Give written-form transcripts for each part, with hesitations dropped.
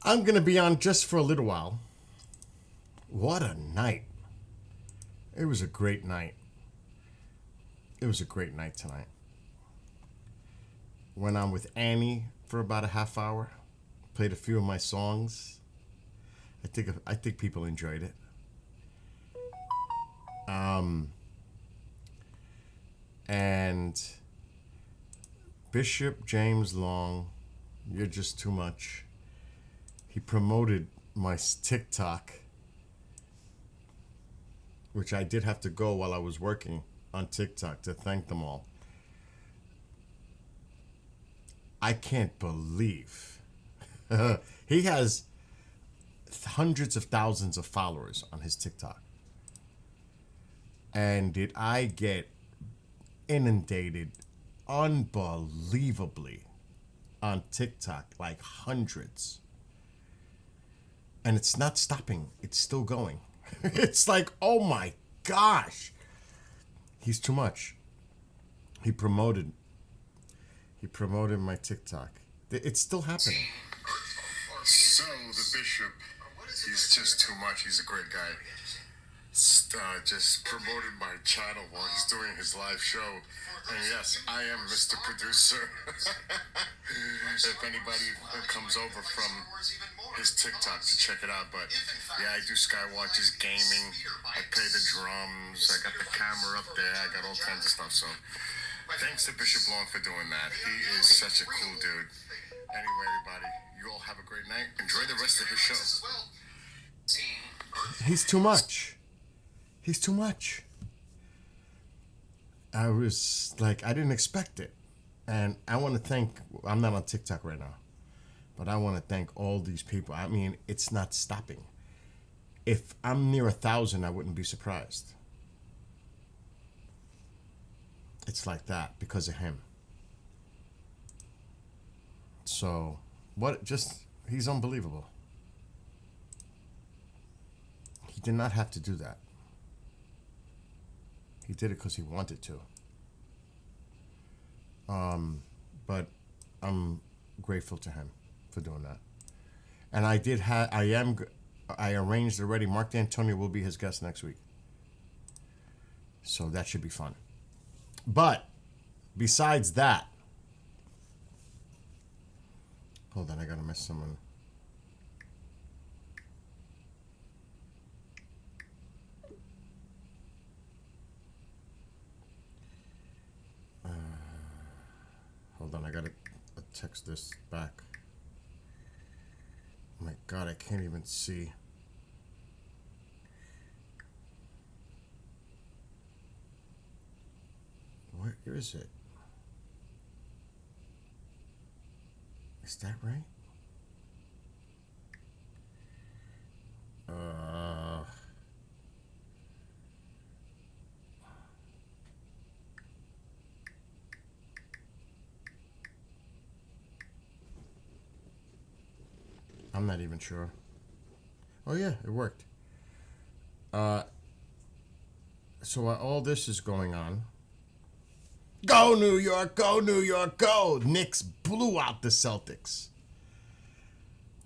I'm going to be on just for a little while. What a night. It was a great night. It was a great night tonight. Went on with Annie for about a half hour. Played a few of my songs. I think people enjoyed it. And Bishop James Long, you're just too much. He promoted my TikTok, which I did have to go while I was working on TikTok to thank them all. I can't believe he has hundreds of thousands of followers on his TikTok. And did I get inundated unbelievably on TikTok, like hundreds. And it's not stopping. It's still going. It's like, oh my gosh. He's too much. He promoted my TikTok. It's still happening. So the bishop, he's just too much. He's a great guy. Just promoted my channel while he's doing his live show. And yes, I am Mr. Producer. If anybody comes over from his TikTok to check it out. But yeah, I do Skywatch's gaming. I play the drums. I got the camera up there. I got all kinds of stuff. So thanks to Bishop Long for doing that. He is such a cool dude. Anyway, everybody, you all have a great night. Enjoy the rest of the show. He's too much. He's too much. I was like, I didn't expect it. And I want to thank, I'm not on TikTok right now, but I want to thank all these people. I mean, it's not stopping. If I'm near 1,000, I wouldn't be surprised. It's like that because of him. So, he's unbelievable. He did not have to do that. He did it because he wanted to. But I'm grateful to him for doing that. And I arranged already. Mark D'Antonio will be his guest next week. So that should be fun. But besides that, hold on, I gotta miss someone. Hold on, I gotta text this back. Oh my God, I can't even see. Where is it? Is that right? I'm not even sure. Oh yeah, it worked. So while all this is going on, go New York, go New York, go! Knicks blew out the Celtics.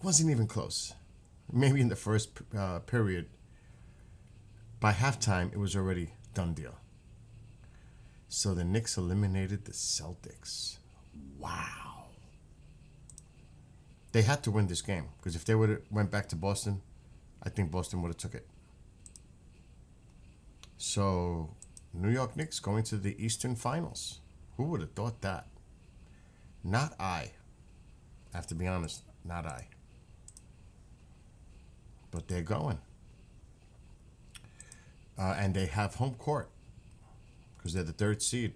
Wasn't even close. Maybe in the first period. By halftime, it was already done deal. So the Knicks eliminated the Celtics. Wow. They had to win this game because if they would have went back to Boston, I think Boston would have took it. So, New York Knicks going to the Eastern Finals. Who would have thought that? Not I. I have to be honest, not I. But they're going. And they have home court because they're the third seed.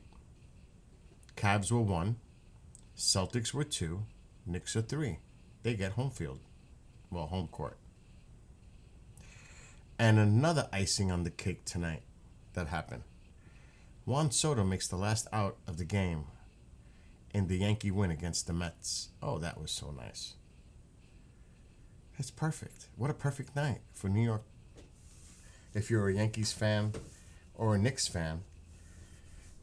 Cavs were 1, Celtics were 2, Knicks are 3. They get home field. Well, home court. And another icing on the cake tonight that happened. Juan Soto makes the last out of the game in the Yankee win against the Mets. Oh, that was so nice. That's perfect. What a perfect night for New York. If you're a Yankees fan or a Knicks fan,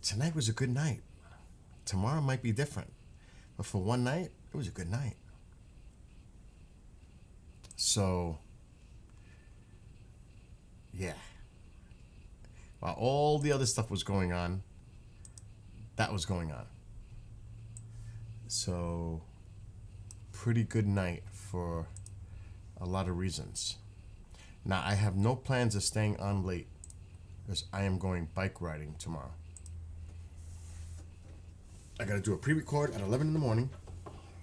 tonight was a good night. Tomorrow might be different. But for one night, it was a good night. So, yeah. While all the other stuff was going on, that was going on. So, pretty good night for a lot of reasons. Now, I have no plans of staying on late because I am going bike riding tomorrow. I got to do a pre-record at 11 in the morning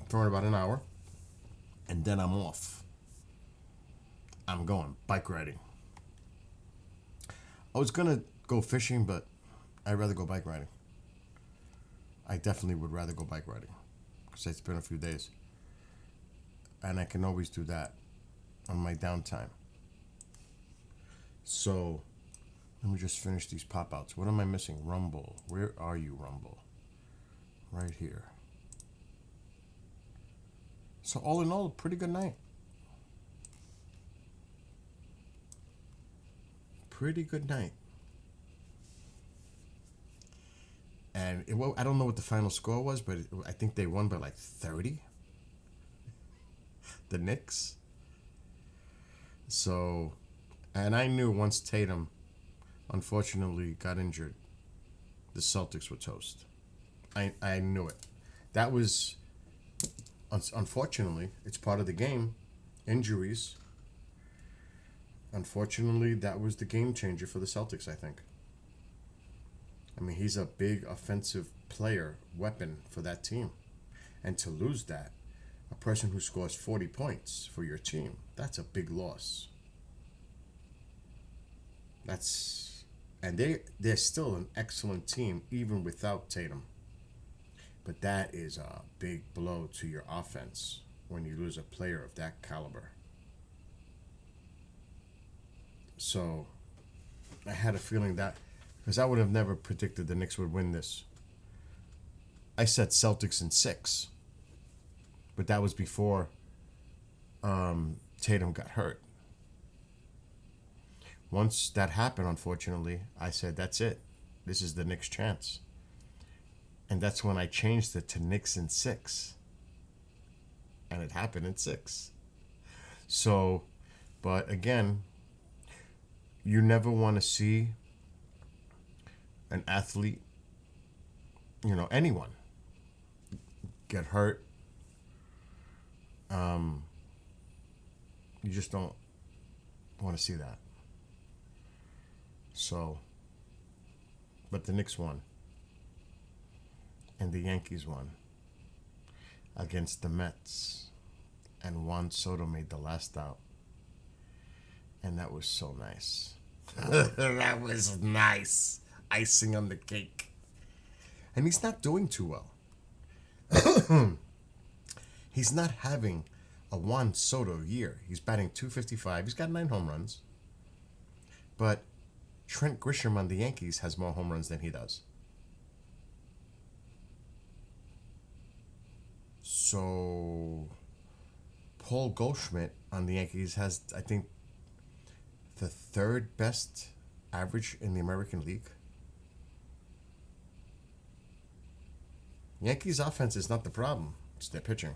for about an hour, and then I'm off. I'm going bike riding. I was going to go fishing, but I'd rather go bike riding. I definitely would rather go bike riding because it's been a few days. And I can always do that on my downtime. So, let me just finish these pop-outs. What am I missing? Rumble. Where are you, Rumble? Right here. So all in all, pretty good night. Pretty good night. And I don't know what the final score was, but I think they won by like 30. The Knicks. So, and I knew once Tatum unfortunately got injured, the Celtics were toast. I knew it. That was, unfortunately, it's part of the game. Injuries. Unfortunately, that was the game changer for the Celtics, I think. I mean, he's a big offensive player, weapon for that team. And to lose that, a person who scores 40 points for your team, that's a big loss. And they're still an excellent team even without Tatum. But that is a big blow to your offense when you lose a player of that caliber. So I had a feeling that, because I would have never predicted the Knicks would win this. I said Celtics in 6, but that was before Tatum got hurt. Once that happened, unfortunately, I said, that's it. This is the Knicks' chance. And that's when I changed it to Knicks in 6. And it happened in 6. So, but again, you never want to see an athlete, anyone, get hurt. You just don't want to see that. So, but the Knicks won. And the Yankees won against the Mets. And Juan Soto made the last out. And that was so nice. That was nice. Icing on the cake. And he's not doing too well. He's not having a Juan Soto year. He's batting .255. He's got 9 home runs. But Trent Grisham on the Yankees has more home runs than he does. So Paul Goldschmidt on the Yankees has, I think, the 3rd best average in the American League. Yankees offense is not the problem. It's their pitching.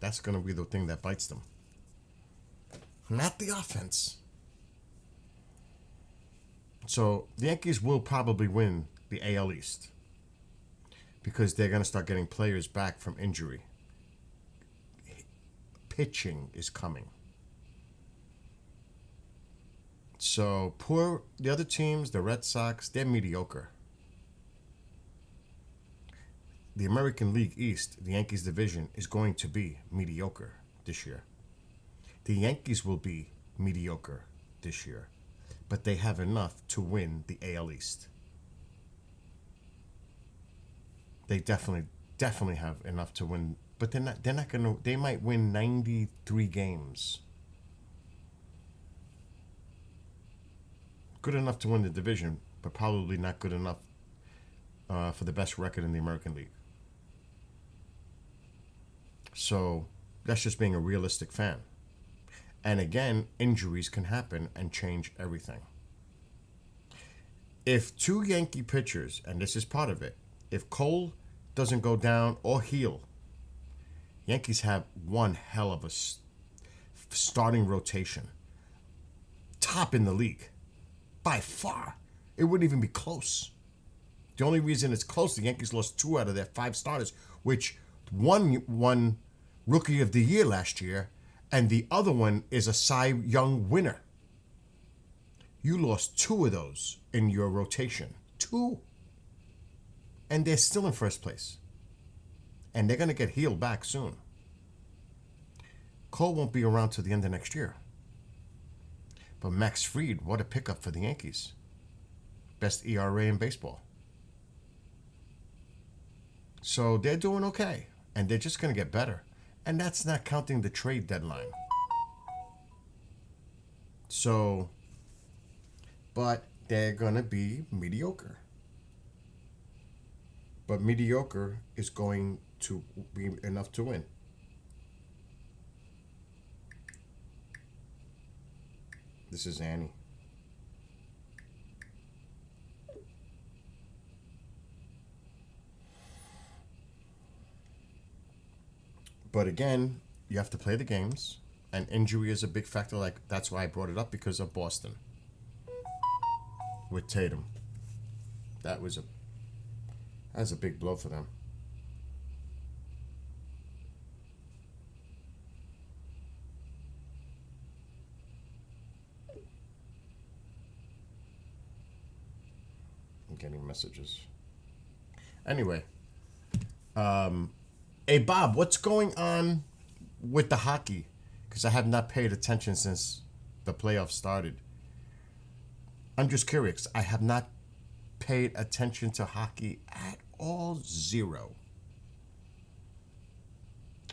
That's going to be the thing that bites them. Not the offense. So the Yankees will probably win the AL East because they're going to start getting players back from injury. Pitching is coming. So the other teams, the Red Sox, they're mediocre. The American League East, the Yankees division, is going to be mediocre this year. The Yankees will be mediocre this year, but they have enough to win the AL East. They definitely have enough to win, but they're not going to, they might win 93 games. Good enough to win the division, but probably not good enough for the best record in the American League. So that's just being a realistic fan. And again, injuries can happen and change everything. If 2 Yankee pitchers, and this is part of it, if Cole doesn't go down or heal, Yankees have one hell of a starting rotation. Top in the league. By far. It wouldn't even be close. The only reason it's close, the Yankees lost 2 out of their 5 starters, which one won Rookie of the Year last year, and the other one is a Cy Young winner. You lost 2 of those in your rotation. 2. And they're still in first place. And they're going to get healed back soon. Cole won't be around till the end of next year. But Max Fried, what a pickup for the Yankees. Best ERA in baseball. So they're doing okay. And they're just going to get better. And that's not counting the trade deadline. So, but they're going to be mediocre. But mediocre is going to be enough to win. This is Annie. But again, you have to play the games, and injury is a big factor. Like, that's why I brought it up, because of Boston with Tatum. That was a big blow for them. I'm getting messages. Anyway, hey Bob, what's going on with the hockey? Because I have not paid attention since the playoffs started. I'm just curious. I have not paid attention to hockey at all. 0.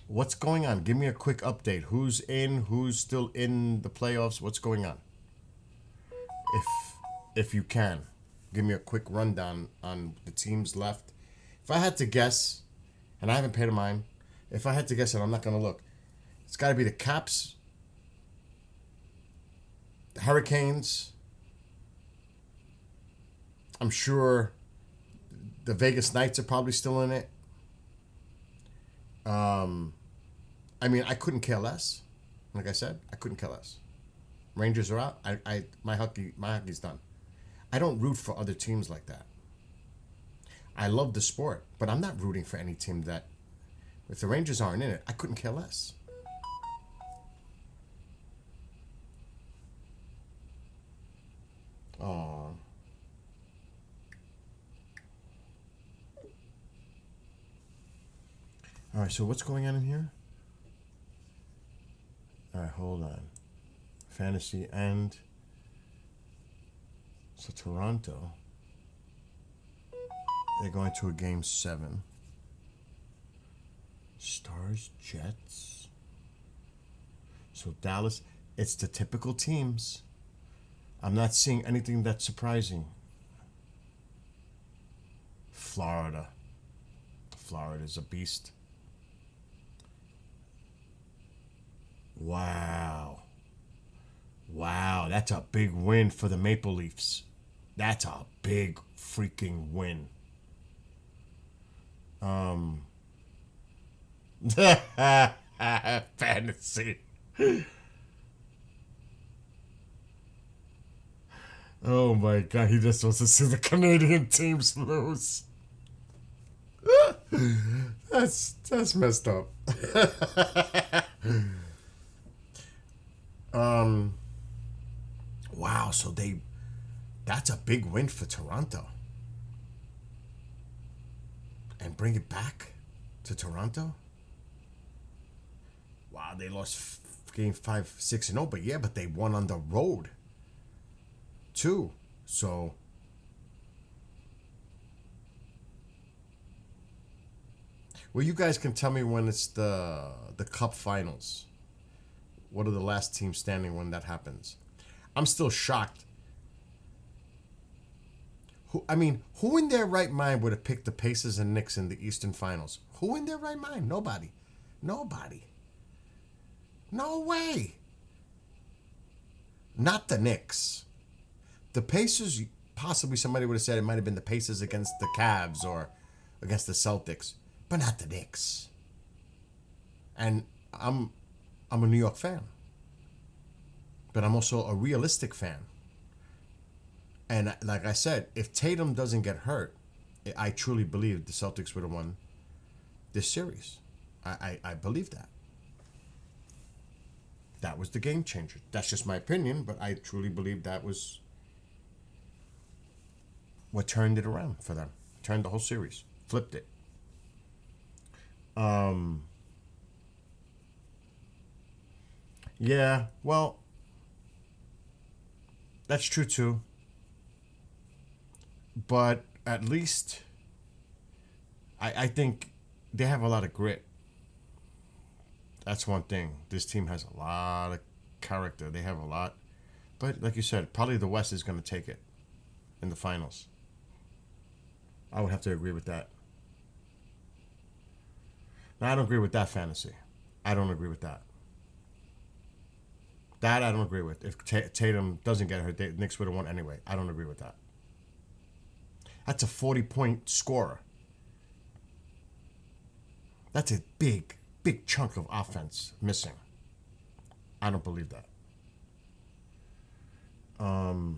What's going on? Give me a quick update. Who's in? Who's still in the playoffs? What's going on? If you can, give me a quick rundown on the teams left. If I had to guess, and I haven't paid a mind, if I had to guess, and I'm not going to look, it's got to be the Caps, the Hurricanes. I'm sure the Vegas Knights are probably still in it. I mean, I couldn't care less. Like I said, I couldn't care less. Rangers are out. My hockey's done. I don't root for other teams like that. I love the sport, but I'm not rooting for any team that, if the Rangers aren't in it, I couldn't care less. Oh. All right, so what's going on in here? All right, hold on. Fantasy and... So Toronto, they're going to a game 7. Stars, Jets. So Dallas, it's the typical teams. I'm not seeing anything that's surprising. Florida. Florida's a beast. Wow. Wow, that's a big win for the Maple Leafs. That's a big freaking win. Fantasy. Oh my God, he just wants to see the Canadian teams lose. That's messed up. Wow, so that's a big win for Toronto. And bring it back to Toronto? Wow, they lost game 5, 6-0, but they won on the road too. So well, you guys can tell me when it's the Cup Finals. What are the last teams standing when that happens? I'm still shocked. Who in their right mind would have picked the Pacers and Knicks in the Eastern Finals? Who in their right mind? Nobody. No way. Not the Knicks. The Pacers, possibly somebody would have said it might have been the Pacers against the Cavs or against the Celtics, but not the Knicks. And I'm a New York fan. but I'm also a realistic fan. And like I said, if Tatum doesn't get hurt, I truly believe the Celtics would have won this series. I believe that. That was the game changer. That's just my opinion, but I truly believe that was what turned it around for them. Turned the whole series. Flipped it. Yeah, well, that's true too. But at least I think they have a lot of grit. That's one thing. This team has a lot of character. They have a lot. But like you said, probably the West is going to take it in the finals. I would have to agree with that. Now, I don't agree with that fantasy. I don't agree with that. That I don't agree with. If Tatum doesn't get hurt, the Knicks would have won anyway. I don't agree with that. That's a 40-point scorer. That's a big chunk of offense missing. I don't believe that. Over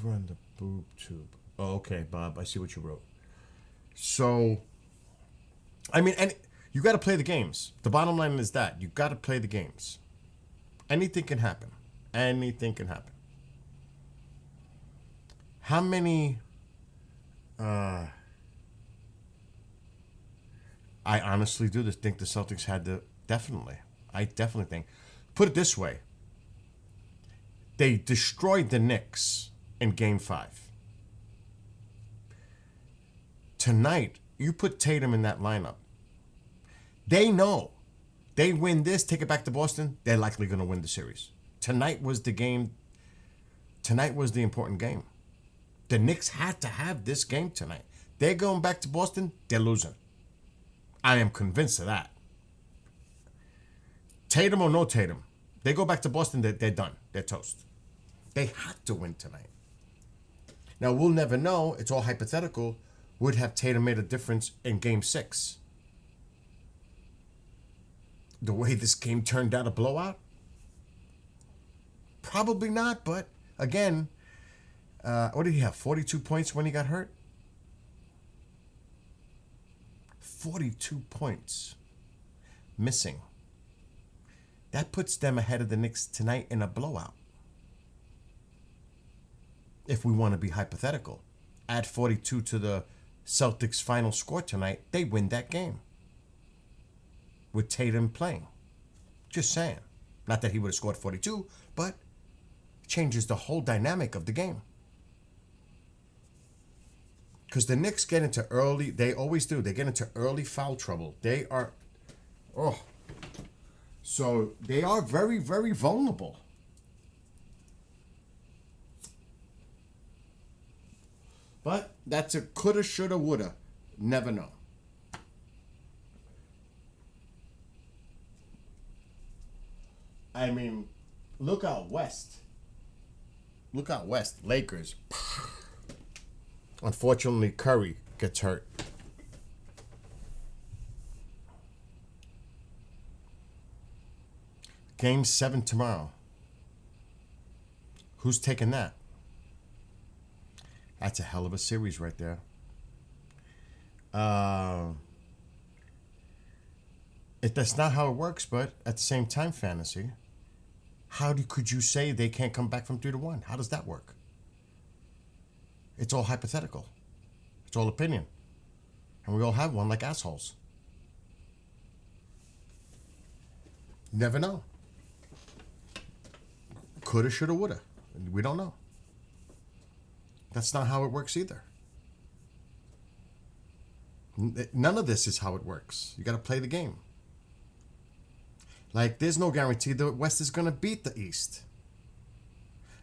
on the boob tube. Oh, okay, Bob. I see what you wrote. So, I mean, and you got to play the games. The bottom line is that you got to play the games. Anything can happen. Anything can happen. How many? I honestly do think the Celtics had to definitely. I definitely think. Put it this way. They destroyed the Knicks in Game 5. Tonight, you put Tatum in that lineup. They know. They win this, take it back to Boston, they're likely going to win the series. Tonight was the game. Tonight was the important game. The Knicks had to have this game tonight. They're going back to Boston, they're losing. I am convinced of that. Tatum or no Tatum, they go back to Boston, they're done. They're toast. They had to win tonight. Now, we'll never know. It's all hypothetical. Would have Tatum made a difference in Game 6? The way this game turned out a blowout? Probably not, but again, what did he have? 42 points when he got hurt? 42 points missing. That puts them ahead of the Knicks tonight in a blowout. If we want to be hypothetical, add 42 to the Celtics' final score tonight, they win that game. With Tatum playing. Just saying. Not that he would have scored 42, but it changes the whole dynamic of the game. Because the Knicks get into early, they always do, they get into early foul trouble. They are, so they are very, very vulnerable. But that's a coulda, shoulda, woulda. Never know. I mean, look out west. Look out west. Lakers. Unfortunately, Curry gets hurt. Game 7 tomorrow. Who's taking that? That's a hell of a series right there. That's not how it works, but at the same time, fantasy, could you say they can't come back from 3-1? How does that work? It's all hypothetical. It's all opinion. And we all have one like assholes. Never know. Coulda, shoulda, woulda. We don't know. That's not how it works either. None of this is how it works. You got to play the game. Like, there's no guarantee the West is going to beat the East.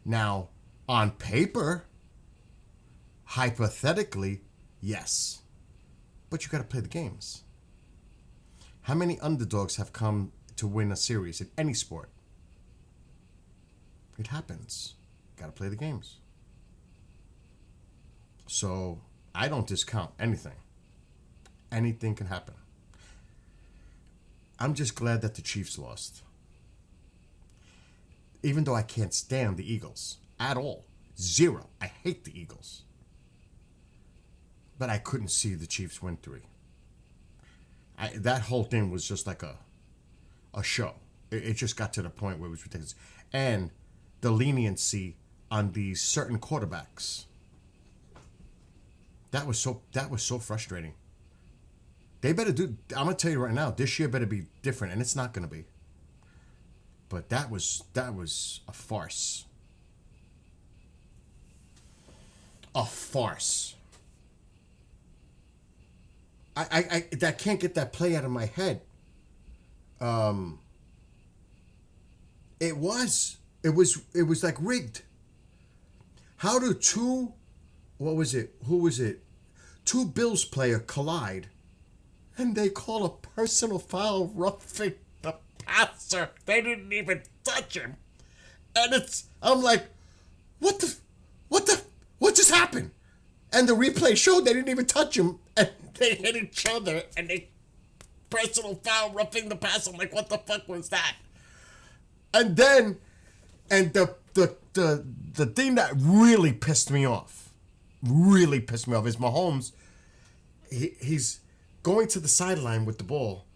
Now, on paper, hypothetically, yes. But you got to play the games. How many underdogs have come to win a series in any sport? It happens. Got to play the games. So, I don't discount anything. Anything can happen. I'm just glad that the Chiefs lost. even though I can't stand the Eagles at all. Zero. I hate the Eagles. But I couldn't see the Chiefs win 3. That whole thing was just like a show. It just got to the point where it was ridiculous. And the leniency on these certain quarterbacks. That was so frustrating. They better do. I'm gonna tell you right now, this year better be different, and it's not gonna be. But that was a farce. A farce. I can't get that play out of my head. It was like rigged. How do two, what was it? Who was it? Two Bills player collide, and they call a personal foul roughing the passer. They didn't even touch him, and I'm like, what just happened? And the replay showed they didn't even touch him, and they hit each other, and they personal foul roughing the passer. I'm like, what the fuck was that? And then, the thing that really pissed me off is Mahomes. He's going to the sideline with the ball,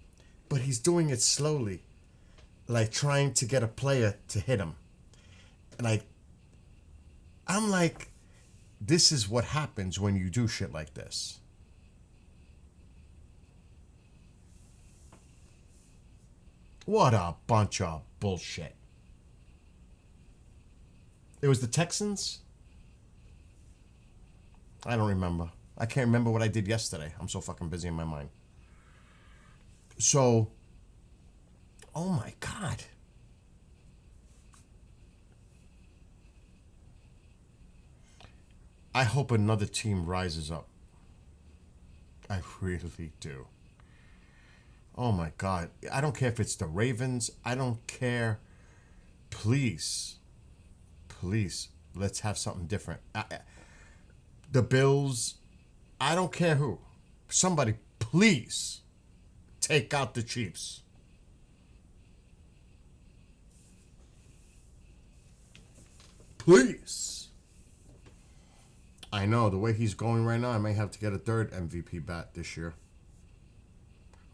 but he's doing it slowly, like trying to get a player to hit him. And I'm like, this is what happens when you do shit like this. What a bunch of bullshit. It was the Texans? I don't remember. I can't remember what I did yesterday. I'm so fucking busy in my mind. So, oh my God. I hope another team rises up. I really do. Oh my God. I don't care if it's the Ravens. I don't care. Please, let's have something different. The Bills, I don't care who. Somebody, please, take out the Chiefs. Please. I know, the way he's going right now, I may have to get a third MVP bat this year.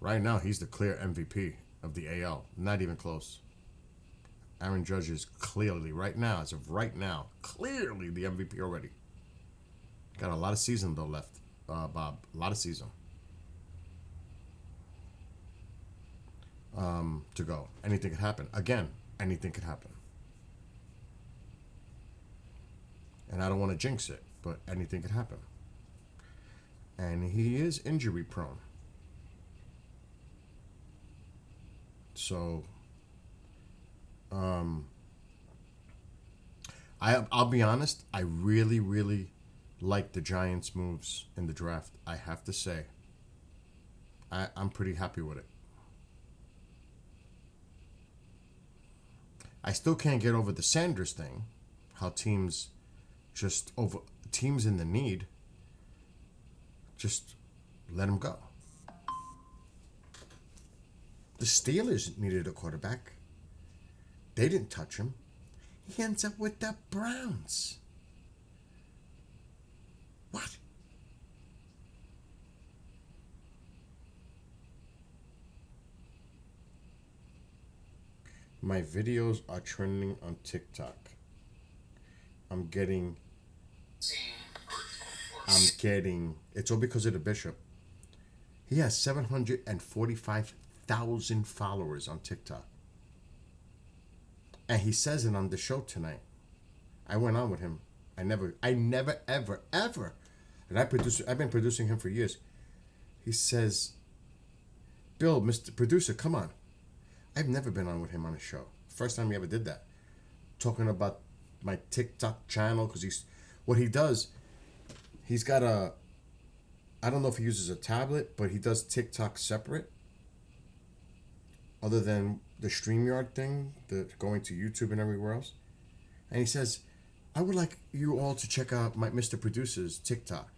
Right now, he's the clear MVP of the AL. Not even close. Aaron Judge is clearly, right now, as of right now, clearly the MVP already. Got a lot of season, though, left, Bob. A lot of season. To go. Anything could happen. Again, anything could happen. And I don't want to jinx it, but anything could happen. And he is injury prone. So, I'll be honest, I really, really like the Giants' moves in the draft. I have to say, I'm pretty happy with it. I still can't get over the Sanders thing, how teams in the need, just let them go. The Steelers needed a quarterback. They didn't touch him. He ends up with the Browns. What? My videos are trending on TikTok. I'm getting, it's all because of the Bishop. He has 745,000 followers on TikTok. And he says it on the show tonight. I went on with him. I never, ever, and I've been producing him for years. He says, Bill, Mr. Producer, come on. I've never been on with him on a show. First time he ever did that. Talking about my TikTok channel, because what he does, he's got I don't know if he uses a tablet, but he does TikTok separate. Other than the StreamYard thing, the going to YouTube and everywhere else. And he says, I would like you all to check out my Mr. Producer's TikTok.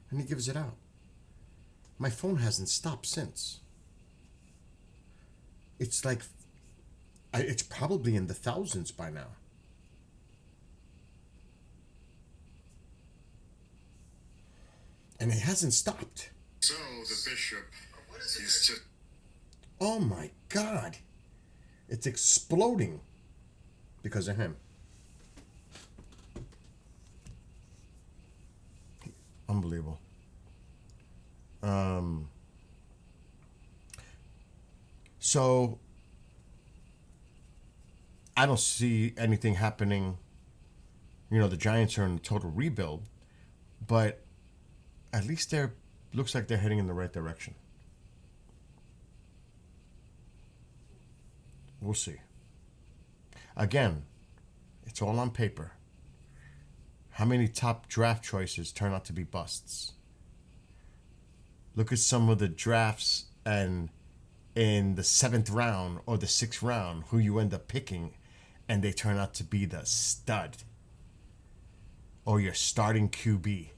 And he gives it out. My phone hasn't stopped since. It's like It's probably in the thousands by now. And it hasn't stopped. So the bishop, he's just. Oh my God. It's exploding because of him. Unbelievable. So I don't see anything happening. You know, the Giants are in a total rebuild, but at least they're looks like they're heading in the right direction. We'll see. Again, it's all on paper. How many top draft choices turn out to be busts? Look at some of the drafts and in the 7th round or the 6th round who you end up picking and they turn out to be the stud or your starting QB.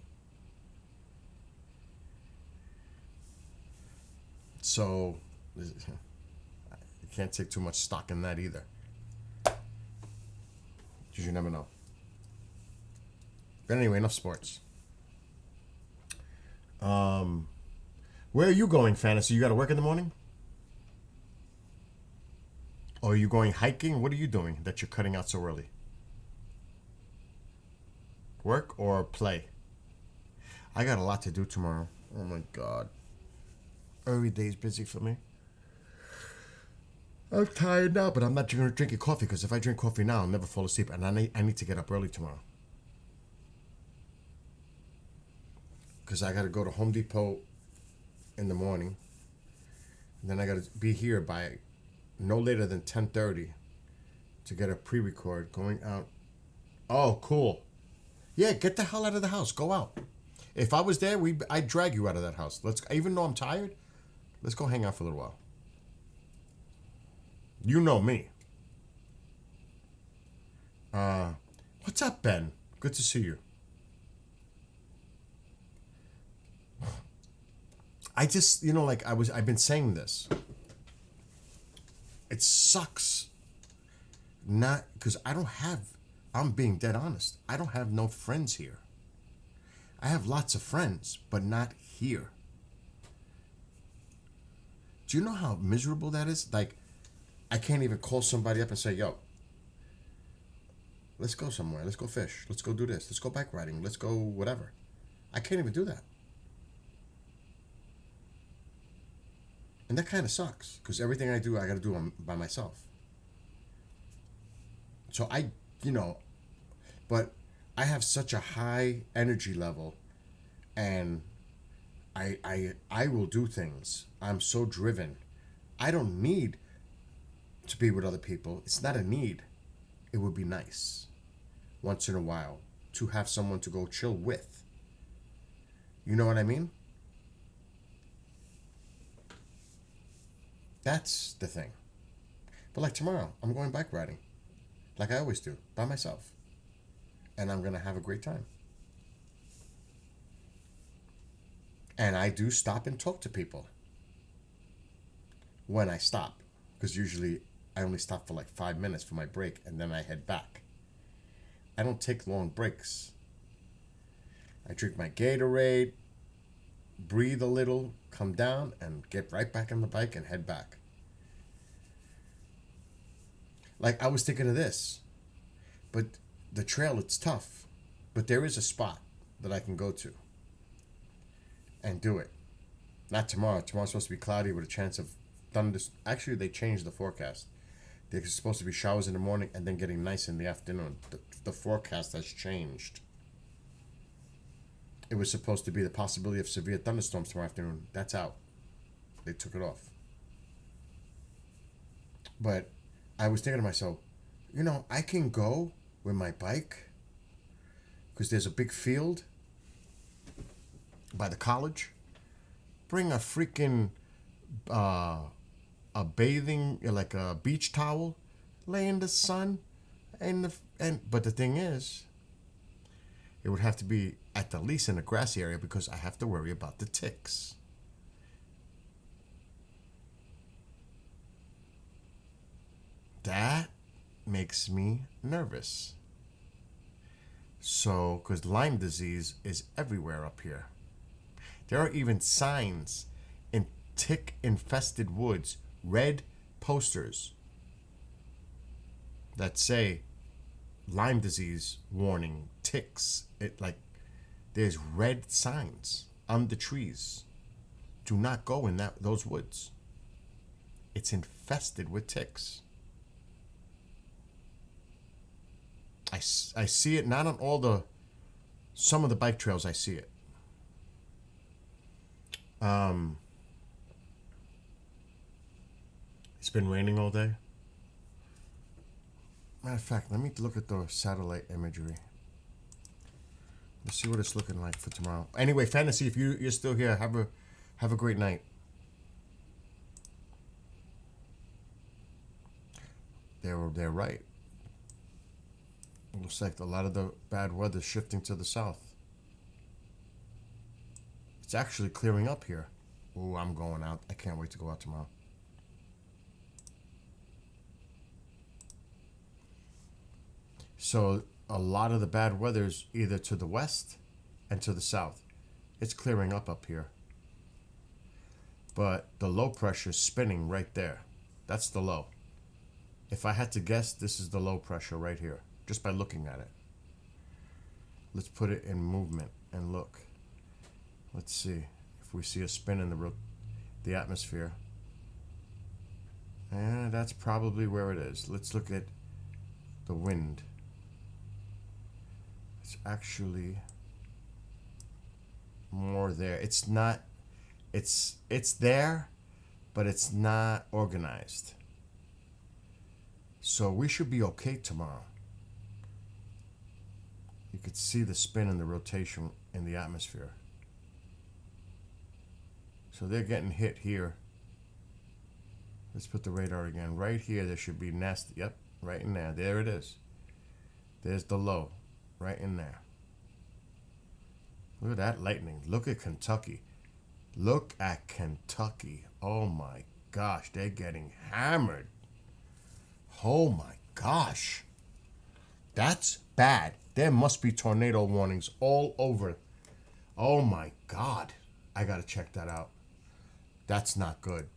So you can't take too much stock in that either. Because you never know. But anyway, enough sports. Where are you going, Fantasy? You got to work in the morning? Or are you going hiking? What are you doing that you're cutting out so early? Work or play? I got a lot to do tomorrow. Oh my God. Every day's busy for me. I'm tired now, but I'm not going to drink coffee because if I drink coffee now, I'll never fall asleep. And I need to get up early tomorrow. Because I got to go to Home Depot in the morning. And then I got to be here by no later than 10:30 to get a pre-record going out. Oh, cool. Yeah, get the hell out of the house. Go out. If I was there, I'd drag you out of that house. Even though I'm tired, let's go hang out for a little while. You know me. What's up, Ben? Good to see you. I just, I've been saying this. It sucks. Not, because I'm being dead honest. I don't have no friends here. I have lots of friends, but not here. Do you know how miserable that is? Like, I can't even call somebody up and say, yo, let's go somewhere. Let's go fish. Let's go do this. Let's go bike riding. Let's go whatever. I can't even do that. And that kind of sucks because everything I do, I got to do by myself. So but I have such a high energy level and I will do things. I'm so driven. I don't need to be with other people. It's not a need. It would be nice once in a while to have someone to go chill with. You know what I mean? That's the thing. But like tomorrow, I'm going bike riding. Like I always do, by myself. And I'm going to have a great time. And I do stop and talk to people. When I stop. Because usually I only stop for like 5 minutes for my break and then I head back. I don't take long breaks. I drink my Gatorade, breathe a little, come down, and get right back on the bike and head back. Like, I was thinking of this. But the trail, it's tough. But there is a spot that I can go to and do it. Not tomorrow. Tomorrow's supposed to be cloudy with a chance of thunder. Actually, they changed the forecast. There's supposed to be showers in the morning and then getting nice in the afternoon. The forecast has changed. It was supposed to be the possibility of severe thunderstorms tomorrow afternoon. That's out. They took it off. But I was thinking to myself, I can go with my bike because there's a big field by the college. Bring a freaking a bathing, like a beach towel, lay in the sun, but the thing is, it would have to be at the least in a grassy area because I have to worry about the ticks. That makes me nervous. So, because Lyme disease is everywhere up here. There are even signs in tick infested woods, red posters that say Lyme disease warning, ticks. There's red signs on the trees. Do not go in those woods. It's infested with ticks. I see it not on some of the bike trails. I see it. It's been raining all day. Matter of fact, let me look at the satellite imagery. Let's see what it's looking like for tomorrow. Anyway, Fantasy, if you're still here, have a great night. They're right. It looks like a lot of the bad weather's shifting to the south. It's actually clearing up here. Oh, I'm going out. I can't wait to go out tomorrow. So a lot of the bad weather's either to the west and to the south. It's clearing up here. But the low pressure's spinning right there. That's the low. If I had to guess, this is the low pressure right here, just by looking at it. Let's put it in movement and look. Let's see if we see a spin in the atmosphere. And that's probably where it is. Let's look at the wind. It's actually more there. It's not, it's there, but it's not organized. So we should be okay tomorrow. You could see the spin and the rotation in the atmosphere. So they're getting hit here. Let's put the radar again. Right here, there should be nasty. Yep, right in there. There it is. There's the low. Right in there. Look at that lightning. Look at Kentucky. Look at Kentucky. Oh my gosh, they're getting hammered. Oh my gosh. That's bad. There must be tornado warnings all over. Oh my God. I gotta check that out. That's not good.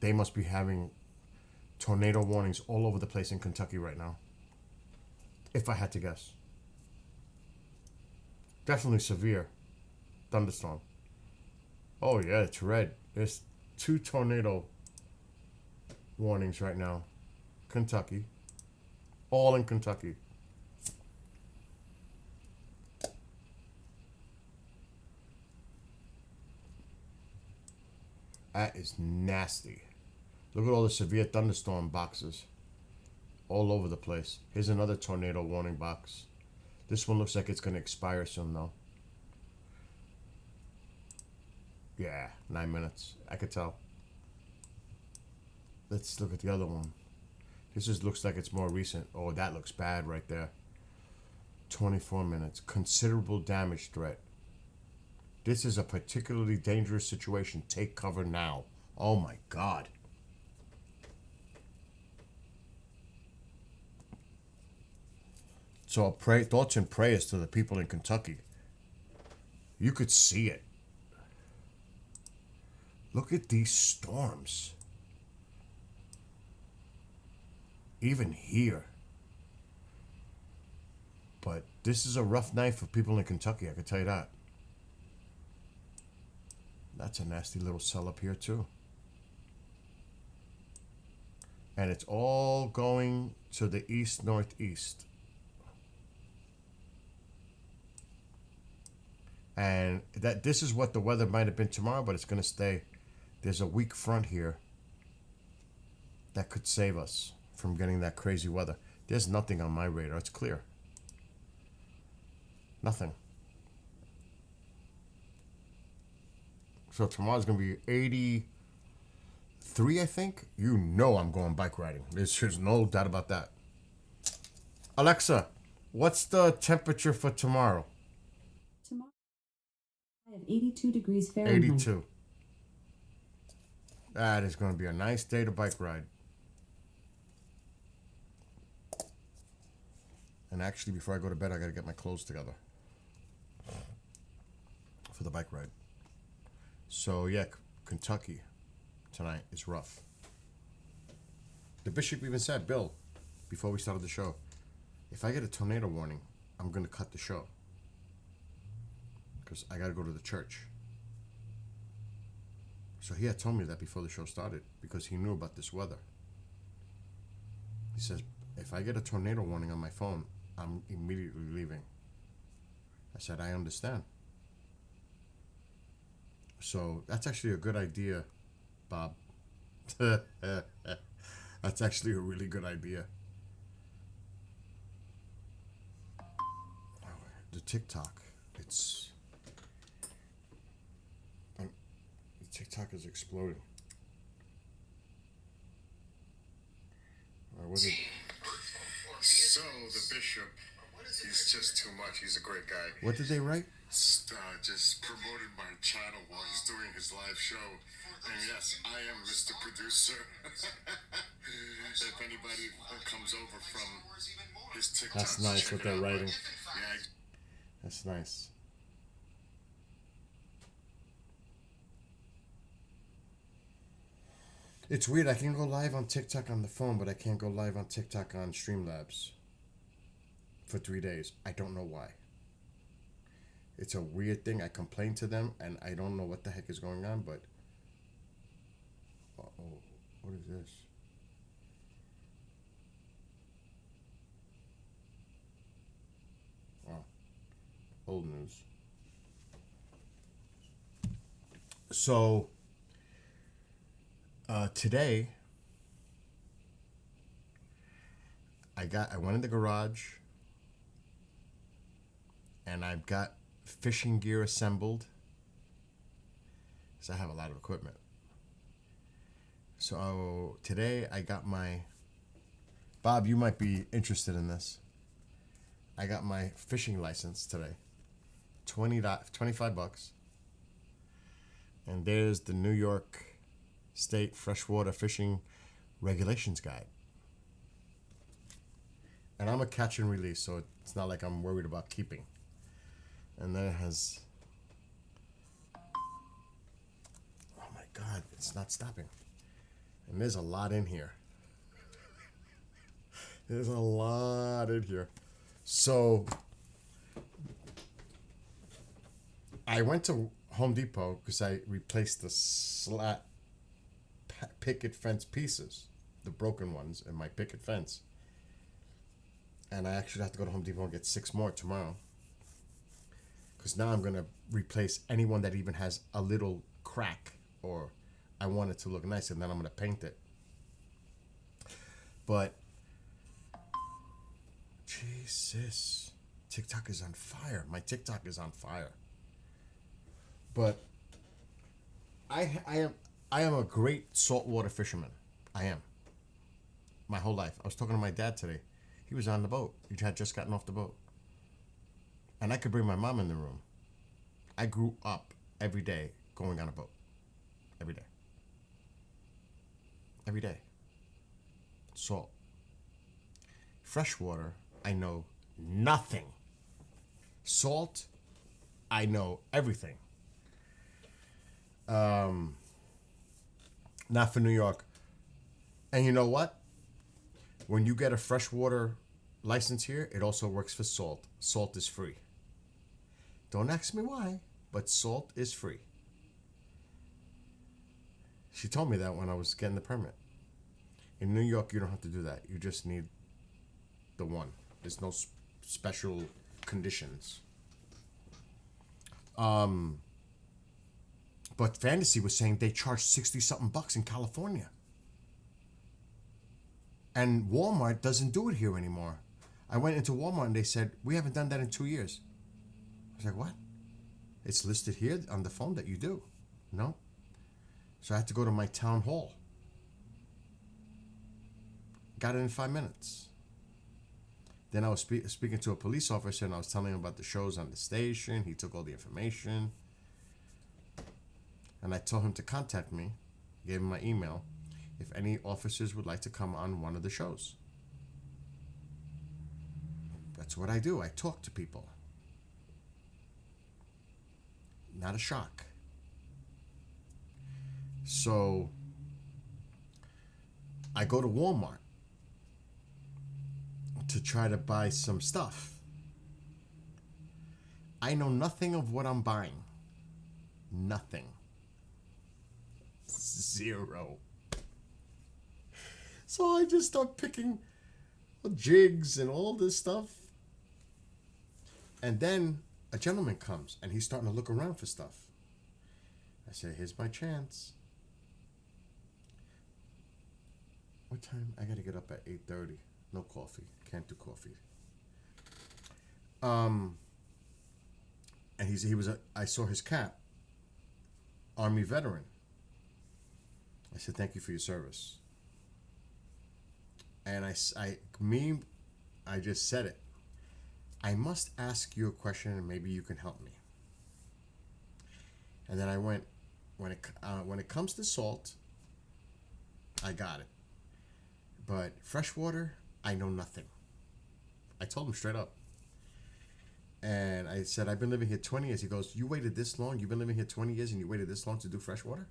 They must be having tornado warnings all over the place in Kentucky right now. If I had to guess. Definitely severe thunderstorm. Oh yeah, it's red. There's 2 tornado warnings right now. Kentucky. All in Kentucky. That is nasty. Look at all the severe thunderstorm boxes. All over the place. Here's another tornado warning box. This one looks like it's going to expire soon, though. Yeah, 9 minutes. I could tell. Let's look at the other one. This looks like it's more recent. Oh, that looks bad right there. 24 minutes. Considerable damage threat. This is a particularly dangerous situation. Take cover now. Oh my God. So thoughts and prayers to the people in Kentucky. You could see it. Look at these storms. Even here. But this is a rough night for people in Kentucky, I can tell you that. That's a nasty little cell up here too. And it's all going to the east-northeast. And this is what the weather might have been tomorrow, but it's going to stay. There's a weak front here that could save us from getting that crazy weather. There's nothing on my radar. It's clear. Nothing. So tomorrow's going to be 83, I think. You know I'm going bike riding. There's no doubt about that. Alexa, what's the temperature for tomorrow? Tomorrow, I have 82 degrees Fahrenheit. 82. That is going to be a nice day to bike ride. And actually, before I go to bed, I gotta get my clothes together for the bike ride. So yeah, Kentucky tonight is rough. The bishop even said, Bill, before we started the show, if I get a tornado warning, I'm gonna cut the show because I gotta go to the church. So he had told me that before the show started because he knew about this weather. He says, if I get a tornado warning on my phone, I'm immediately leaving. I said, I understand. So that's actually a good idea, Bob. That's actually a really good idea. The TikTok, the TikTok is exploding. Was it? So the bishop, he's just too much. He's a great guy. What did they write? Just promoted my channel while he's doing his live show. And yes, I am Mr. Producer. If anybody comes over from his TikTok, That's nice check what it they're out. writing. Yeah. That's nice. It's weird. I can go live on TikTok on the phone, but I can't go live on TikTok on Streamlabs for 3 days. I don't know why. It's a weird thing. I complained to them, and I don't know what the heck is going on, but... Uh-oh. What is this? Oh. Old news. So... today, I went in the garage and I've got fishing gear assembled because I have a lot of equipment. So today I got my, Bob, you might be interested in this. I got my fishing license today, $25. And there's the New York State Freshwater Fishing Regulations Guide. And I'm a catch and release, so it's not like I'm worried about keeping. And then it has... Oh my God, it's not stopping. And there's a lot in here. There's a lot in here. So I went to Home Depot because I replaced the slat picket fence pieces, the broken ones in my picket fence. And I actually have to go to Home Depot and get 6 more tomorrow. Because now I'm going to replace anyone that even has a little crack or I want it to look nice, and then I'm going to paint it. But, Jesus, TikTok is on fire. My TikTok is on fire. But I am a great saltwater fisherman. I am. My whole life. I was talking to my dad today. He was on the boat. He had just gotten off the boat. And I could bring my mom in the room. I grew up every day going on a boat. Every day. Every day. Salt. Freshwater, I know nothing. Salt, I know everything. Not for New York. And you know what? When you get a freshwater license here, it also works for salt. Salt is free. Don't ask me why, but salt is free. She told me that when I was getting the permit. In New York, you don't have to do that. You just need the one. There's no special conditions. But Fantasy was saying they charge 60-something bucks in California. And Walmart doesn't do it here anymore. I went into Walmart and they said, we haven't done that in 2 years. I was like, what? It's listed here on the phone that you do. No. So I had to go to my town hall. Got it in 5 minutes. Then I was speaking to a police officer and I was telling him about the shows on the station. He took all the information. And I told him to contact me. Gave him my email. If any officers would like to come on one of the shows. That's what I do. I talk to people. Not a shock. So I go to Walmart to try to buy some stuff. I know nothing of what I'm buying. Nothing. Zero. So I just start picking jigs and all this stuff. And then a gentleman comes and he's starting to look around for stuff. I said, here's my chance. What time? I gotta get up at 8:30. No coffee. Can't do coffee. And I saw his cap. Army veteran. I said, thank you for your service. And I just said it. I must ask you a question and maybe you can help me. And then I went, when it comes to salt, I got it. But fresh water, I know nothing. I told him straight up. And I said, I've been living here 20 years. He goes, you waited this long? You've been living here 20 years and you waited this long to do fresh water?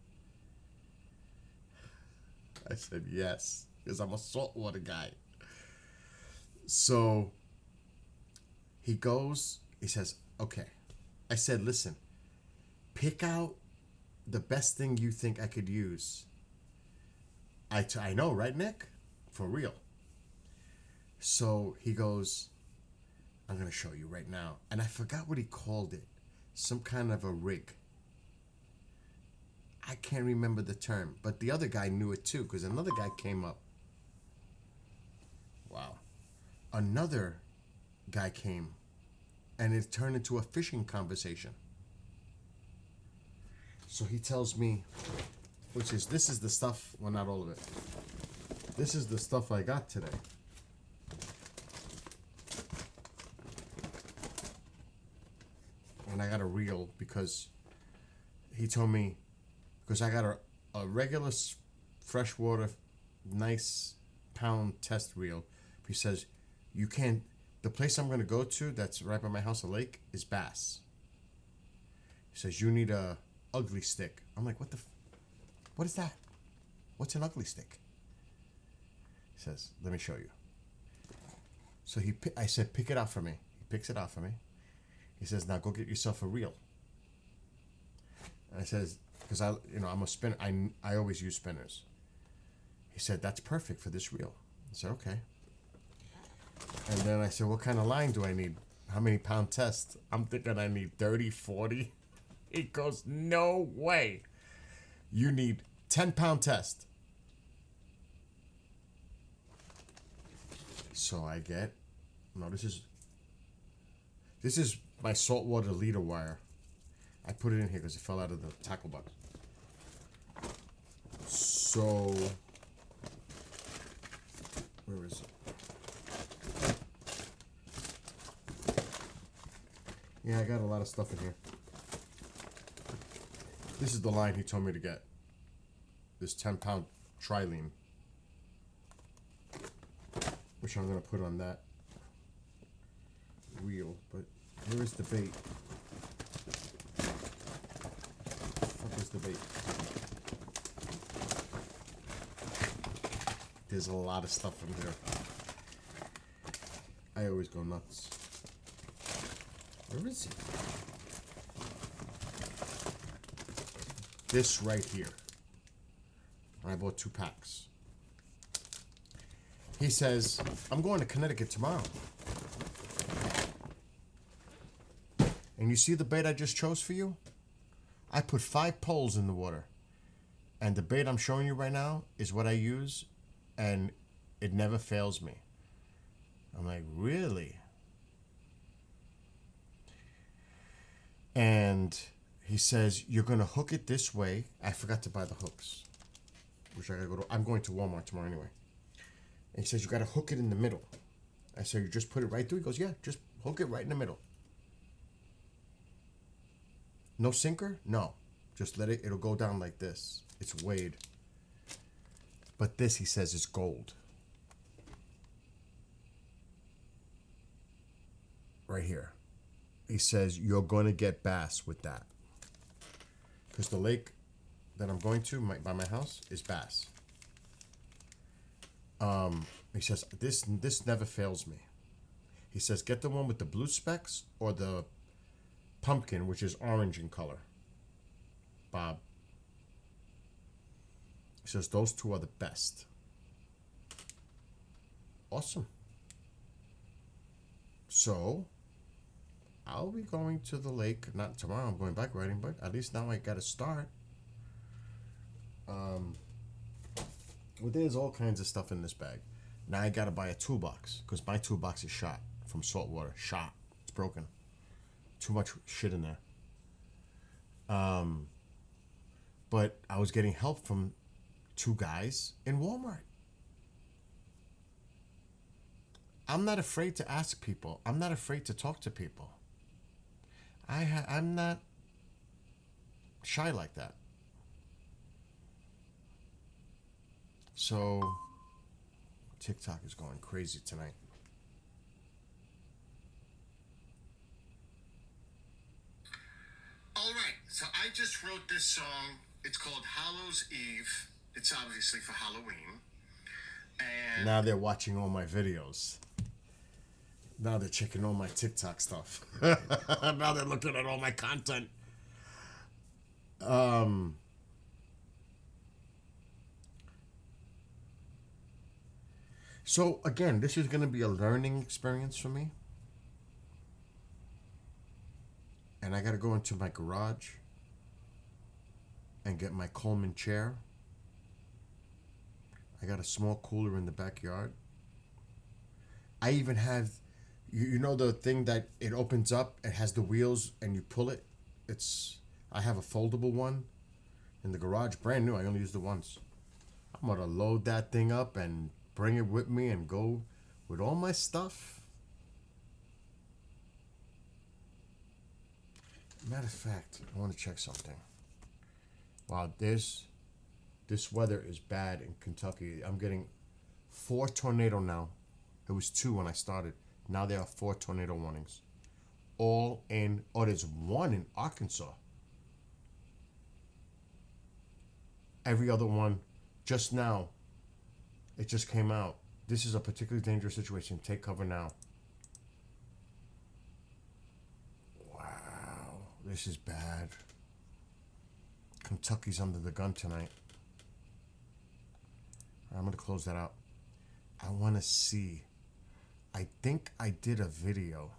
I said, yes, because I'm a saltwater guy. So he goes, he says, okay. I said, listen, pick out the best thing you think I could use. I know, right, Nick? For real. So he goes, I'm going to show you right now. And I forgot what he called it. Some kind of a rig. I can't remember the term. But the other guy knew it too, because another guy came up. Wow. Another guy came. And it turned into a fishing conversation. So he tells me, this is the stuff, well, not all of it. This is the stuff I got today. And I got a reel because he told me, because I got a regular freshwater, nice pound test reel. He says, you can't, the place I'm going to go to that's right by my house, a lake, is bass. He says, you need a ugly stick. I'm like, what is that? What's an ugly stick? He says, let me show you. So I said, pick it out for me. He picks it out for me. He says, now go get yourself a reel. And I says, because I'm a spinner. I always use spinners. He said, that's perfect for this reel. I said, okay. And then I said, what kind of line do I need? How many pound test? I'm thinking I need 30, 40. He goes, no way. You need 10-pound test. So I get, this is my saltwater leader wire. I put it in here because it fell out of the tackle box. So, where is it? Yeah, I got a lot of stuff in here. This is the line he told me to get. This 10-pound trilene, which I'm going to put on that reel. But where is the bait? What is the bait? There's a lot of stuff in here. I always go nuts. Where is it? This right here. I bought 2 packs. He says, I'm going to Connecticut tomorrow. And you see the bait I just chose for you? I put 5 poles in the water. And the bait I'm showing you right now is what I use, and it never fails me. I'm like, really? And he says, you're going to hook it this way. I forgot to buy the hooks. Which I gotta go to. I'm going to Walmart tomorrow anyway. And he says, you got to hook it in the middle. I said, you just put it right through? He goes, yeah, just hook it right in the middle. No sinker? No. Just let it, it'll go down like this. It's weighed. But this, he says, is gold. right here. He says you're going to get bass with that. Because the lake that I'm going to by my house is bass. He says, this never fails me. He says, get the one with the blue specks or the pumpkin, which is orange in color. Bob. He says, those two are the best. Awesome. So, I'll be going to the lake. Not tomorrow, I'm going bike riding, but at least now I got to start. Well, there's all kinds of stuff in this bag. Now I got to buy a toolbox because my toolbox is shot from salt water. Shot. It's broken. Too much shit in there. But I was getting help from two guys in Walmart. I'm not afraid to ask people. I'm not afraid to talk to people. I'm not shy like that. So, TikTok is going crazy tonight. All right, so I just wrote this song. It's called Hallows Eve. It's obviously for Halloween. And Now they're watching all my videos. Now they're checking all my TikTok stuff. Now they're looking at all my content. So again, this is going to be a learning experience for me. And I got to go into my garage and get my Coleman chair. I got a small cooler in the backyard. I even have, you know the thing that it opens up, it has the wheels and you pull it? I have a foldable one in the garage, brand new. I only used it once. I'm going to load that thing up and bring it with me and go with all my stuff. Matter of fact, I want to check something. Wow, this weather is bad in Kentucky. I'm getting 4 tornado now. It was 2 when I started. Now there are 4 tornado warnings. All in, there's 1 in Arkansas. Every other one, just now, it just came out. This is a particularly dangerous situation. Take cover now. Wow, this is bad. Kentucky's under the gun tonight. I'm going to close that out. I want to see. I think I did a video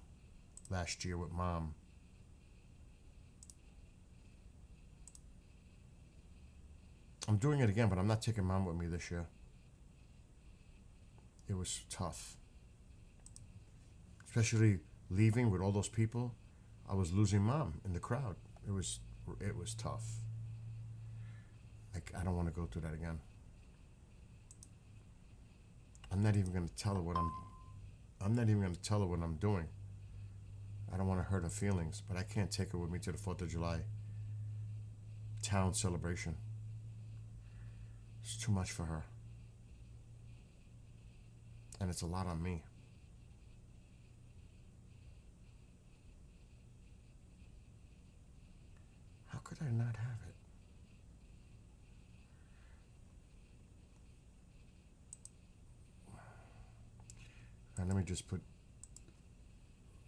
last year with Mom. I'm doing it again, but I'm not taking Mom with me this year. It was tough. Especially leaving with all those people. I was losing Mom in the crowd. It was tough. I don't want to go through that again. I'm not even going to tell her what I'm not even going to tell her what I'm doing. I don't want to hurt her feelings, but I can't take her with me to the 4th of July town celebration. It's too much for her. And it's a lot on me. How could I not have it? And let me just put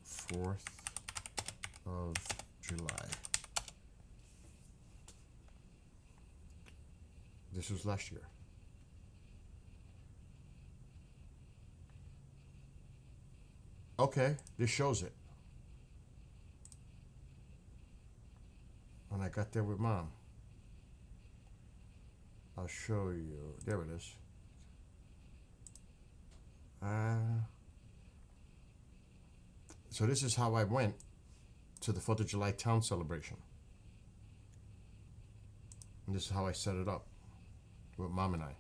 4th of July. This was last year. Okay, this shows it. When I got there with Mom. I'll show you. There it is. So this is how I went to the 4th of July town celebration. And this is how I set it up with Mom and I.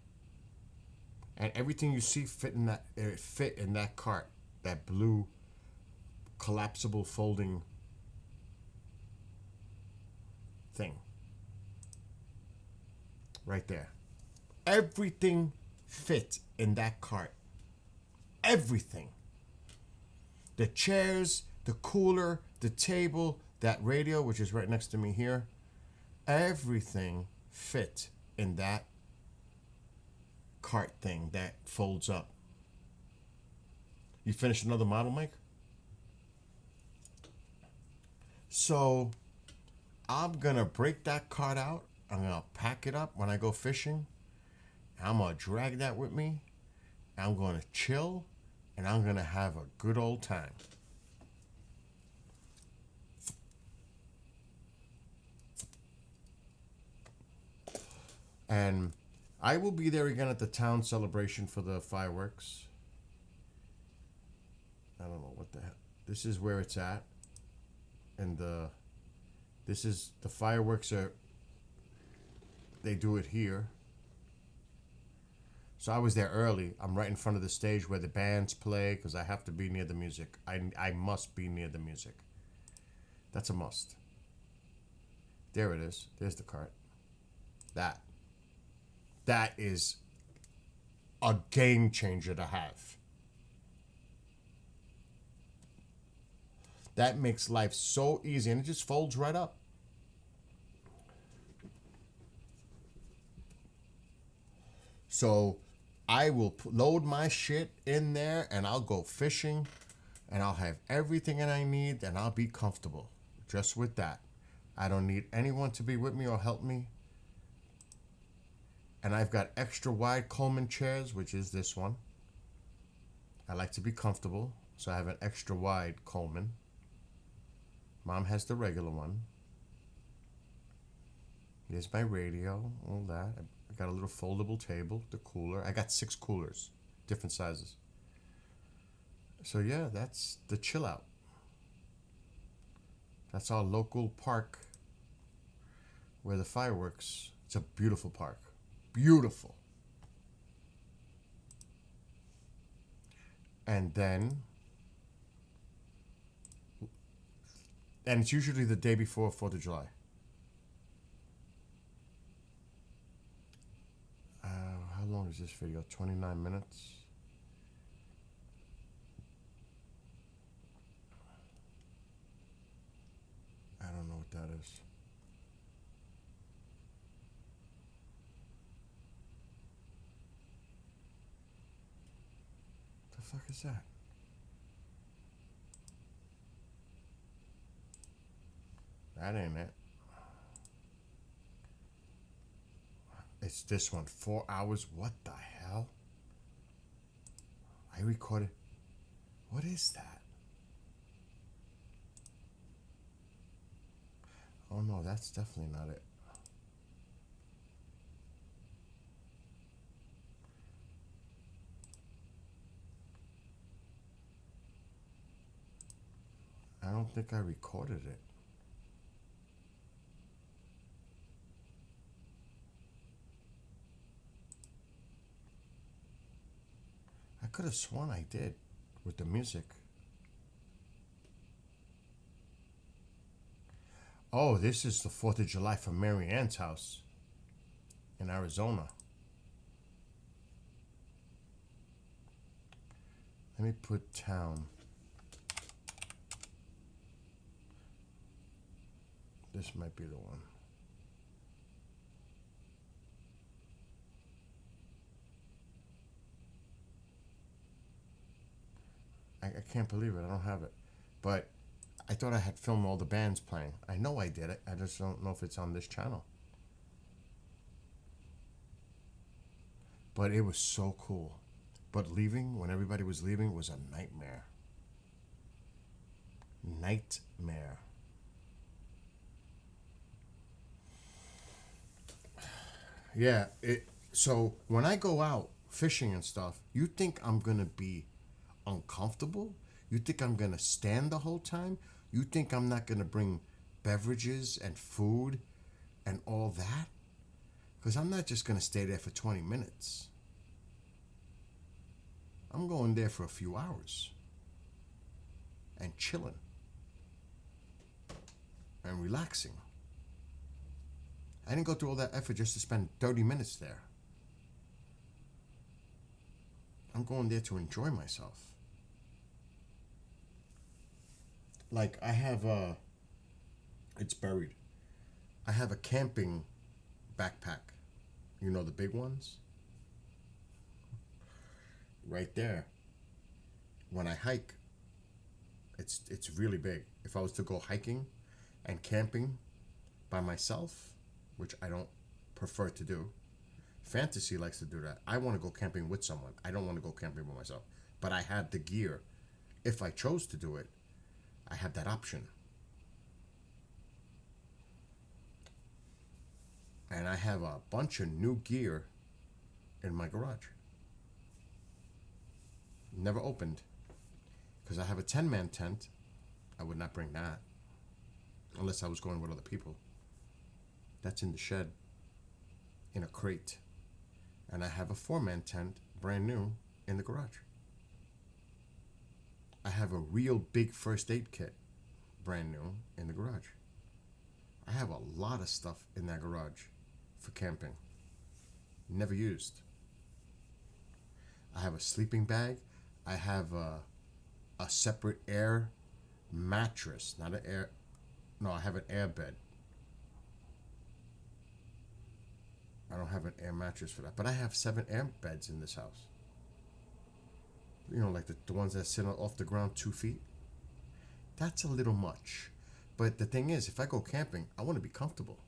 And everything you see fit in that cart, that blue collapsible folding thing. Right there. Everything fit in that cart. Everything. The chairs, the cooler, the table, that radio, which is right next to me here, everything fit in that cart thing that folds up. You finished another model, Mike? So I'm gonna break that cart out. I'm gonna pack it up when I go fishing. I'm gonna drag that with me. I'm gonna chill, and I'm gonna have a good old time. And I will be there again at the town celebration for the fireworks. I don't know what the hell. This is where it's at. And this is, the fireworks are, they do it here. So I was there early. I'm right in front of the stage where the bands play because I have to be near the music. I must be near the music. That's a must. There it is. There's the cart. That is a game changer to have. That makes life so easy, and it just folds right up. So I will load my shit in there, and I'll go fishing, and I'll have everything that I need, and I'll be comfortable just with that. I don't need anyone to be with me or help me. And I've got extra wide Coleman chairs, which is this one. I like to be comfortable, so I have an extra wide Coleman. Mom has the regular one. Here's my radio, all that. I got a little foldable table, the cooler. I got 6 coolers, different sizes. So yeah, that's the chill out. That's our local park where the fireworks, it's a beautiful park. Beautiful. And then, and it's usually the day before 4th of July. How long is this video? 29 minutes. I don't know what that is. The fuck is that? That ain't it. It's this one. 4 hours. What the hell? I recorded. What is that? Oh no, that's definitely not it. I don't think I recorded it. I could have sworn I did with the music. Oh, this is the 4th of July from Mary Ann's house in Arizona. Let me put town. This might be the one. I can't believe it. I don't have it. But I thought I had filmed all the bands playing. I know I did it. I just don't know if it's on this channel. But it was so cool. But leaving, when everybody was leaving, was a nightmare. Nightmare. Yeah, so when I go out fishing and stuff, you think I'm gonna be uncomfortable? You think I'm gonna stand the whole time? You think I'm not gonna bring beverages and food and all that? Because I'm not just gonna stay there for 20 minutes. I'm going there for a few hours and chilling and relaxing. I didn't go through all that effort just to spend 30 minutes there. I'm going there to enjoy myself. like I have a, it's buried. I have a camping backpack. You know the big ones? Right there. When I hike, it's really big. If I was to go hiking and camping by myself, which I don't prefer to do, Fantasy likes to do that. I want to go camping with someone. I don't want to go camping by myself. But I have the gear. If I chose to do it, I have that option. And I have a bunch of new gear in my garage. Never opened. Because I have a 10-man tent. I would not bring that. Unless I was going with other people. That's in the shed. In a crate. And I have a 4-man tent, brand new, in the garage. I have a real big first aid kit, brand new, in the garage. I have a lot of stuff in that garage for camping. Never used. I have a sleeping bag. I have a separate air mattress. Not an air... No, I have an air bed. I don't have an air mattress for that. But I have 7 air beds in this house. You know, like the ones that sit off the ground 2 feet. That's a little much. But the thing is, if I go camping, I want to be comfortable.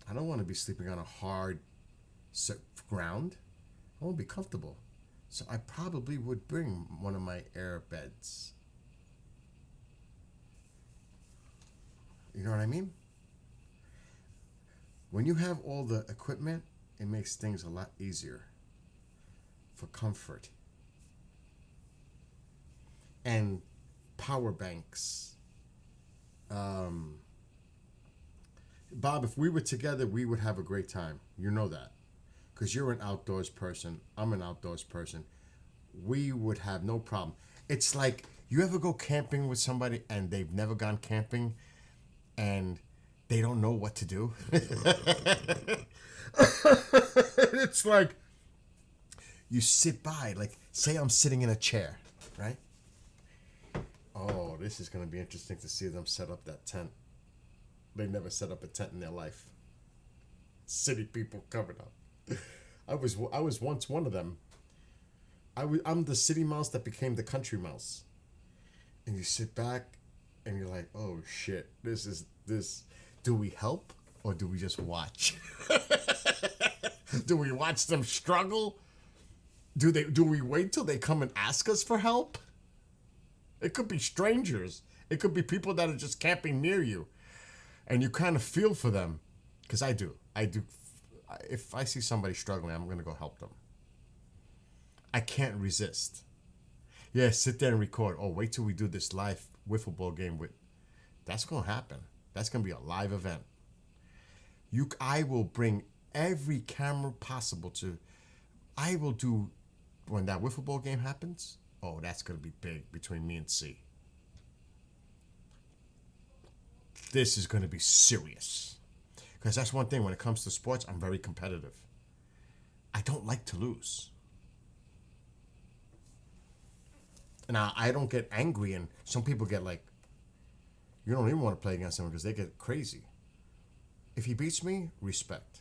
I don't want to be sleeping on a hard ground. I want to be comfortable. So I probably would bring one of my air beds. You know what I mean? When you have all the equipment, it makes things a lot easier for comfort. And power banks. Bob, if we were together, we would have a great time. You know that. Because you're an outdoors person. I'm an outdoors person. We would have no problem. It's like, you ever go camping with somebody and they've never gone camping and they don't know what to do? It's like, you sit by, like, say I'm sitting in a chair, right? Oh, this is going to be interesting to see them set up that tent. They never set up a tent in their life. City people covered up. I was once one of them. I'm the city mouse that became the country mouse. And you sit back and you're like, oh shit, this. Do we help or do we just watch? Do we watch them struggle? Do we wait till they come and ask us for help? It could be strangers. It could be people that are just camping near you. And you kind of feel for them. Because I do. If I see somebody struggling, I'm going to go help them. I can't resist. Yeah, sit there and record. Oh, wait till we do this live wiffle ball game with... That's going to happen. That's going to be a live event. I will bring every camera possible to... I will do... When that wiffle ball game happens, oh, that's going to be big between me and C. This is going to be serious. Because that's one thing, when it comes to sports, I'm very competitive. I don't like to lose. Now, I don't get angry, and some people get like, you don't even want to play against them because they get crazy. If he beats me, respect.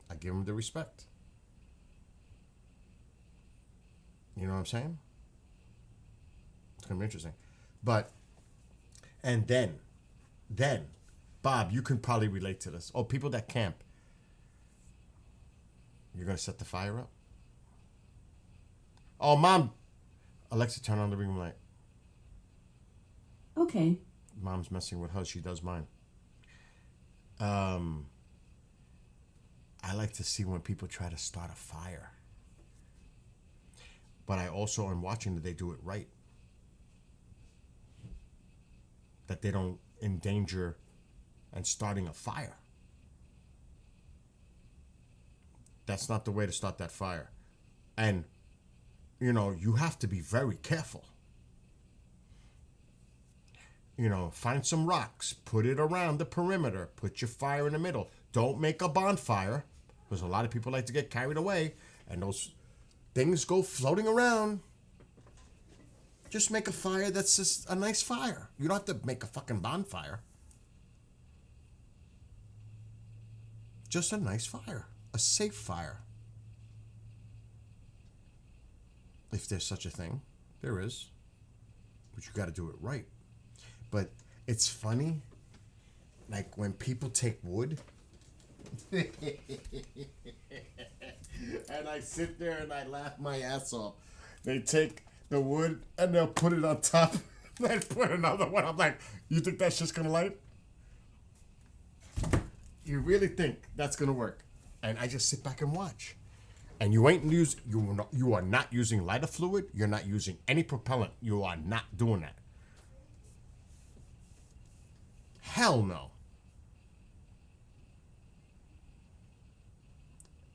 I give him the respect. You know what I'm saying? It's going to be interesting. And then, Bob, you can probably relate to this. Oh, people that camp. You're going to set the fire up? Oh, Mom. Alexa, turn on the ring light. Okay. Mom's messing with her. She does mine. I like to see when people try to start a fire. But I also am watching that they do it right. That they don't endanger and starting a fire. That's not the way to start that fire. And, you know, you have to be very careful. You know, find some rocks, put it around the perimeter, put your fire in the middle. Don't make a bonfire, because a lot of people like to get carried away, and those things go floating around. Just make a fire that's just a nice fire. You don't have to make a fucking bonfire. Just a nice fire. A safe fire. If there's such a thing. There is. But you got to do it right. But it's funny, like when people take wood, and I sit there and I laugh my ass off. They take the wood and they'll put it on top, and put another one. I'm like, you think that's just gonna light? You really think that's gonna work? And I just sit back and watch. And you are not using lighter fluid. You're not using any propellant. You are not doing that. Hell no.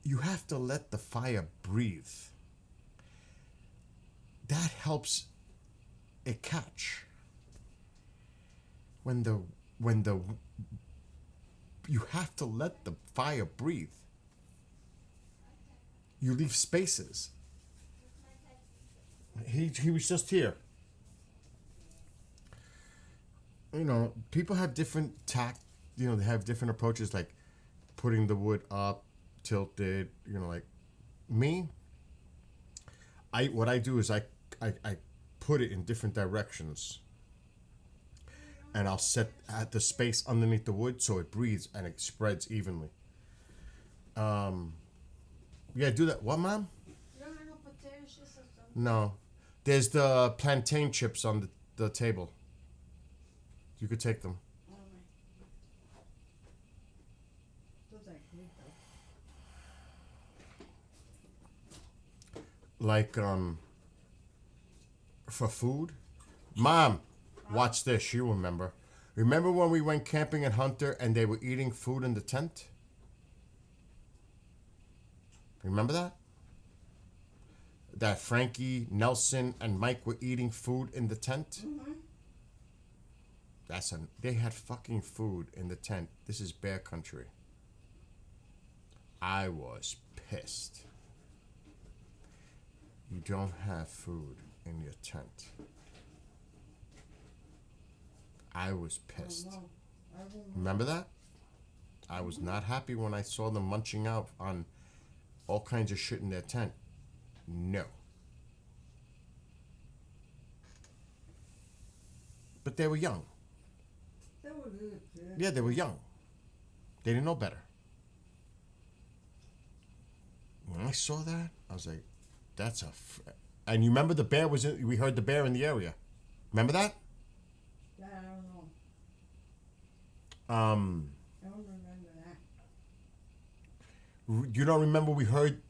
You have to let the fire breathe. That helps it catch. When you have to let the fire breathe. You leave spaces. He was just here. You know, people have different tact. You know, they have different approaches, like putting the wood up, tilted. You know, like me. What I do is I put it in different directions, and I'll set at the space underneath the wood so it breathes and it spreads evenly. Yeah, do that. What, Mom? You don't have no potato chips or something? No. There's the plantain chips on the table. You could take them. All right. Those are good though. Like, for food. Mom, watch this. You remember. Remember when we went camping at Hunter and they were eating food in the tent? Remember that? That Frankie, Nelson, and Mike were eating food in the tent? Mm-hmm. They had fucking food in the tent. This is bear country. I was pissed. You don't have food in your tent. I was pissed. No, I don't know. Remember that? I was not happy when I saw them munching out on all kinds of shit in their tent. No. But they were young. They were good. Yeah, they were young. They didn't know better. When I saw that, I was like, that's a... And you remember the bear was in... We heard the bear in the area. Remember that? Yeah, I don't know. I Um... don't remember that. You don't remember we heard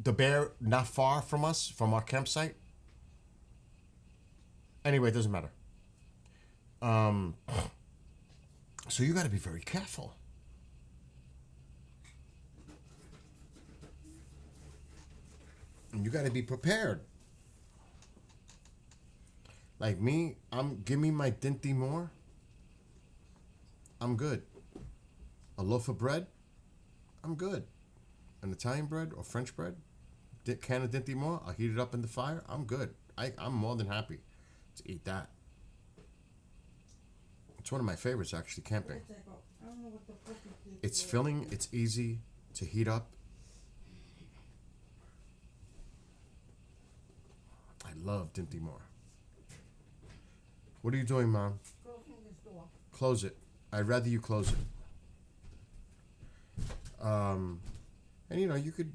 the bear not far from us, from our campsite? Anyway, it doesn't matter. So you got to be very careful. And you got to be prepared. Like me, give me my Dinty Moore. I'm good. A loaf of bread, I'm good. An Italian bread or French bread, can of Dinty Moore, I'll heat it up in the fire, I'm good. I'm more than happy to eat that. It's one of my favorites, actually, camping. I don't know what the fuck it is. It's filling, it's easy to heat up. I love Dinty Moore. What are you doing, Mom? Closing this door. Close it. I'd rather you close it. And you know, you could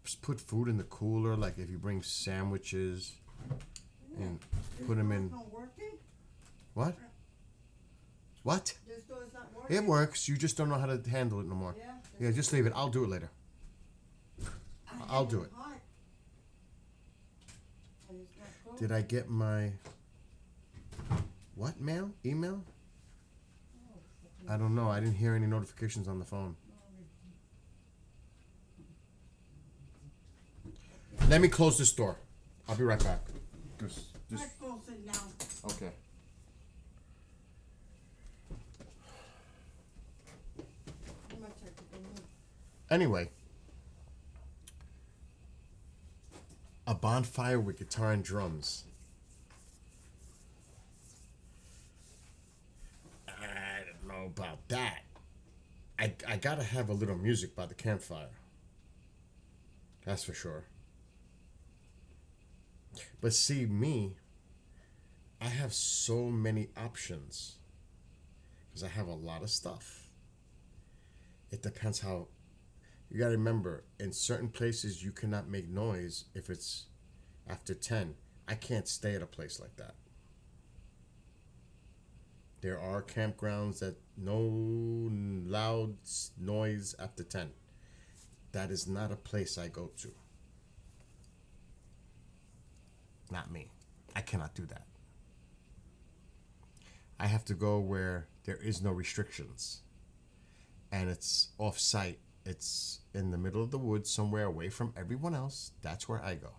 just put food in the cooler, like if you bring sandwiches and put them in. This door's not working? What? What? This door's not working? It works. You just don't know how to handle it no more. Yeah? Yeah, just leave it. I'll do it later. I'll do it. Hot. And it's not cold. Did I get my what mail? Email? I don't know. I didn't hear any notifications on the phone. Let me close this door. I'll be right back. Just Let's close it now. okay. I'm gonna check it in. Anyway, a bonfire with guitar and drums. know about that. I gotta have a little music by the campfire. That's for sure. But see, me, I have so many options because I have a lot of stuff. It depends how. You gotta remember, in certain places, you cannot make noise if it's after 10. I can't stay at a place like that. There are campgrounds that no loud noise after 10. That is not a place I go to. Not me. I cannot do that. I have to go where there is no restrictions. And it's off-site. It's in the middle of the woods, somewhere away from everyone else. That's where I go.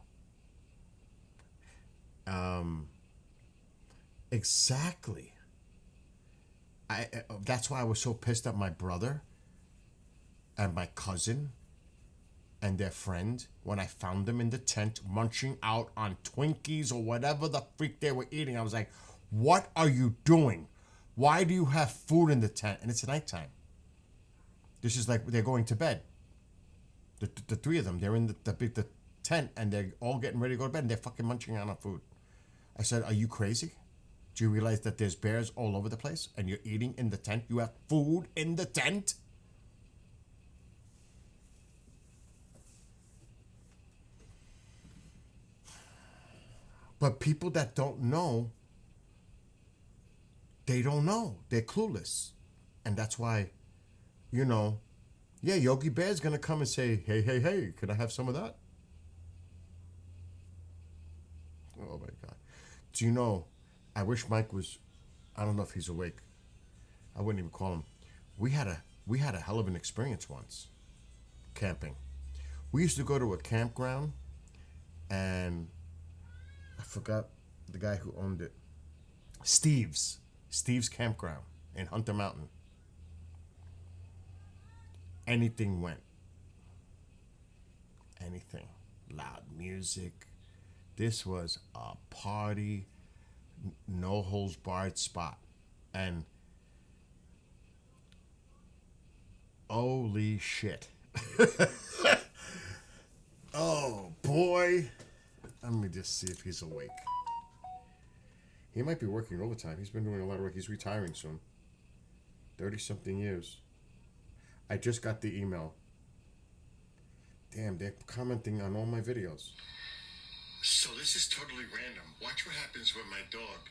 Exactly. That's why I was so pissed at my brother and my cousin and their friend when I found them in the tent munching out on Twinkies or whatever the freak they were eating. I was like, what are you doing? Why do you have food in the tent? And it's nighttime. This is like they're going to bed. The three of them, they're in the tent and they're all getting ready to go to bed and they're fucking munching out on food. I said, are you crazy? Do you realize that there's bears all over the place and you're eating in the tent? You have food in the tent? But people that don't know, they don't know. They're clueless. And that's why, yeah, Yogi Bear's going to come and say, hey, can I have some of that? Oh, my God. Do you know, I wish Mike was, I don't know if he's awake. I wouldn't even call him. We had a hell of an experience once, camping. We used to go to a campground, and I forgot the guy who owned it. Steve's Campground in Hunter Mountain. Anything went. Anything. Loud music. This was a party, no holds barred spot. And holy shit. Oh boy. Let me just see if he's awake. He might be working overtime. He's been doing a lot of work. He's retiring soon. 30-something years. I just got the email. Damn, they're commenting on all my videos. So this is totally random. Watch what happens with my dog.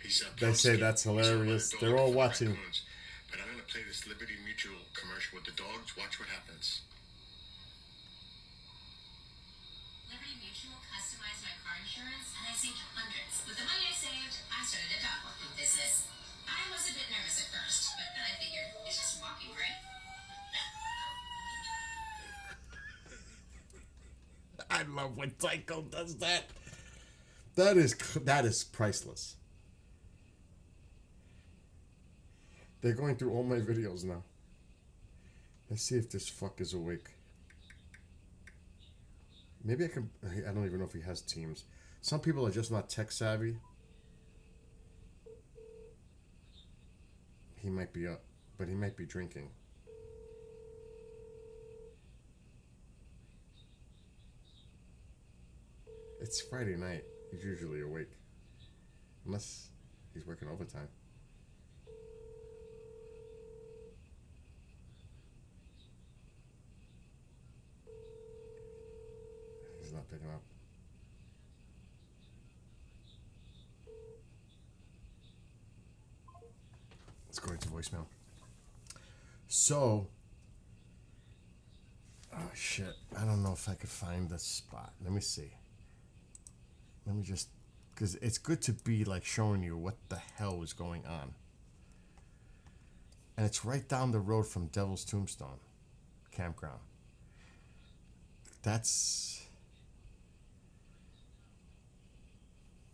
He's They say that's hilarious. They're all watching. But I'm going to play this Liberty Mutual commercial with the dogs. Watch what happens. Liberty Mutual customized my car insurance, and I saved hundreds. With the money I saved, I started a dog walking business. I was a bit nervous at first, but then I figured it's just walking, right? I love when Tycho does that. That is priceless. They're going through all my videos now. Let's see if this fuck is awake. Maybe I can. I don't even know if he has Teams. Some people are just not tech savvy. He might be up, but he might be drinking. It's Friday night. He's usually awake. Unless he's working overtime. He's not picking up. Let's go into voicemail. So, oh shit. I don't know if I could find the spot. Let me see. Let me just, because it's good to be like showing you what the hell is going on. And it's right down the road from Devil's Tombstone Campground. That's,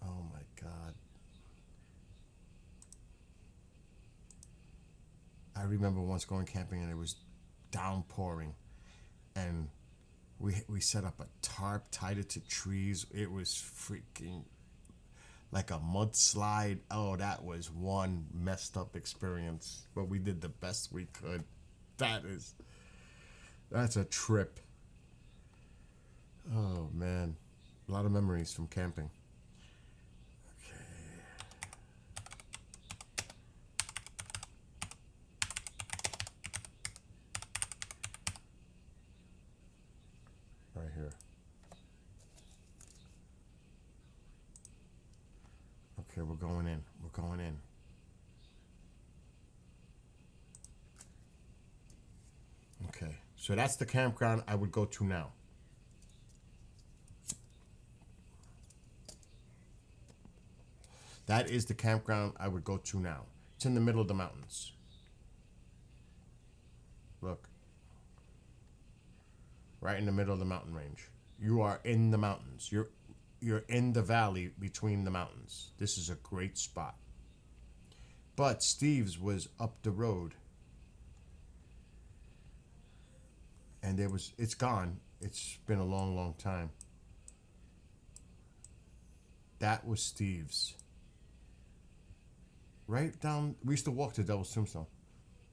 oh my God. I remember once going camping and it was downpouring, and we set up a tarp, tied it to trees. It was freaking like a mudslide. Oh, that was one messed up experience, but we did the best we could. That's a trip. Oh man, a lot of memories from camping. Right here. Okay, we're going in. We're going in. Okay, so that's the campground I would go to now. That is the campground I would go to now. It's in the middle of the mountains. Look. Right in the middle of the mountain range. You are in the mountains. You're in the valley between the mountains. This is a great spot. But Steve's was up the road. And it's gone. It's been a long, long time. That was Steve's. Right down, we used to walk to Devil's Tombstone.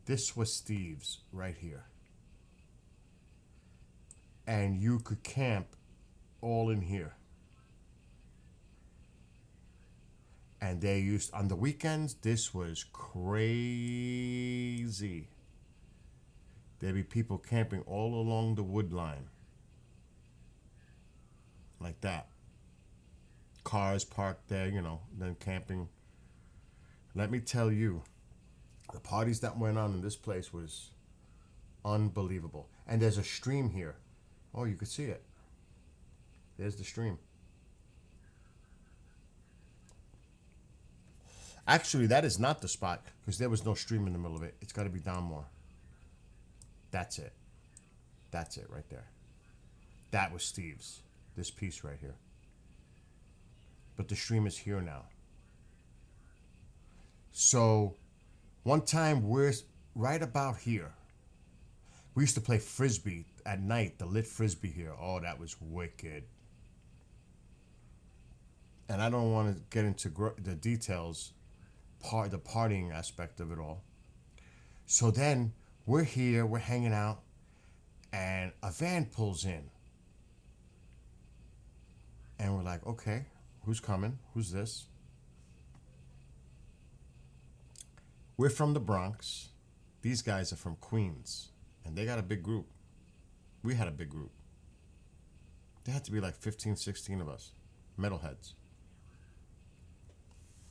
This was Steve's right here. And you could camp all in here. And they used, on the weekends, this was crazy. There'd be people camping all along the wood line. Like that. Cars parked there, then camping. Let me tell you, the parties that went on in this place was unbelievable. And there's a stream here. Oh, you could see it. There's the stream. Actually, that is not the spot because there was no stream in the middle of it. It's got to be down more. That's it. That's it right there. That was Steve's. This piece right here. But the stream is here now. So, one time we're right about here. We used to play frisbee at night, the lit frisbee here. Oh, that was wicked. And I don't want to get into the details, the partying aspect of it all. So then we're here, we're hanging out, and a van pulls in. And we're like, okay, who's coming? Who's this? We're from the Bronx. These guys are from Queens. And they got a big group. We had a big group. There had to be like 15, 16 of us. Metalheads.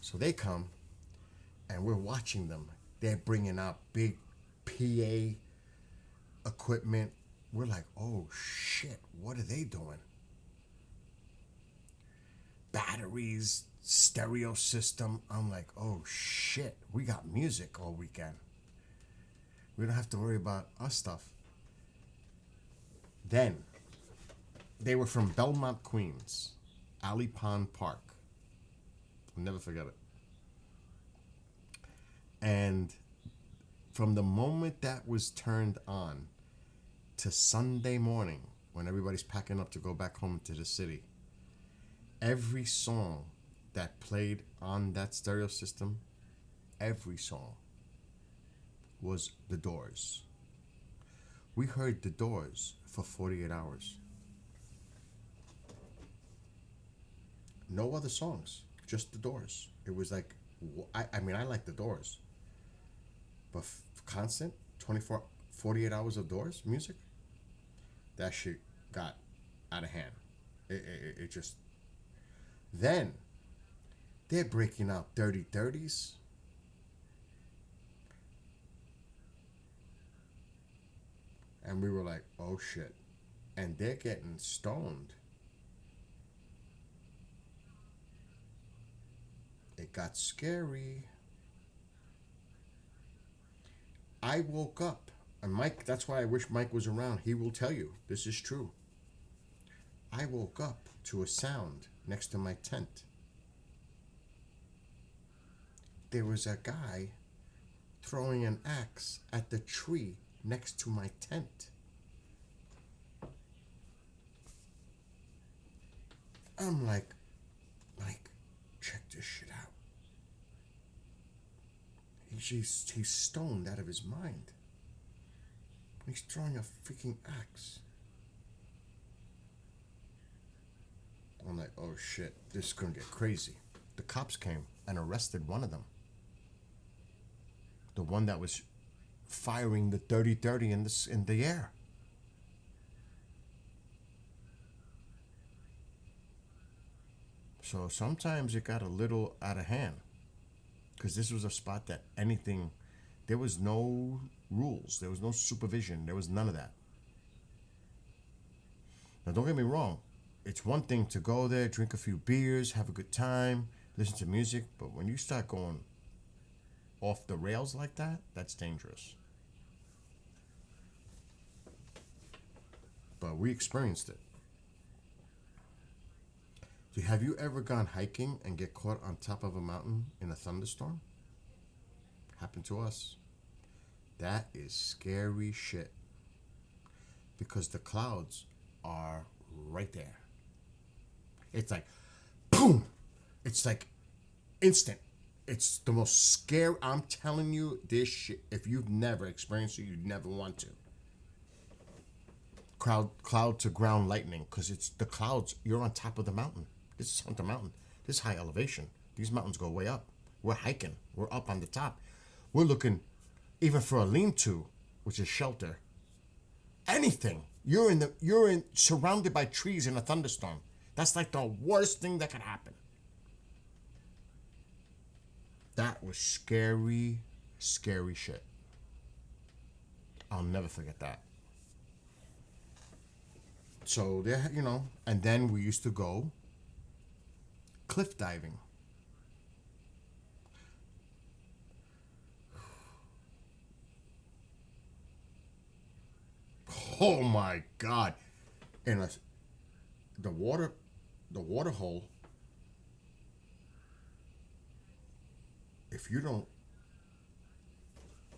So they come, and we're watching them. They're bringing out big PA equipment. We're like, oh shit, what are they doing? Batteries, stereo system. I'm like, oh shit, we got music all weekend. We don't have to worry about our stuff. Then, they were from Belmont, Queens. Alley Pond Park. I'll never forget it. And from the moment that was turned on to Sunday morning, when everybody's packing up to go back home to the city, every song that played on that stereo system, every song, was The Doors. We heard The Doors for 48 hours. No other songs, just The Doors. It was like, I mean, I like The Doors. But constant, 48 hours of Doors music, that shit got out of hand. It just... Then, they're breaking out Dirty Thirties. And we were like, oh shit. And they're getting stoned. It got scary. I woke up. And Mike, that's why I wish Mike was around. He will tell you, this is true. I woke up to a sound next to my tent. There was a guy throwing an axe at the tree next to my tent. I'm like, Mike, check this shit out. He's stoned out of his mind. He's throwing a freaking axe. I'm like, oh shit, this is gonna get crazy. The cops came and arrested one of them. The one that was firing the 30-30 in the air. So sometimes it got a little out of hand. Because this was a spot that anything, there was no rules, there was no supervision, there was none of that. Now don't get me wrong, it's one thing to go there, drink a few beers, have a good time, listen to music, but when you start going off the rails like that, that's dangerous. But we experienced it. So have you ever gone hiking and get caught on top of a mountain in a thunderstorm? Happened to us. That is scary shit. Because the clouds are right there. It's like, boom! It's like instant. It's the most scary. I'm telling you this shit. If you've never experienced it, you'd never want to. Cloud to ground lightning. Because it's the clouds. You're on top of the mountain. This is Hunter Mountain. This is high elevation. These mountains go way up. We're hiking. We're up on the top. We're looking even for a lean-to, which is shelter. Anything. You're surrounded by trees in a thunderstorm. That's like the worst thing that could happen. That was scary, scary shit. I'll never forget that. So there, and then we used to go cliff diving. Oh my God. And the water hole, if you don't,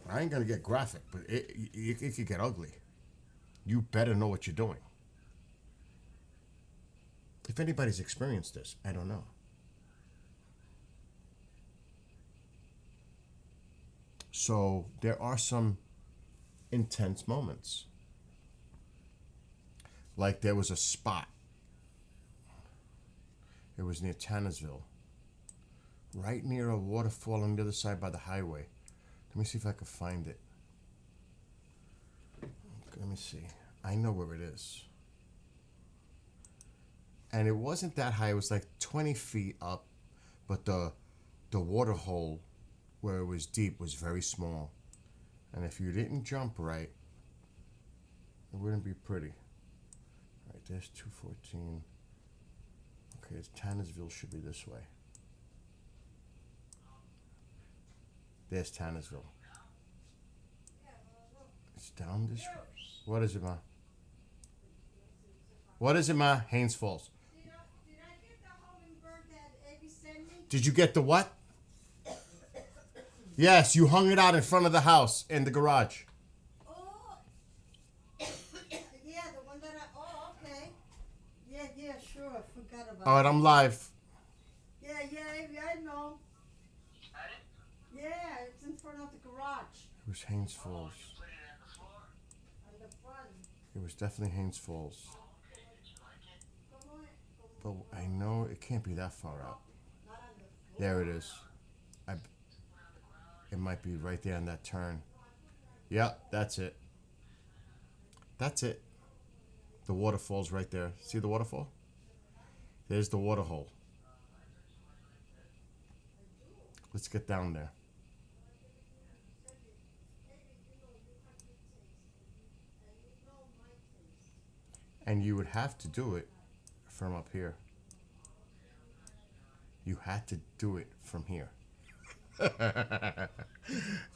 I ain't gonna get graphic, but it could get ugly. You better know what you're doing. If anybody's experienced this, I don't know. So there are some intense moments. Like there was a spot. It was near Tannersville. Right near a waterfall on the other side by the highway. Let me see if I can find it. Let me see. I know where it is. And it wasn't that high. It was like 20 feet up. But the water hole where it was deep was very small. And if you didn't jump right, it wouldn't be pretty. All right, there's 214. Okay, it's Tannersville should be this way. There's Tannersville. It's down this way. What is it, Ma? What is it, Ma? Haynes Falls. Did I get the hummingbird that Abby sent me? Did you get the what? Yes, you hung it out in front of the house in the garage. Oh. Yeah, the one that okay. Yeah, sure. I forgot about All right, I'm live. Yeah, Abby, I know. Yeah, it's in front of the garage. It was Haynes Falls. On the front. It was definitely Haynes Falls. Come on. But I know it can't be that far out. Not on the floor. There it is. It might be right there on that turn. Yep, that's it. That's it. The waterfall's right there. See the waterfall? There's the water hole. Let's get down there. And you would have to do it from up here. You had to do it from here.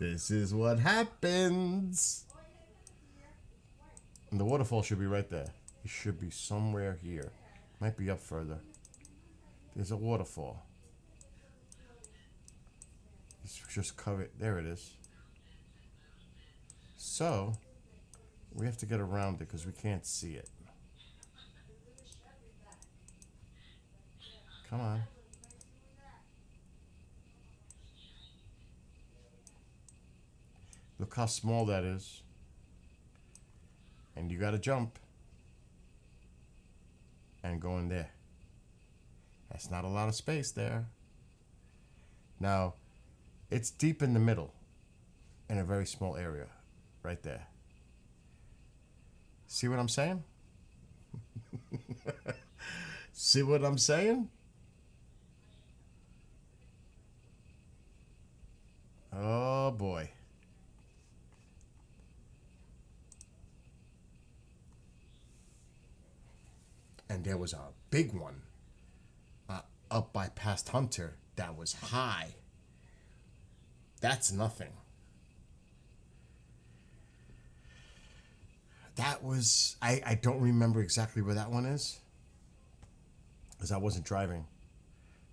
This is what happens. And the waterfall should be right there. It should be somewhere here. Might be up further. There's a waterfall. It's just covered. There it is. So, we have to get around it because we can't see it. Come on. how small that is. And you gotta jump and go in there. That's not a lot of space there. Now, it's deep in the middle in a very small area, right there. See what I'm saying? See what I'm saying? Oh boy. And there was a big one up by past Hunter that was high. That's nothing. That was, I don't remember exactly where that one is, because I wasn't driving.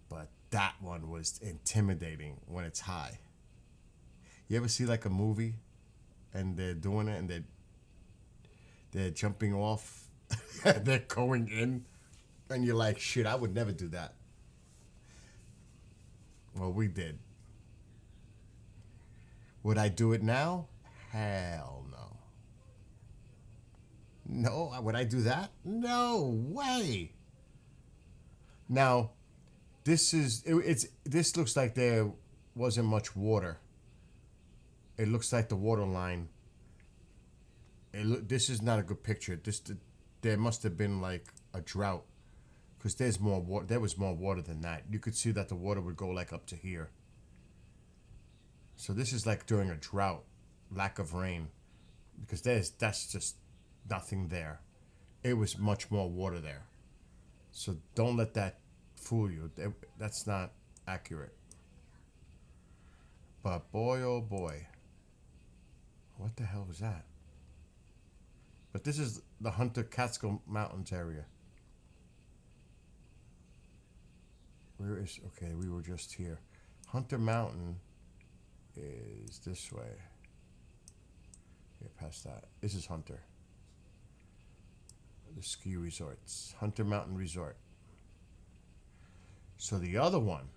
But that one was intimidating when it's high. You ever see like a movie and they're doing it and they're jumping off, they're going in, and you're like, shit, I would never do that. Well, we did. Would I do it now? Hell no. No, would I do that? No way. Now, this looks like there wasn't much water. It looks like the water line. This is not a good picture. There must have been like a drought, because there's more water. There was more water than that. You could see that the water would go like up to here. So this is like during a drought, lack of rain, because that's just nothing there. It was much more water there. So don't let that fool you. That's not accurate. But boy, oh boy. What the hell was that? But this is the Hunter Catskill Mountains area. Where is, okay, we were just here. Hunter Mountain is this way. Yeah, past that. This is Hunter. The ski resorts. Hunter Mountain Resort. So the other one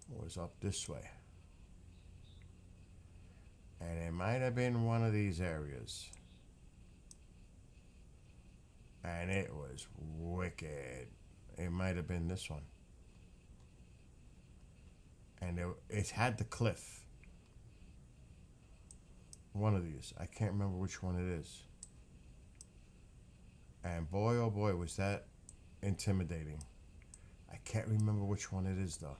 was up this way. And it might have been one of these areas. And it was wicked. It might have been this one. And it had the cliff. One of these. I can't remember which one it is. And boy, oh boy, was that intimidating. I can't remember which one it is, though.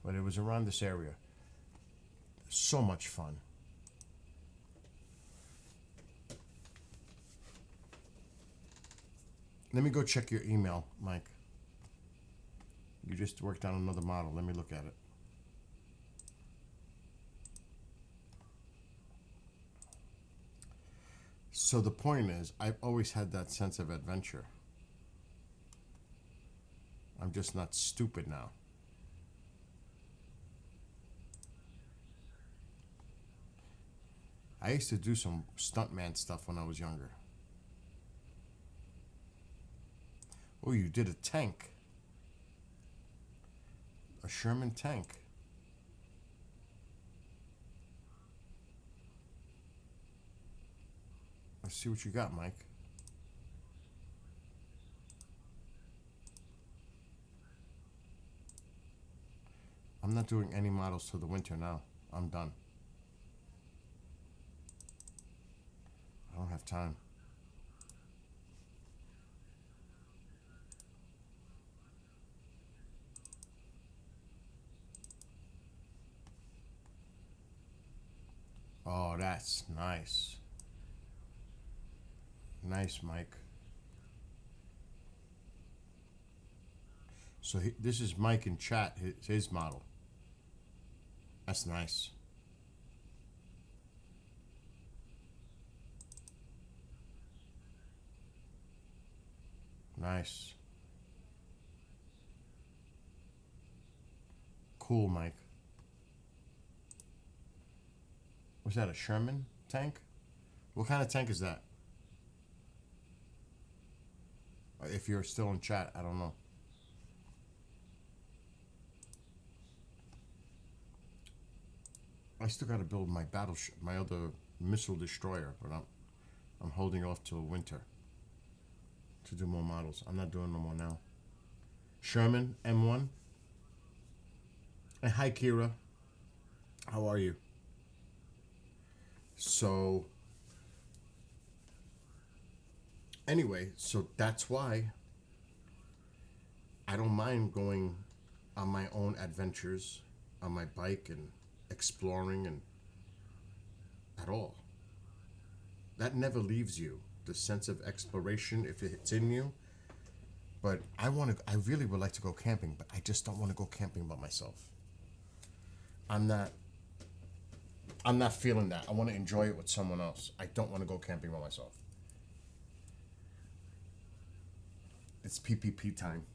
But it was around this area. So much fun. Let me go check your email, Mike. You just worked on another model. Let me look at it. So the point is, I've always had that sense of adventure. I'm just not stupid now. I used to do some stuntman stuff when I was younger. Oh, you did a tank. A Sherman tank. Let's see what you got, Mike. I'm not doing any models till the winter now. I'm done. I don't have time. Oh, that's nice. Nice, Mike. So this is Mike in chat, his model. That's nice. Nice. Cool, Mike. Was that a Sherman tank? What kind of tank is that? If you're still in chat, I don't know. I still got to build my battleship, my other missile destroyer, but I'm holding off till winter to do more models. I'm not doing no more now. Sherman M1. And hi, Kira. How are you? So, anyway, so that's why I don't mind going on my own adventures on my bike and exploring and at all. That never leaves you, the sense of exploration, if it's in you. But I really would like to go camping, but I just don't want to go camping by myself. I'm not feeling that. I want to enjoy it with someone else. I don't want to go camping by myself. It's PPP time.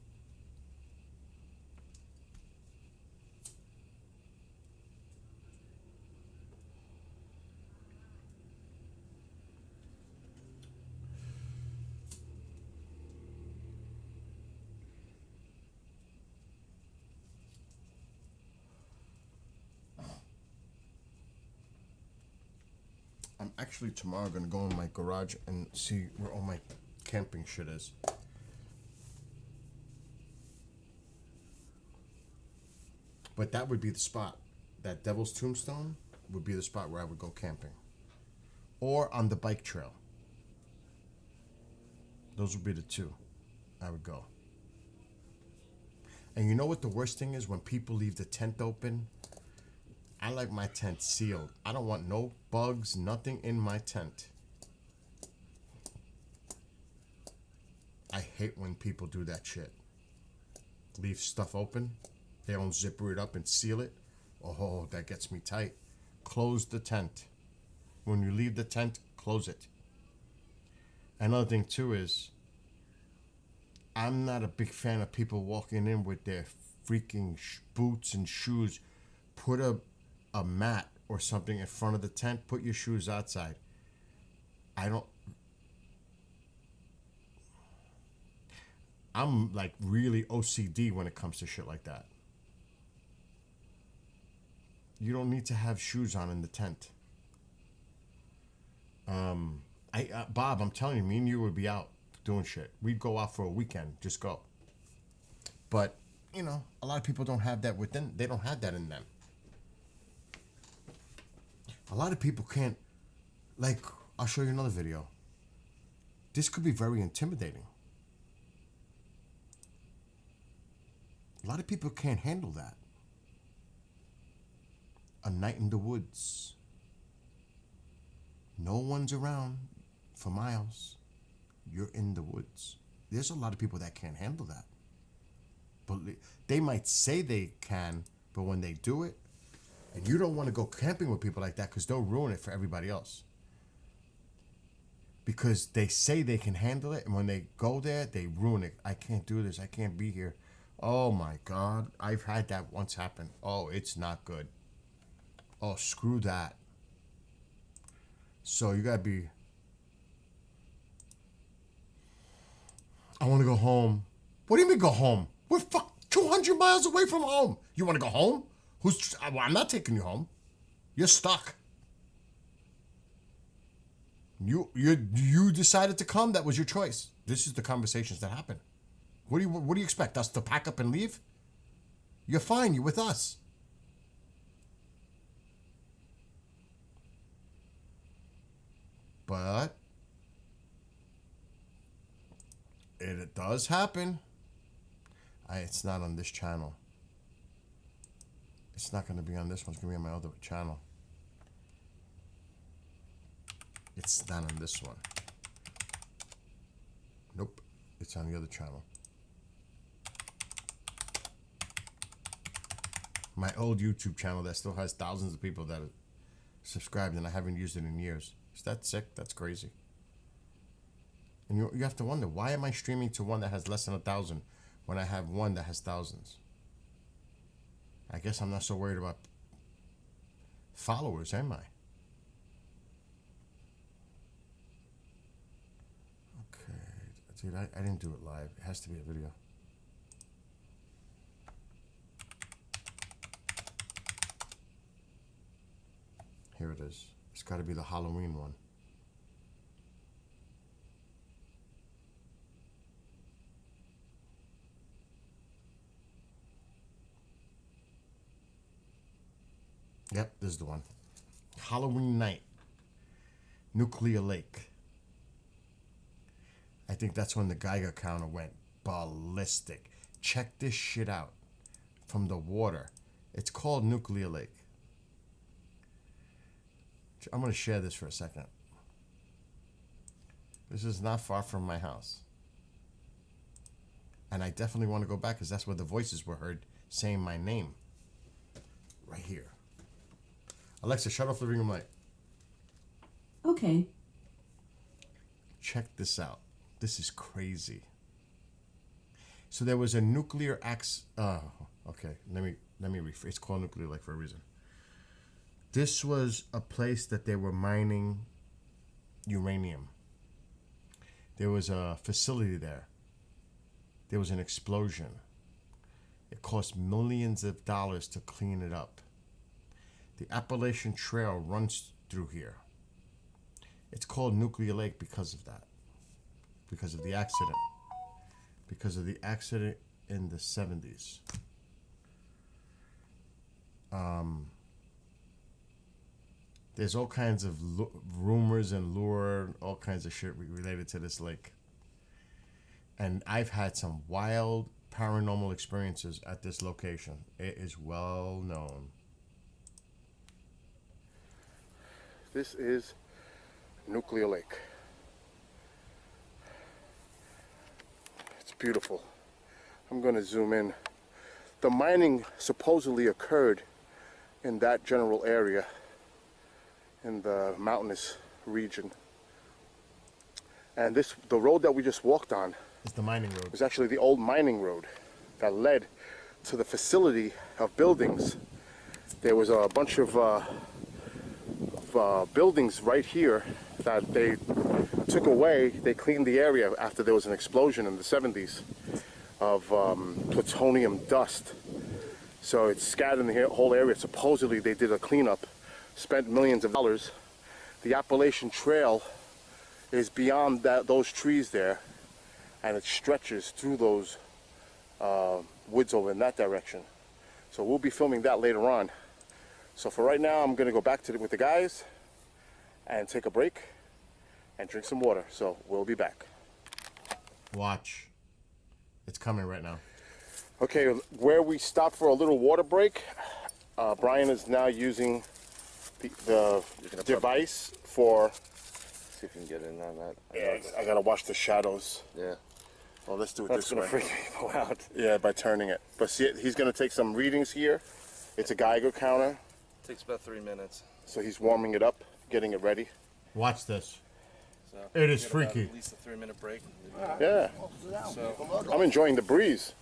I'm actually tomorrow gonna go in my garage and see where all my camping shit is. But that would be the spot. That Devil's Tombstone would be the spot where I would go camping. Or on the bike trail. Those would be the two I would go. And you know what the worst thing is? When people leave the tent open. I like my tent sealed. I don't want no bugs, nothing in my tent. I hate when people do that shit. Leave stuff open. They don't zipper it up and seal it. Oh, that gets me tight. Close the tent. When you leave the tent, close it. Another thing too is, I'm not a big fan of people walking in with their freaking boots and shoes. Put a mat or something in front of the tent. Put your shoes outside. I'm like really OCD when it comes to shit like that. You don't need to have shoes on in the tent. Bob, I'm telling you, me and you would be out doing shit. We'd go out for a weekend, just go. But, you know, a lot of people don't have that within, they don't have that in them. A lot of people can't, like, I'll show you another video. This could be very intimidating. A lot of people can't handle that. A night in the woods. No one's around for miles. You're in the woods. There's a lot of people that can't handle that. But they might say they can, but when they do it, and you don't want to go camping with people like that because they'll ruin it for everybody else. Because they say they can handle it, and when they go there, they ruin it. I can't do this. I can't be here. Oh my God. I've had that once happen. Oh, it's not good. Oh, screw that. So you gotta be, I want to go home. What do you mean go home? We're 200 miles away from home. You want to go home? I'm not taking you home. You're stuck. You decided to come. That was your choice. This is the conversations that happen. What do you expect? Us to pack up and leave? You're fine. You're with us. But it does happen. It's not on this channel. It's not going to be on this one. It's going to be on my other channel. It's not on this one. Nope. It's on the other channel. My old YouTube channel that still has thousands of people that are subscribed, and I haven't used it in years. Is that sick? That's crazy. And you have to wonder, why am I streaming to one that has less than 1,000 when I have one that has thousands? I guess I'm not so worried about followers, am I? Okay. Dude, I didn't do it live. It has to be a video. Here it is. It's got to be the Halloween one. Yep, this is the one. Halloween night. Nuclear Lake. I think that's when the Geiger counter went ballistic. Check this shit out. From the water. It's called Nuclear Lake. I'm going to share this for a second. This is not far from my house. And I definitely want to go back because that's where the voices were heard saying my name. Right here. Alexa, shut off the living room light. Okay. Check this out. This is crazy. So there was a nuclear okay. Let me rephrase. It's called Nuclear Lake for a reason. This was a place that they were mining uranium. There was a facility there. There was an explosion. It cost millions of dollars to clean it up. The Appalachian Trail runs through here. It's called Nuclear Lake because of that. Because of the accident. Because of the accident in the 70s. There's all kinds of rumors and lore, all kinds of shit related to this lake. And I've had some wild paranormal experiences at this location. It is well known. This is Nuclear Lake. It's beautiful. I'm going to zoom in. The mining supposedly occurred in that general area in the mountainous region. And the road that we just walked on It's the mining road. was actually the old mining road that led to the facility of buildings. There was a bunch of buildings right here that they took away. They cleaned the area after there was an explosion in the 70s of plutonium dust. So it's scattered in the whole area. Supposedly they did a cleanup, spent millions of dollars. The Appalachian Trail is beyond those trees there, and it stretches through those woods over in that direction. So we'll be filming that later on. So for right now, I'm gonna go back to with the guys and take a break and drink some water. So we'll be back. Watch. It's coming right now. Okay, where we stopped for a little water break, Brian is now using the device for... See if you can get in on that. Yeah, I gotta watch the shadows. Yeah. Well, let's do it That's this gonna way. freak people out. Yeah, by turning it. But see, he's gonna take some readings here. It's a Geiger counter. Takes about 3 minutes. So he's warming it up, getting it ready. Watch this. So It is we get about freaky. At least a 3-minute break. Yeah, So I'm enjoying the breeze.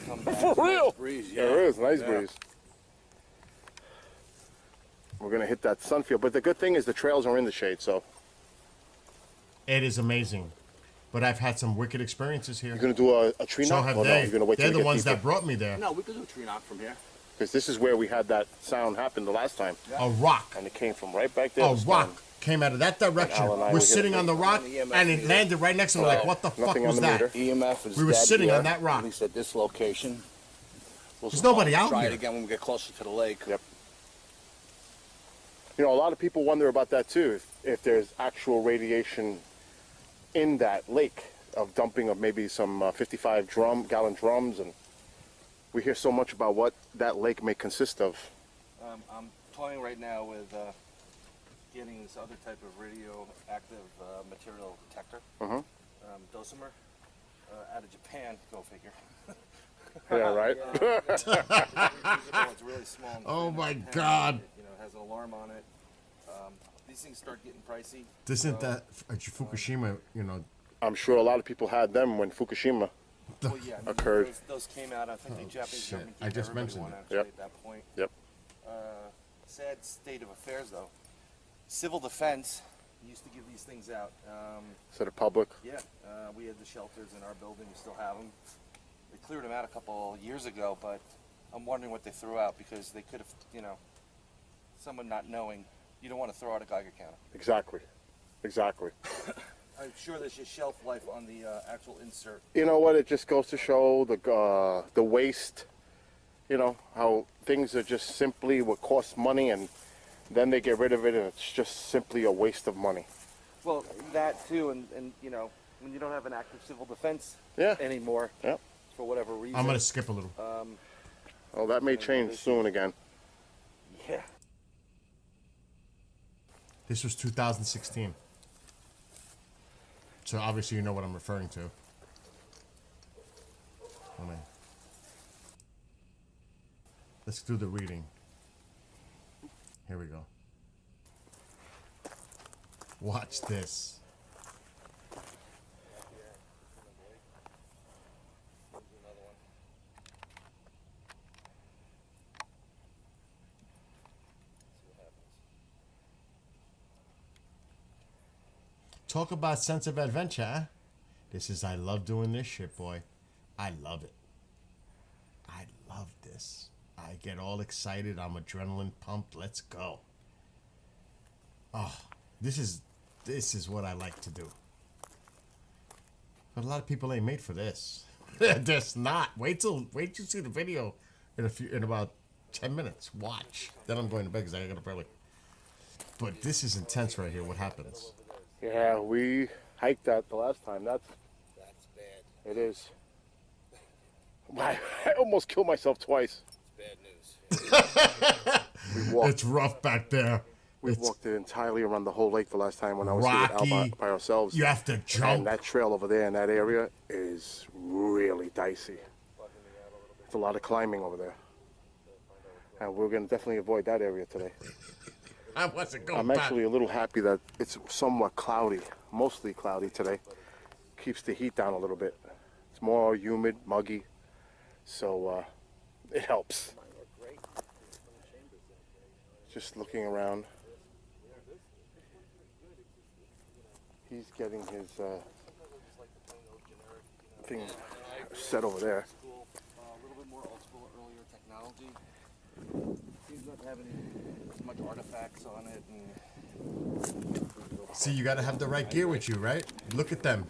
come back. For real? Breeze, Yeah, it is, nice breeze. We're gonna hit that sun field, but the good thing is the trails are in the shade, so. It is amazing. But I've had some wicked experiences here. You're gonna do a tree So knock? have Or no, they. you're gonna wait They're till the we get ones deeper? that brought me there. No, we could do a tree knock from here. Because this is where we had that sound happen the last time. A rock. And it came from right back there. A this rock time. came out of that direction. Al and I We're were sitting hitting on the rock, and it landed right next to me. Like, what the fuck Nothing on was the that? meter. EMF is We were dead sitting here, on that rock. At least at this location. There's nobody out Try here. it again when we get closer to the lake. Yep. You know, a lot of people wonder about that too. If there's actual radiation in that lake of dumping of maybe some 55-gallon drums, and we hear so much about what that lake may consist of. I'm toying right now with getting this other type of radioactive material detector. Mhm. Dosimer, out of Japan. Go figure. Yeah, right. It's really small. and Oh thin my and God. it has an alarm on it. These things start getting pricey. Isn't that Fukushima, you know, I'm sure a lot of people had them when Fukushima. Well, yeah, I mean, Occurred. Those came out. I think the Japanese shit. government I gave just everybody mentioned one it. actually Yep. at that point. Yep. Sad state of affairs though. Civil defense used to give these things out. To the public. Yeah, we had the shelters in our building. We still have them. They cleared them out a couple years ago, but I'm wondering what they threw out because they could have, someone not knowing you don't want to throw out a Geiger counter. Exactly. Exactly. I'm sure there's a shelf life on the actual insert. You know what? It just goes to show the waste. You know how things are just simply what costs money, and then they get rid of it, and it's just simply a waste of money. Well, that too, and you know, when you don't have an active civil defense Yeah. anymore, Yeah. for whatever reason. I'm gonna skip a little. Oh, that may change soon again. Yeah. This was 2016. So obviously you know what I'm referring to. Hold on. Let's do the reading. Here we go. Watch this. Talk about sense of adventure, huh? This is, I love doing this shit, boy. I love it. I love this. I get all excited. I'm adrenaline pumped. Let's go. Oh, this is what I like to do. But a lot of people ain't made for this. They're just not. Wait till you see the video in about 10 minutes. Watch. Then I'm going to bed because I gotta probably. But this is intense right here. What happens? Yeah, we hiked that the last time. That's bad. It is. I almost killed myself twice. It's bad news. We walked. It's rough back there. We It's walked it entirely around the whole lake the last time when I was here out rocky. by ourselves. You have to And jump. that trail over there in that area is really dicey. It's a lot of climbing over there. And we're going to definitely avoid that area today. I wasn't going I'm back. actually a little happy that it's somewhat cloudy, mostly cloudy today. Keeps the heat down a little bit. It's more humid, muggy, so it helps. Just looking around. He's getting his thing set over there. A little bit more old school, earlier technology. Seems not to have as much artifacts on it. And See, you got to have the right gear with you, right? Look at them.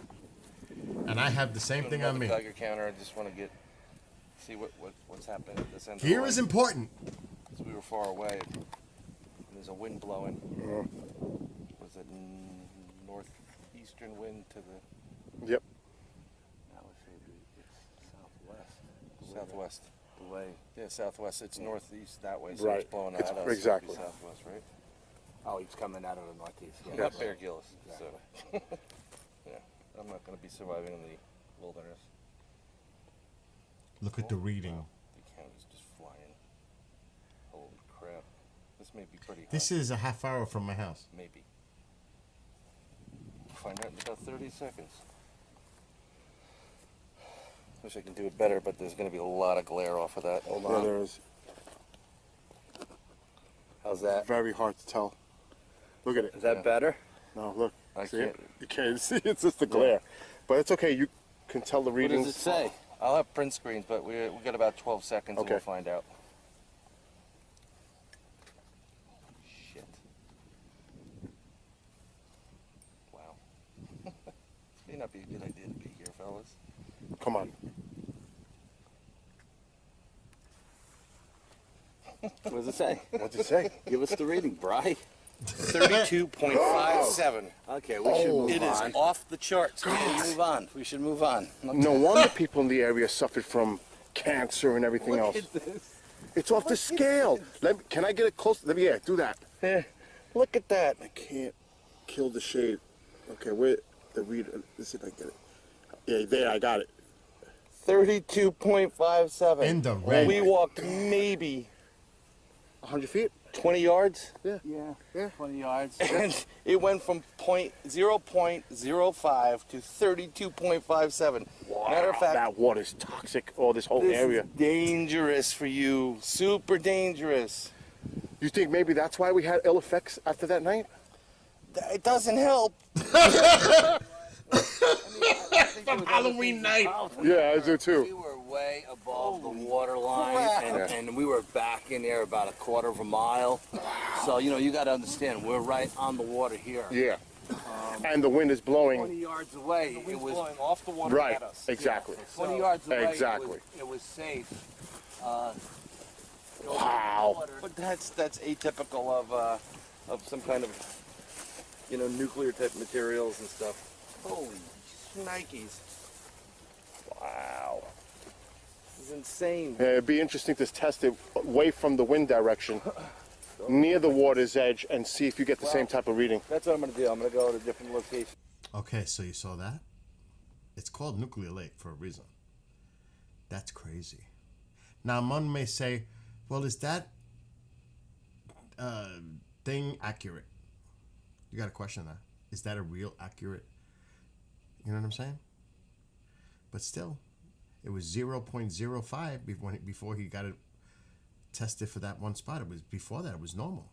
And I have the same thing on me. Geiger counter. I just want to see what's happening at this end. Gear is important. Because we were far away. And there's a wind blowing. Was it northeastern wind to the? Yep. I would say it's southwest. Southwest. The way. Yeah, southwest. It's northeast that way, so Right. it's blowing It's- at us. exactly. It'd be southwest, right? Oh, he's coming out of the northeast. Yeah. Not Bear Grylls. So, yeah, I'm not going to be surviving in the wilderness. Look at the reading. The county's just flying. Holy crap! This may be pretty. This hot. is a half hour from my house. Maybe. Find out in about 30 seconds. Wish I can do it better, but there's going to be a lot of glare off of that. Hold Yeah, on. there is. How's that? Very hard to tell. Look at it. Is that better? No, look. I See it? can't- You can't see. It's just the glare. But it's okay. You can tell the What readings. does it say? I'll have print screens, but we got about 12 seconds and Okay. we'll find out. Shit. Wow. This may not be a good idea to be here, fellas. Come on. What does it say? What's it say? Give us the reading, Bri. 32.57. Okay, we should move It is on. off the charts. We should move on. We should move on. No wonder people in the area suffered from cancer and everything else. this. It's off the scale. Can I get it close? Yeah, do that. Look at that. I can't kill the shade. Okay, where the reader? Let's see if I get it. Yeah, there, I got it. 32.57. In the red. We walked maybe 100 feet? 20 yards. Yeah. 20 yards. And it went from 0.05 to 32.57. Matter of fact, That water's toxic. Oh, this whole this area. is dangerous for you. Super dangerous. You think maybe that's why we had ill effects after that night? It doesn't help. From Halloween night. Yeah, I do We too. were way above the water line, crap. and we were back in there about a quarter of a mile. So, you know, you got to understand, we're right on the water here. Yeah. And the wind is blowing. 20 yards away, The it wind's was blowing off the water Right. at us. Exactly. 20 yards away. Exactly. It was safe. Wow. But that's atypical of some kind of, you know, nuclear type materials and stuff. Holy shnikes. Wow. This is insane. Yeah, it'd be interesting to test it away from the wind direction, near the water's edge, and see if you get the same type of reading. That's what I'm going to do. I'm going to go to a different location. Okay, so you saw that? It's called Nuclear Lake for a reason. That's crazy. Now, one may say, well, is that thing accurate? You got to question that. Is that a real accurate? You know what I'm saying? But still, it was 0.05 before he got it tested for that one spot. It was before that, it was normal.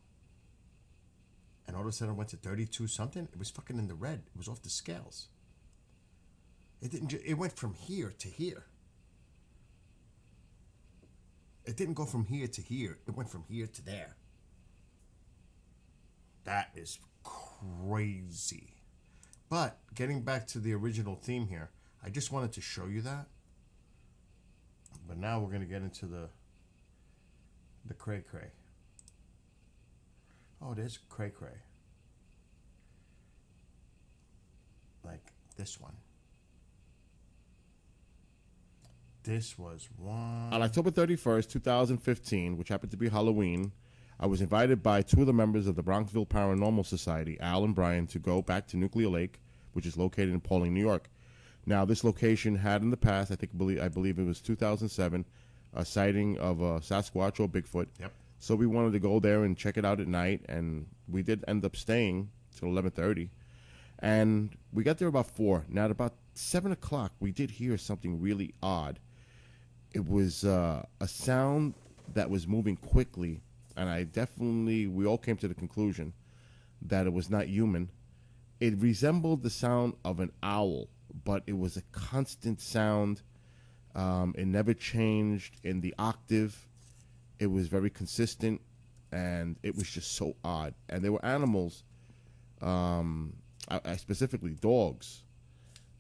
And all of a sudden it went to 32 something. It was fucking in the red. It was off the scales. It didn't. It went from here to here. It didn't go from here to here. It went from here to there. That is crazy. But getting back to the original theme here, I just wanted to show you that. But now we're gonna get into the cray cray. Oh, there's cray cray. Like this one. This was one. On October 31st, 2015, which happened to be Halloween, I was invited by two of the members of the Bronxville Paranormal Society, Al and Brian, to go back to Nuclear Lake, which is located in Pauling, New York. Now, this location had in the past, I believe it was 2007, a sighting of a Sasquatch or Bigfoot. Yep. So we wanted to go there and check it out at night, and we did end up staying till 11:30. And we got there about 4. Now, at about 7 o'clock, we did hear something really odd. It was a sound that was moving quickly, and we all came to the conclusion that it was not human. It resembled the sound of an owl, but it was a constant sound. It never changed in the octave. It was very consistent, and it was just so odd. And there were animals, specifically dogs,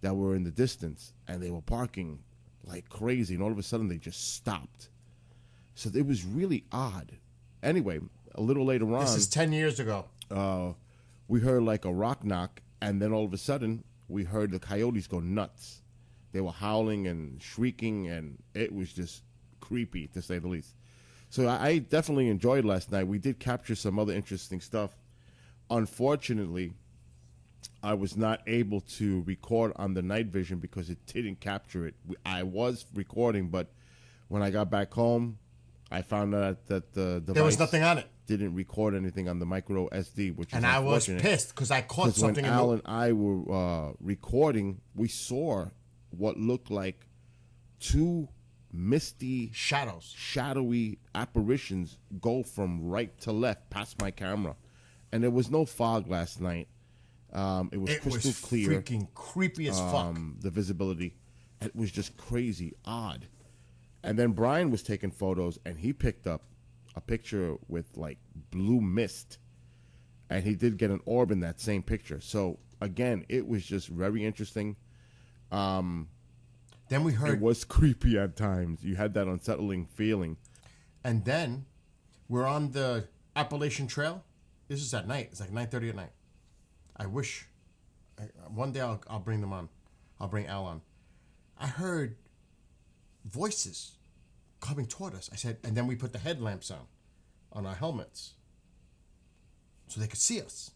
that were in the distance, and they were barking like crazy, and all of a sudden they just stopped. So it was really odd. Anyway, a little later on, This is 10 years ago. we heard like a rock knock, and then all of a sudden we heard the coyotes go nuts. They were howling and shrieking, and it was just creepy, to say the least. So I definitely enjoyed last night. We did capture some other interesting stuff. Unfortunately, I was not able to record on the night vision because it didn't capture it. I was recording, but when I got back home, I found out that the device There was nothing on it. didn't record anything on the micro SD, which And is I was unfortunate. pissed because I caught 'Cause when something Al and I were recording, we saw what looked like two misty, shadows. shadowy apparitions go from right to left past my camera. And there was no fog last night. It was It crystal was clear. freaking creepy as fuck. The visibility. It was just crazy, odd. And then Brian was taking photos, and he picked up a picture with like blue mist. And he did get an orb in that same picture. So again, it was just very interesting. Then we It heard, was creepy at times. You had that unsettling feeling. and then we're on the Appalachian Trail. This is at night. It's like 9:30 at night. I wish one day I'll bring them on. I'll bring Al on. I heard voices coming toward us. I said, and then we put the headlamps on our helmets, so they could see us.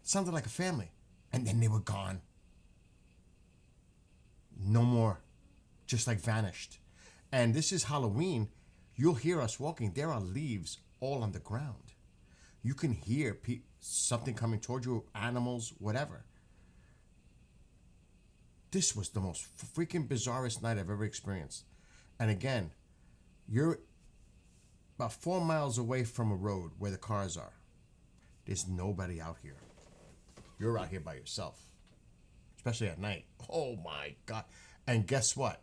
It sounded like a family, and then they were gone. No more, just like vanished. And this is Halloween. You'll hear us walking. There are leaves all on the ground. You can hear something coming toward you, animals, whatever. This was the most freaking bizarrest night I've ever experienced. And again, you're about 4 miles away from a road where the cars are. There's nobody out here. You're out here by yourself, especially at night. Oh my God. And guess what?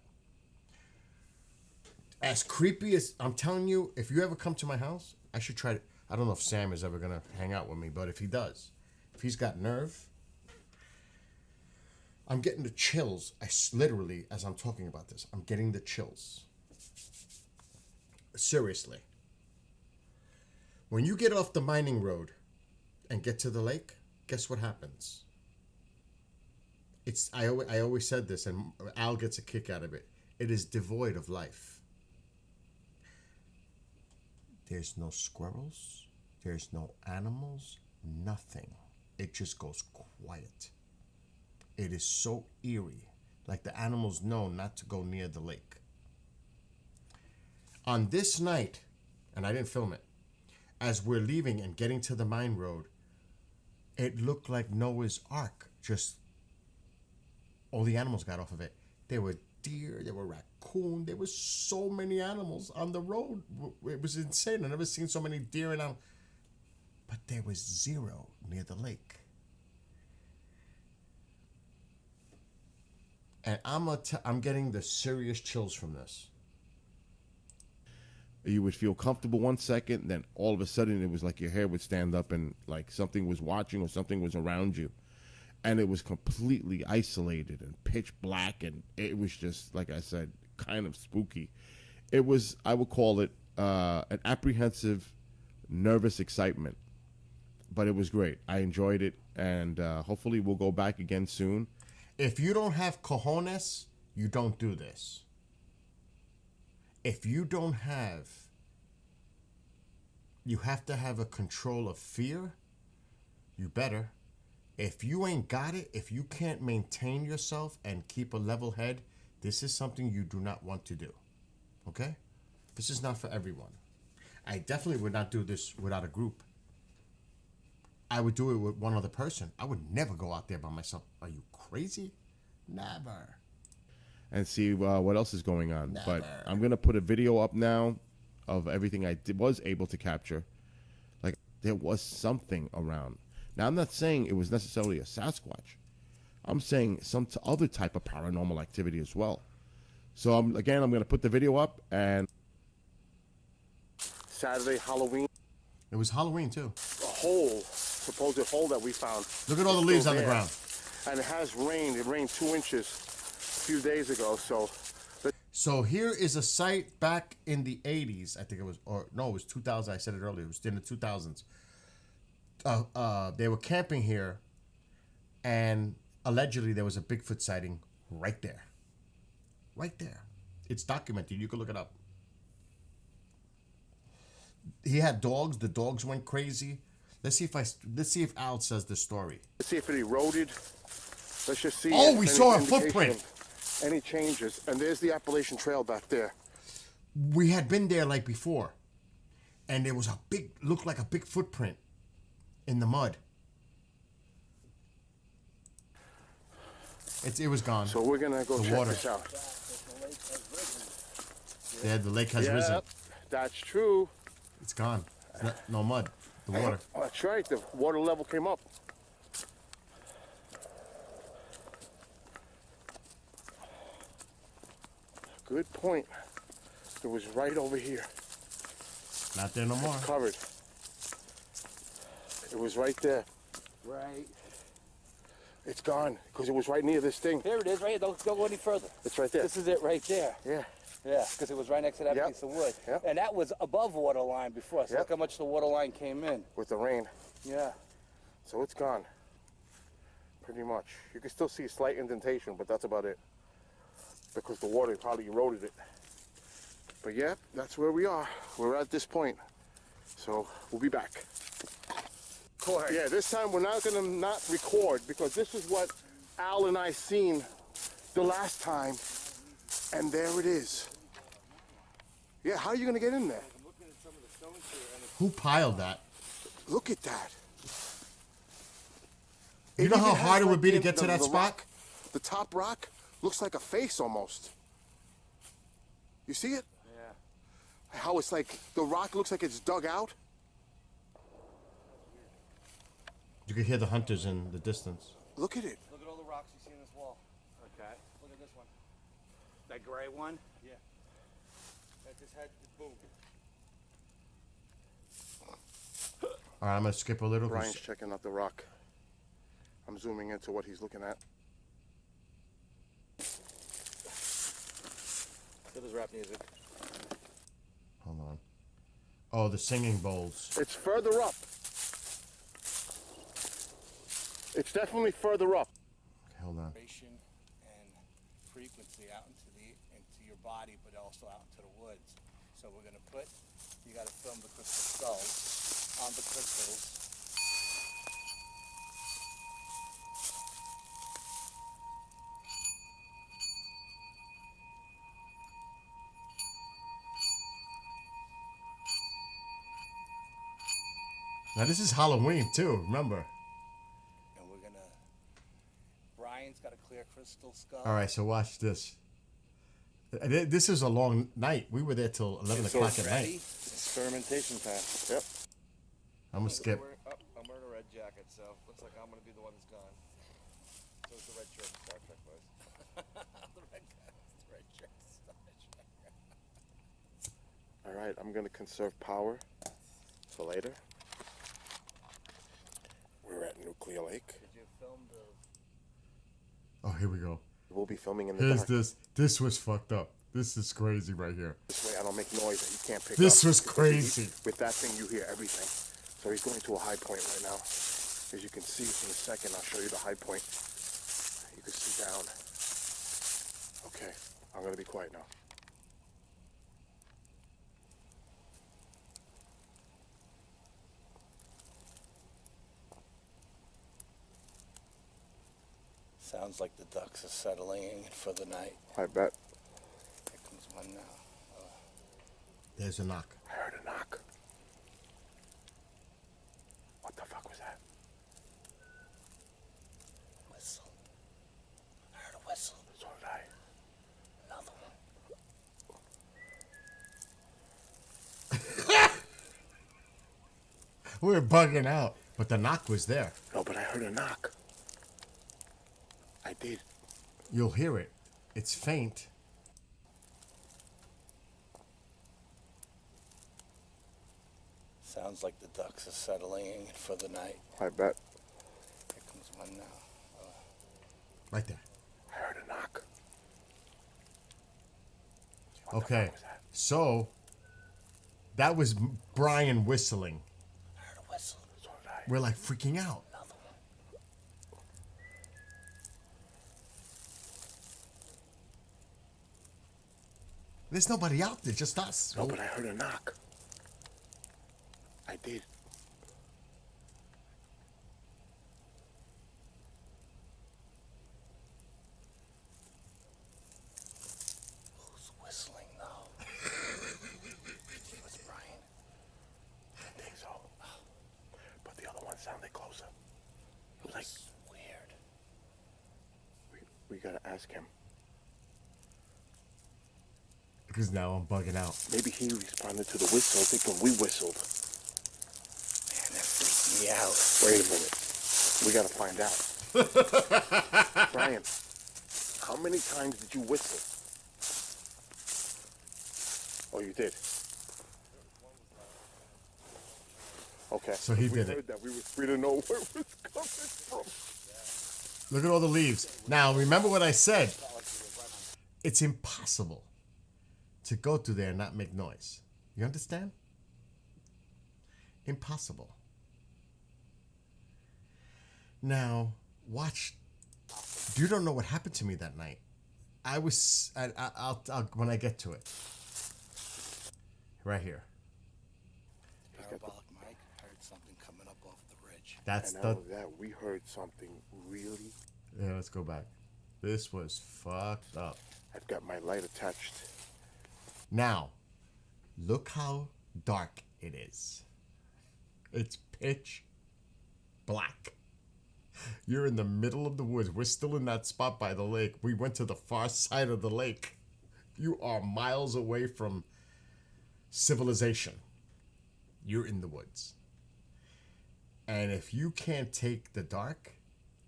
As creepy as I'm telling you, if you ever come to my house, I should try to. I don't know if Sam is ever gonna hang out with me, but if he does, if he's got nerve, I'm getting the chills. Literally, as I'm talking about this, I'm getting the chills. Seriously. When you get off the mining road and get to the lake, guess what happens? I always said this, and Al gets a kick out of it. It is devoid of life. There's no squirrels. There's no animals. Nothing. It just goes quiet. It is so eerie. Like the animals know not to go near the lake. On this night, and I didn't film it, as we're leaving and getting to the mine road, it looked like Noah's Ark. Just all the animals got off of it. There were deer, there were raccoon, there was so many animals on the road. It was insane. I've never seen so many deer and animals. But there was zero near the lake. And I'm getting the serious chills from this. You would feel comfortable 1 second, then all of a sudden it was like your hair would stand up and like something was watching or something was around you. And it was completely isolated and pitch black, and it was just, like I said, kind of spooky. It was, I would call it an apprehensive, nervous excitement. But it was great. I enjoyed it, and hopefully we'll go back again soon. If you don't have cojones, you don't do this. If you don't have, you have to have a control of fear, you better. If you ain't got it, if you can't maintain yourself and keep a level head, this is something you do not want to do. Okay? This is not for everyone. I definitely would not do this without a group. I would do it with one other person. I would never go out there by myself. Are you crazy? Never. And see what else is going on. Never. But I'm going to put a video up now of everything I was able to capture. Like, there was something around. Now, I'm not saying it was necessarily a Sasquatch. I'm saying some other type of paranormal activity as well. So, I'm going to put the video up, and Saturday, Halloween, It was Halloween, too. a hole, supposed hole that we found. Look at all the is leaves still on the there. ground. And it has rained. It rained 2 inches a few days ago. So here is a site back in the 80s, I think it was, or no, it was 2000. I said it earlier. It was in the 2000s. They were camping here, and allegedly there was a Bigfoot sighting right there. Right there. It's documented. You can look it up. He had dogs. The dogs went crazy. Let's see if Al says the story. Let's see if it eroded. Let's just see. Oh, if we any saw a indication footprint. of Any changes. And there's the Appalachian Trail back there. We had been there like before, and there was looked like a big footprint in the mud. It was gone. So we're going to go The check water. this out. Yeah, the lake has risen. Yep, that's true. It's gone. No mud. The water. That's right. The water level came up. Good point. It was right over here. Not there no more. Covered. It was right there. Right. It's gone because it was right near this thing. Here it is, right here. Don't go any further. It's right there. This is it right there. Yeah. Yeah, because it was right next to that Yep. piece of wood. Yep. And that was above water line before. So Yep. look how much the water line came in. With the rain. Yeah. So it's gone. Pretty much. You can still see a slight indentation, but that's about it. Because the water probably eroded it. But yeah, that's where we are. We're at this point. So we'll be back. Yeah, this time we're not gonna not record because this is what Al and I seen the last time. And there it is. Yeah, how are you gonna get in there? Who piled that? Look at that. You know It how even has, hard it would like, be to get to that the spot? rock. The top rock looks like a face almost. You see it? Yeah. How it's like the rock looks like it's dug out. You could hear the hunters in the distance. Look at it. Look at all the rocks you see in this wall. Okay. Look at this one. That gray one? Yeah. That just had to boom. All right, I'm gonna skip a little. 'cause- Brian's checking out the rock. I'm zooming into what he's looking at. So there's rap music. Hold on. Oh, the singing bowls. It's further up. It's definitely further up. Okay, hold on. Vibration and frequency out into your body, but also out into the woods. So we're gonna you gotta film the crystal skulls on the crystals. Now this is Halloween too. Remember. And we're gonna, Brian's got a clear crystal skull. All right, so watch this. This is a long night. We were there till 11 So o'clock it's at ready? night. Experimentation time. Yep. I'm gonna skip. I'm wearing a red jacket, so looks like I'm gonna be the one that's gone. So it's the red shirt, Star Trek boys. The red shirt, Star Trek. All right, I'm gonna conserve power for later. We're at Nuclear Lake. Did you film the? Oh, here we go. We'll be filming in the Here's dark. this. This was fucked up. This is crazy right here. This way I don't make noise that you can't pick This up. was crazy. With that thing, you hear everything. So he's going to a high point right now. As you can see in a second, I'll show you the high point. You can see down. Okay, I'm gonna be quiet now. Sounds like the ducks are settling in for the night. I bet. Here comes one now. There's a knock. I heard a knock. What the fuck was that? Whistle. I heard a whistle. So did I. Another one. We were bugging out, but the knock was there. No, but I heard a knock. I did. You'll hear it. It's faint. Sounds like the ducks are settling in for the night. I bet. Here comes one now. Right there. I heard a knock. Okay. was that? So that was Brian whistling. I heard a whistle. So did I. We're like freaking out. Another one. There's nobody out there, just us. No, but I heard a knock. I did. Who's whistling though? It's Brian. I think so. But the other one sounded closer. It was like, It's weird. we gotta ask him. Because now I'm bugging out. Maybe he responded to the whistle thinking we whistled. Man, that freaked me out. Wait a minute. We gotta find out. Brian, how many times did you whistle? Oh, you did? Okay. So he we did it. heard that. We didn't know where it was coming from. Look at all the leaves. Now, remember what I said. It's impossible to go through there and not make noise. You understand? Impossible. Now, watch. You don't know what happened to me that night. I'll when I get to it. Right here. Parabolic Mike heard something coming up off the ridge. That's And the. out of that, we heard something really. Yeah, let's go back. This was fucked up. I've got my light attached. Now, look how dark it is. It's pitch black. You're in the middle of the woods. We're still in that spot by the lake. We went to the far side of the lake. You are miles away from civilization. You're in the woods. And if you can't take the dark,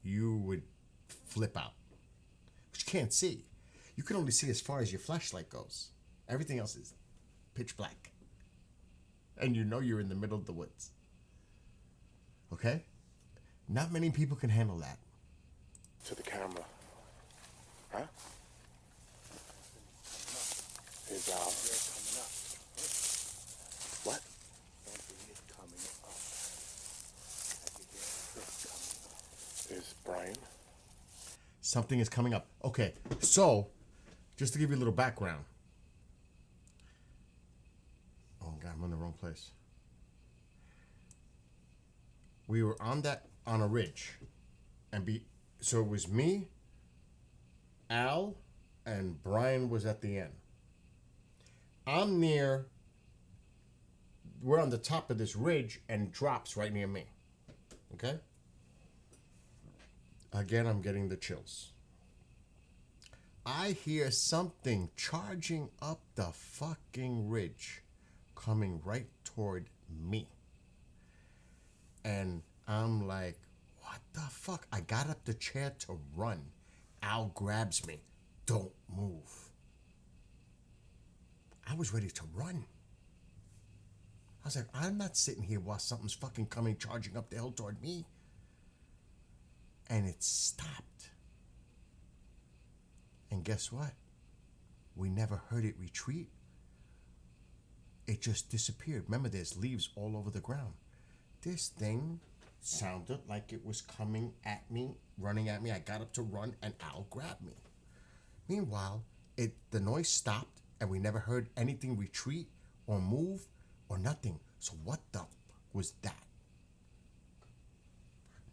you would flip out. But you can't see. You can only see as far as your flashlight goes. Everything else is pitch black. And you know you're in the middle of the woods. Okay? Not many people can handle that. To the camera. Huh? Is Coming up. what? Something is coming up. I can hear a foot coming up. Is Brian? Something is coming up. Okay, so just to give you a little background. Oh God, I'm in the wrong place. We were on a ridge, so it was me, Al, and Brian was at the end. We're on the top of this ridge and drops right near me. Okay? Again, I'm getting the chills. I hear something charging up the fucking ridge, coming right toward me. And I'm like, what the fuck? I got up the chair to run. Al grabs me. Don't move. I was ready to run. I was like, I'm not sitting here while something's fucking coming charging up the hill toward me. And it stopped. And guess what? We never heard it retreat. It just disappeared. Remember, there's leaves all over the ground. This thing sounded like it was coming at me, running at me. I got up to run, and Al grabbed me. Meanwhile, the noise stopped, and we never heard anything retreat or move or nothing. So what the was that?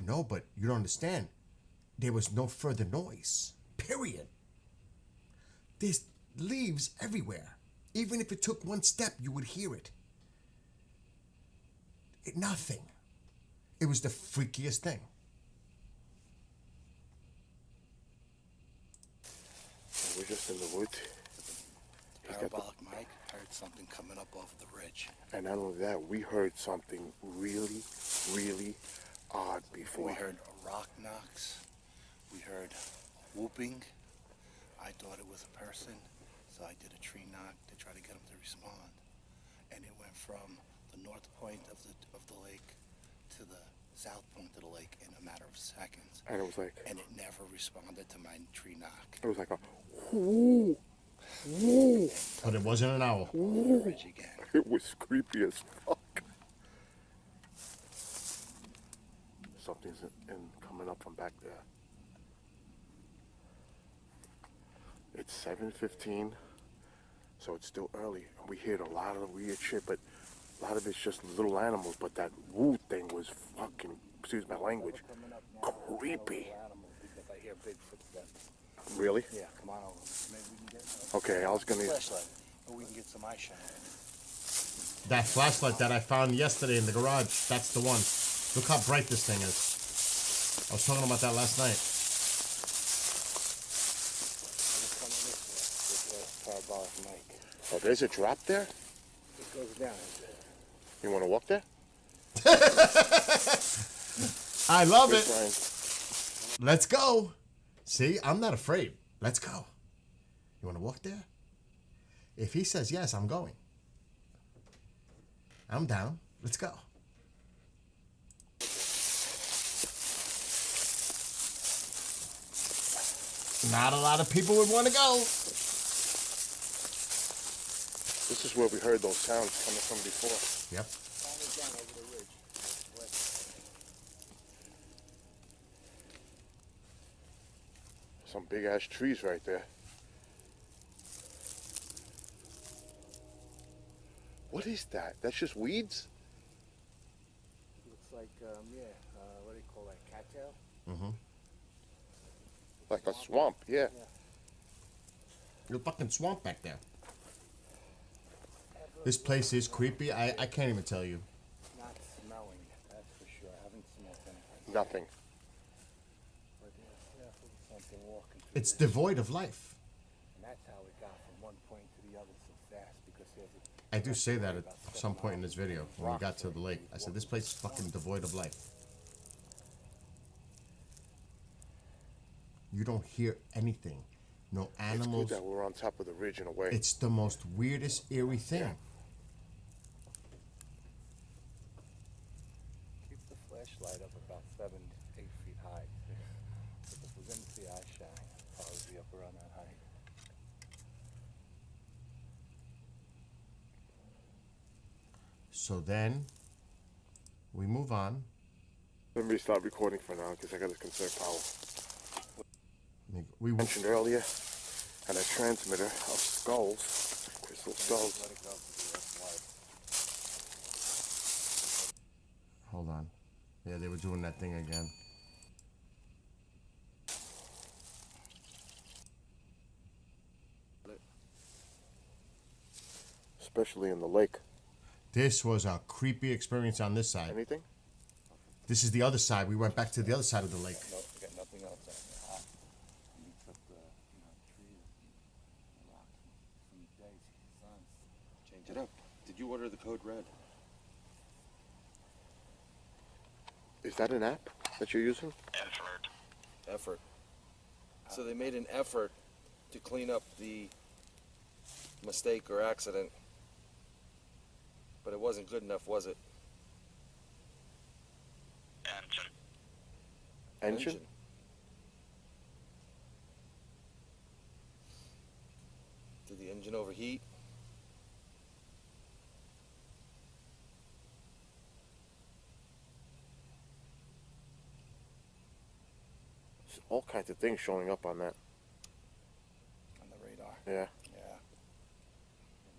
No, but you don't understand. There was no further noise. Period. There's leaves everywhere. Even if it took one step, you would hear it. Nothing. It was the freakiest thing. We're just in the woods. He's got the, Parabolic Mike heard something coming up off the ridge. and not only that, we heard something really, really odd before. We heard rock knocks. We heard whooping. I thought it was a person, so I did a tree knock to try to get him to respond. And it went from the north point of the lake to the south point of the lake in a matter of seconds. And it was like, And it never responded to my tree knock. it was like a whoo, whoo. But it wasn't an owl. The ridge again. It was creepy as fuck. Something's coming up from back there. It's 7:15, so it's still early. And we heard a lot of weird shit, but a lot of it's just little animals. But that woo thing was fucking, excuse my language, creepy. Because I hear big footsteps. Really? Yeah, come on over. Maybe we can get Okay, I was gonna. flashlight, or we can get some eye shine. That flashlight that I found yesterday in the garage, that's the one. Look how bright this thing is. I was talking about that last night. Parabolic Mike. Oh, there's a drop there. It goes down. You want to walk there? I love Here's it. Brian. Let's go. See, I'm not afraid. Let's go. You want to walk there? If he says yes, I'm going. I'm down. Let's go. Not a lot of people would want to go. This is where we heard those sounds coming from before. Yep. Down over the ridge. Some big ass trees right there. What is that? That's just weeds? Looks like, what do you call that? Cattail? Mm-hmm. Like a swamp, yeah. You're a fucking swamp back there. This place is creepy. I can't even tell you. Not smelling, that's for sure. I haven't smelled anything. Nothing. But there's definitely something walking through It's there. devoid of life. And that's how it got from one point to the other so fast, because there's I do say that at some point in this video when we got to the lake. I said, this place is fucking devoid of life. You don't hear anything. No It's animals. good that we're on top of the ridge in a way. It's the most weirdest, eerie thing. So then we move on. Let me stop recording for now because I got to conserve power. We Mentioned earlier, had a transmitter of skulls, crystal skulls. Hold on. Yeah, they were doing that thing again. Especially in the lake. This was a creepy experience on this side. Anything? This is the other side. We went back to the other side of the lake. Nope, we got nothing else out there. Except the, trees and rocks from the days, sun. Change it up. Did you order the code red? Is that an app that you're using? Effort. So they made an effort to clean up the mistake or accident, but it wasn't good enough, was it? Engine? Did the engine overheat? There's all kinds of things showing up on that. On the radar. Yeah. Yeah.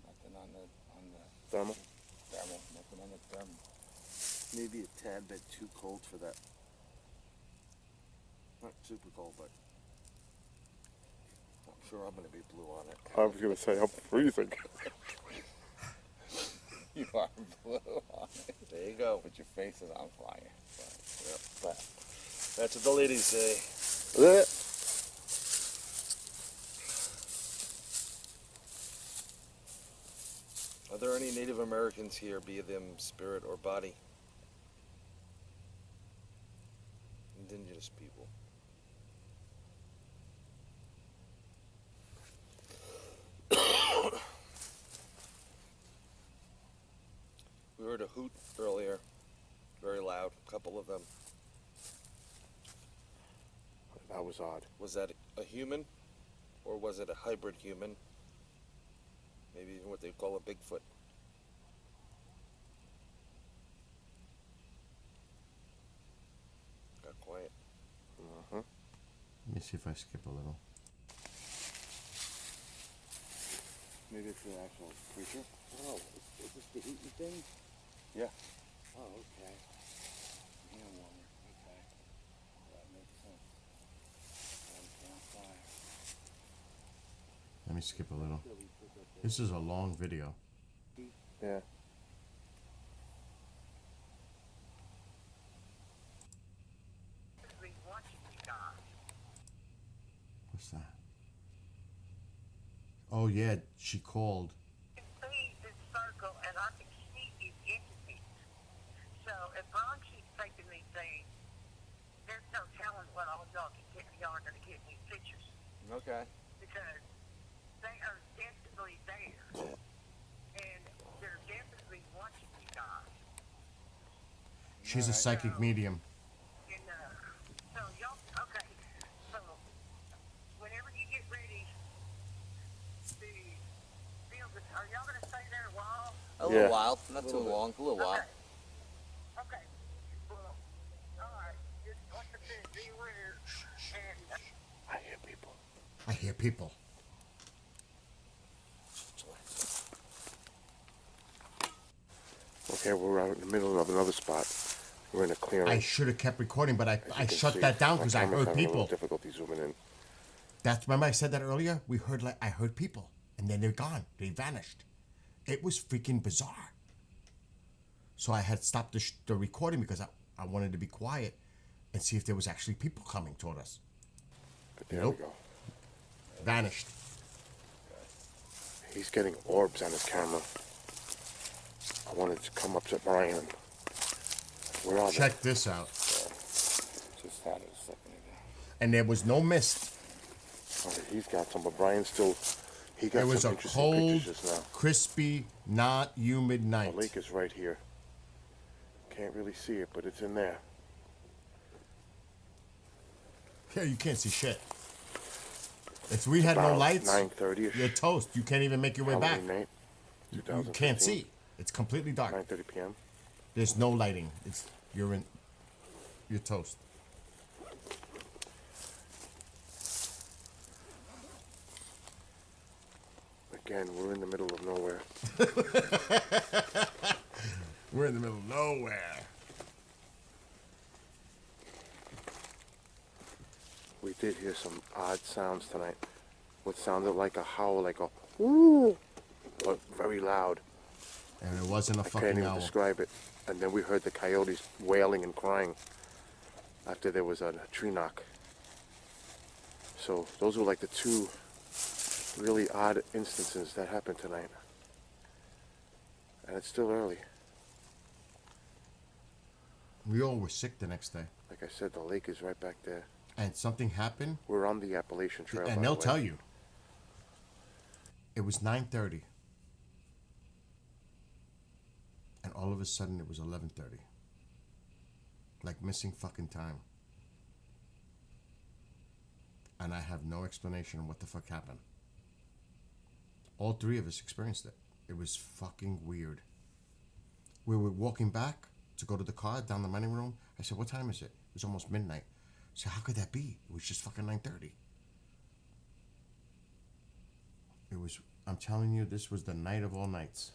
Nothing on the Thermal? thermal. Nothing on the thermal. Maybe a tad bit too cold for that. Not super cold, but I'm sure I'm gonna be blue on it. I was going to say, I'm freezing. You are blue on it. There you go. But your face is on fire. But that's what the ladies say. Are there any Native Americans here, be them spirit or body? Indigenous people. We heard a hoot earlier, very loud, a couple of them. That was odd. Was that a human, or was it a hybrid human? Maybe even what they call a Bigfoot. Got quiet. Let me see if I skip a little. Maybe it's the actual creature. Oh, is this the eating thing? Yeah. Oh, okay. Hand warmer. Okay. That makes sense. Campfire. Let me skip a little. This is a long video. Yeah. What's that? Oh yeah, she called. See this circle, and I can see these entities. So if Ron keeps taking these things, there's no telling what all y'all can get. Y'all are going to get these pictures Okay. because they are definitely there, and they're definitely watching you guys. She's a psychic medium. And so y'all, okay. So whenever you get ready to build this, are y'all going to stay there a while? A Yeah. little while, not too long, a little while. Okay. Well, all right. Just like I said, be aware. And I hear people. I hear people. Okay, we're out in the middle of another spot. We're in a clearing. I should have kept recording, but As I you can shut see, that down my because I camera's heard having a little people. difficulty zooming in. That's remember I said that earlier. I heard people, and then they're gone. They vanished. It was freaking bizarre. So I had stopped the recording because I wanted to be quiet and see if there was actually people coming toward us. But there Nope. we go. Vanished. He's getting orbs on his camera. I wanted to come up to Brian. Where are Check this out. Just had it a second ago. And there was no mist. they? Okay, he's got some, but Brian still. He got It was some a interesting cold, pictures just now. crispy, not humid The night. lake is right here. Can't really see it, but it's in there. Yeah, you can't see shit. If we had no About lights, 9:30ish. you're toast. You can't even make your way back. Halloween night, You 2015. can't see. It's completely dark. 9:30 p.m. There's no lighting. You're toast. Again, we're in the middle of nowhere. We're in the middle of nowhere. We did hear some odd sounds tonight. What sounded like a howl, like a woo, but very loud. And it wasn't a I can't fucking even owl. describe it. And then we heard the coyotes wailing and crying after there was a tree knock. So those were like the two really odd instances that happened tonight. And it's still early. We all were sick the next day. Like I said, the lake is right back there. And something happened. We're on the Appalachian Trail. And by they'll the way. tell you. It was 9:30. And all of a sudden it was 11:30. Like missing fucking time. And I have no explanation of what the fuck happened. All three of us experienced it. It was fucking weird. We were walking back to go to the car down the money room. I said, what time is it? It was almost midnight. I said, how could that be? It was just fucking 9:30. It was, I'm telling you, this was the night of all nights.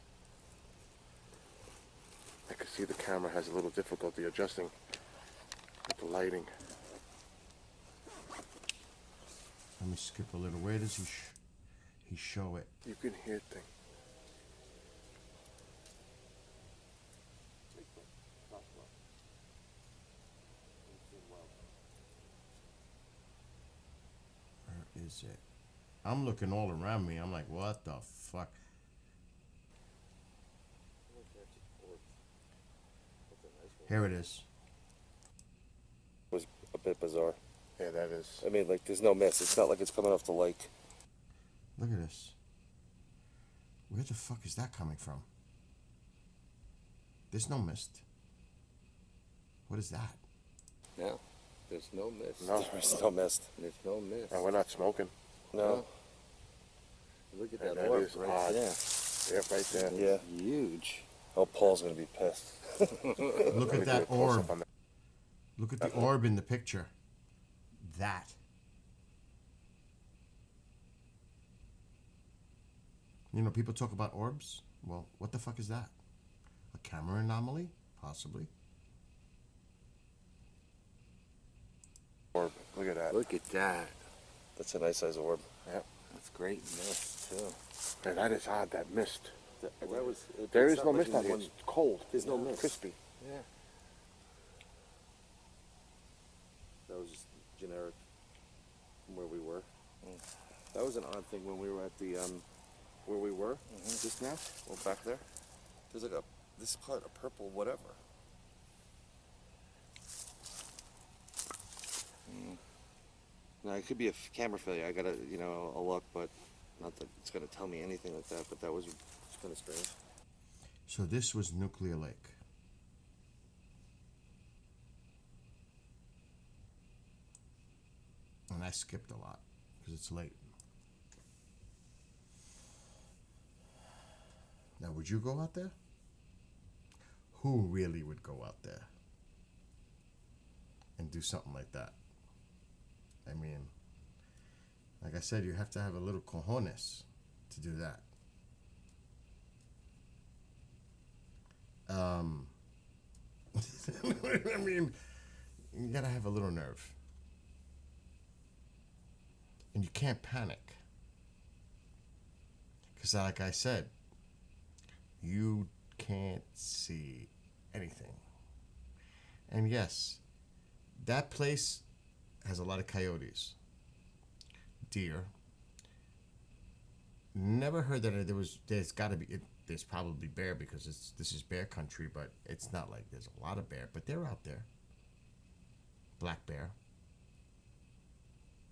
I can see the camera has a little difficulty adjusting with the lighting. Let me skip a little. Where does he show it? You can hear things. Where is it? I'm looking all around me. I'm like, what the fuck? Here it is. Was a bit bizarre. Yeah, that is. I mean, like, there's no mist. It's not like it's coming off the lake. Look at this. Where the fuck is that coming from? There's no mist. What is that? No, there's no mist. No. There's no mist. There's no mist. And we're not smoking. No. Look at And that that orb is right odd. there. Yeah, right there. Yeah. Huge. Oh, Paul's gonna be pissed. Look Let me at do a that close-up orb. on that. Look at the orb in the picture. That. You know, people talk about orbs. Well, what the fuck is that? A camera anomaly? Possibly. Orb. Look at that. Look at that. That's a nice size orb. Yep. That's great mist too. And that is odd, that mist. That was. There it's is not no like mist in out here. one- It's cold. There's no mist. Crispy. Yeah. That was just generic from where we were. That was an odd thing when we were at the where we were just now. Well, back there. There's like this part, a purple whatever. No, it could be a camera failure. I gotta, I'll look, but not that it's gonna tell me anything like that. But that was kind of strange. So this was Nuclear Lake. And I skipped a lot because it's late. Now, would you go out there? Who really would go out there and do something like that? I mean, like I said, you have to have a little cojones to do that. I mean, you gotta have a little nerve. And you can't panic. Because, like I said, you can't see anything. And yes, that place has a lot of coyotes, deer. Never heard that there's got to be, there's probably bear because this is bear country, but it's not like there's a lot of bear, but they're out there. Black bear.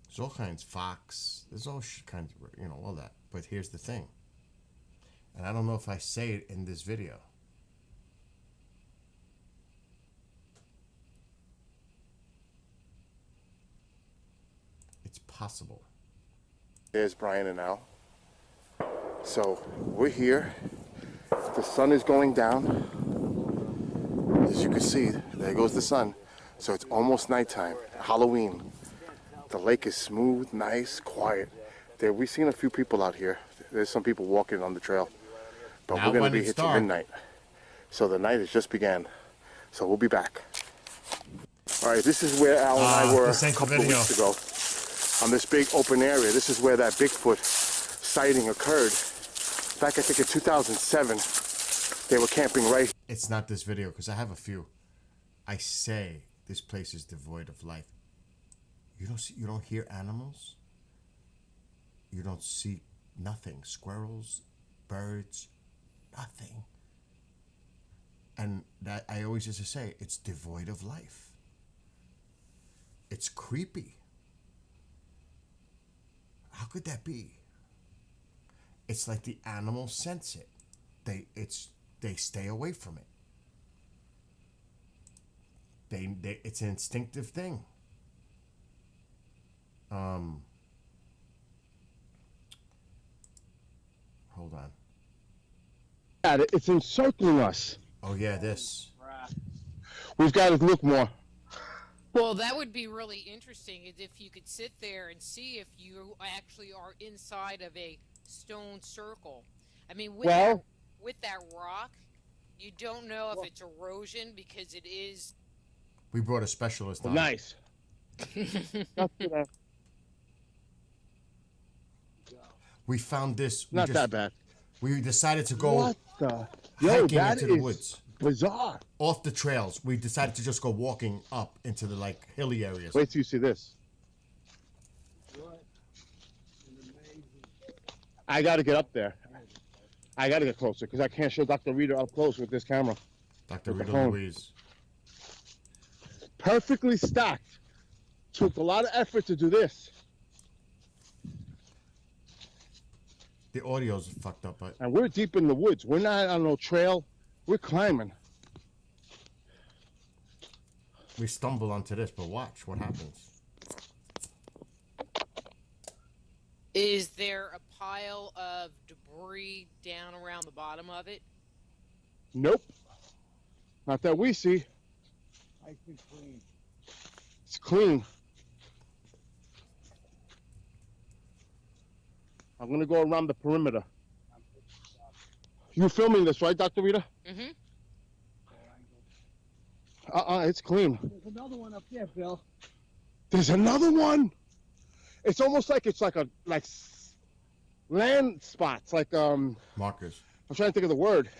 There's all kinds, fox, there's all kinds of, all that. But here's the thing. And I don't know if I say it in this video. It's possible. There's Brian and Al. So we're here The sun is going down. As you can see, there goes the sun. So it's almost nighttime, Halloween. The lake is smooth, nice, quiet. We've seen a few people out here. There's some people walking on the trail. But Not we're going when to be it's here till dark. midnight. So the night has just began. So we'll be back. All right, this is where Al and I were a this ain't the couple of video. weeks ago. On this big open area. This is where that Bigfoot sighting occurred. Back, I think, in 2007. They were camping right. It's not this video because I have a few. I say this place is devoid of life. You don't hear animals. You don't see nothing. Squirrels, birds, nothing. And that I always used to say, it's devoid of life. It's creepy. How could that be? It's like the animals sense it. They stay away from it. It's an instinctive thing. Hold on. It's encircling us. Oh yeah, this. We've got to look more. Well, that would be really interesting is if you could sit there and see if you actually are inside of a stone circle. I mean, with that rock, you don't know if it's erosion because it is. We brought a specialist on. Nice. We found this. Not that bad. We decided to go What the? Yo, hiking that into the is woods. bizarre. Off the trails. We decided to just go walking up into the like hilly areas. Wait till you see this. I got to get up there. I got to get closer because I can't show Dr. Rita up close with this camera. Dr. With the Rita phone. Louise. Perfectly stacked. Took a lot of effort to do this. The audio's fucked up, but And we're deep in the woods. We're not on no trail. We're climbing. we stumble onto this. But watch what happens. Is there a pile of debris down around the bottom of it? Nope. Not that we see. Nice and clean. It's clean. I'm going to go around the perimeter. You're filming this, right, Dr. Rita? Mm-hmm. It's clean. There's another one up there, Bill. There's another one. It's almost like it's like land spots, like Markers. I'm trying to think of the word.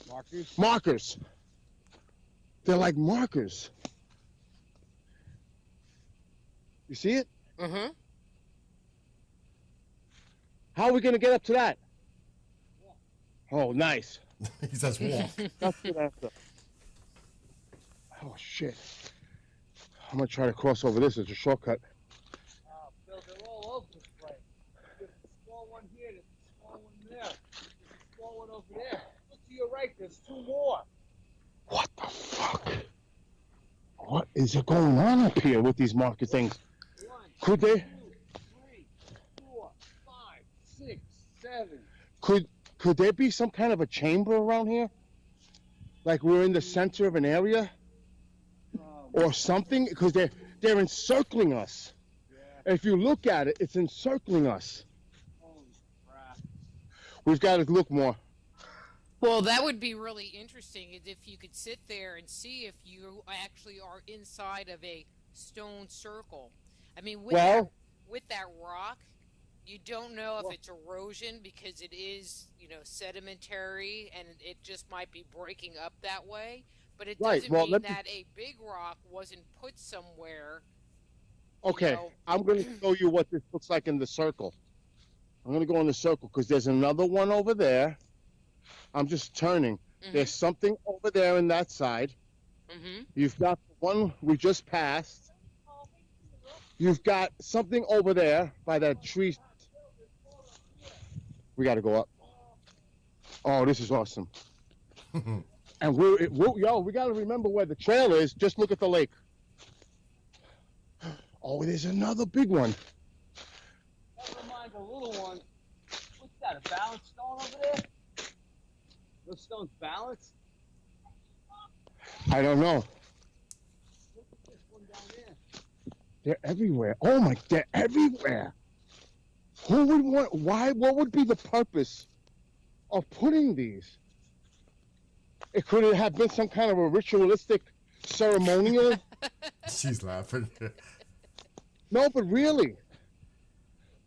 Markers. Markers. They're like markers. You see it? Mm-hmm. How are we gonna get up to that? Oh, nice. He says walk. That's good answer. Oh shit. I'm gonna try to cross over this. It's a shortcut. Bill, they're all over the place. There's a small one here, there's a small one there, there's a small one over there. Look to your right, there's two more. What the fuck? What is it going on up here with these marker things? One, Could they? 2, 3, 4, 5, 6, 7. Could there be some kind of a chamber around here? Like we're in the center of an area? Or something? Because they're encircling us. Yeah. If you look at it, it's encircling us. Holy crap. We've got to look more. Well, that would be really interesting is if you could sit there and see if you actually are inside of a stone circle. I mean, with that rock, you don't know if it's erosion because it is, sedimentary and it just might be breaking up that way. But it doesn't mean that a big rock wasn't put somewhere. Okay, I'm going to show you what this looks like in the circle. I'm going to go in the circle because there's another one over there. I'm just turning. Mm-hmm. There's something over there in that side. Mm-hmm. You've got the one we just passed. You've got something over there by that tree. We got to go up. Oh, this is awesome. And we got to remember where the trail is. Just look at the lake. Oh, there's another big one. That reminds a little one. What's that, a balance stone over there? Those stones balanced? I don't know. Look at this one down there. They're everywhere. Oh my, they're everywhere. Who would want, why, what would be the purpose of putting these? It could have been some kind of a ritualistic ceremonial. She's laughing. No, but really,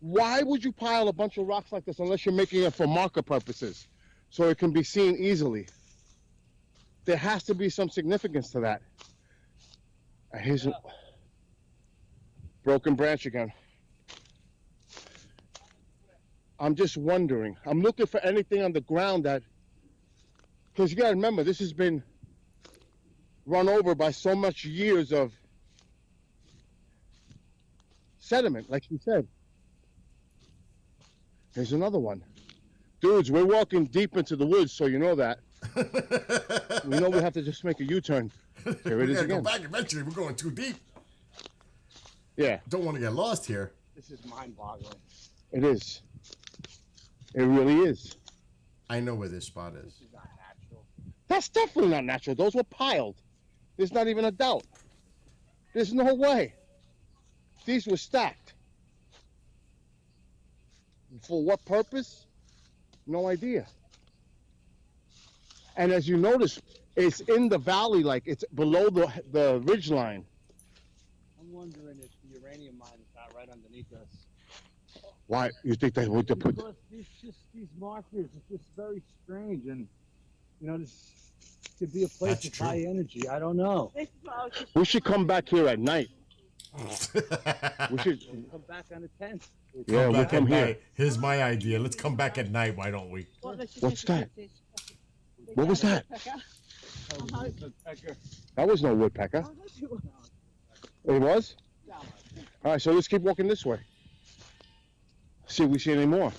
why would you pile a bunch of rocks like this unless you're making it for marker purposes, so it can be seen easily? There has to be some significance to that. Here's a broken branch again. I'm just wondering. I'm looking for anything on the ground that, because you gotta remember, this has been run over by so much years of sediment, like you said. Here's another one. Dudes, we're walking deep into the woods, so you know that. We know we have to just make a U-turn. Here it is again. Go back eventually. We're going too deep. Yeah. Don't want to get lost here. This is mind-boggling. It is. It really is. I know where this spot is. This is not natural. That's definitely not natural. Those were piled. There's not even a doubt. There's no way. These were stacked. For what purpose? No idea. And as you notice, it's in the valley, like it's below the ridge line. I'm wondering if the uranium mine is not right underneath us. Why? You think they would put... Because these markers are just very strange, and you know, this could be a place That's of true. high energy. I don't know. We should come back here at night. We should... Come back on the 10th. Yeah, we'll Back come at here. night. Here's my idea. Let's come back at night. Why don't we? What's that? What was that? Pecker. That was no woodpecker. It was? All right, so let's keep walking this way. See if we see any more.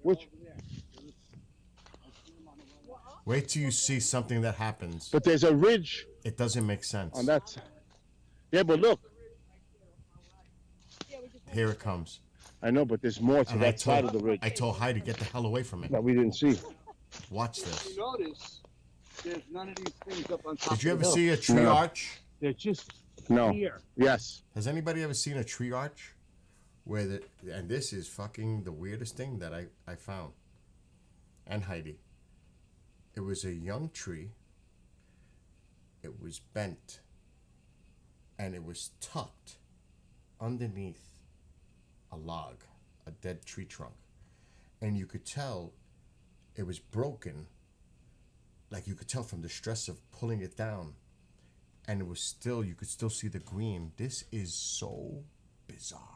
Which? Wait till you see something that happens. But there's a ridge It doesn't make sense. on that side. Yeah, but look. Here it comes. I know, but there's more to And I that side told, of the ridge I told Heidi, get the hell away from it. that we didn't see. Watch If this. you notice, there's none of these things up on top Did you of ever the see hill. a tree No. arch? They're just No. here. Yes. Has anybody ever seen a tree arch? Where the, and this is fucking the weirdest thing that I found. And Heidi. It was a young tree. It was bent. And it was tucked underneath a log, a dead tree trunk. And you could tell it was broken. Like you could tell from the stress of pulling it down. And it was still, you could still see the green. This is so bizarre.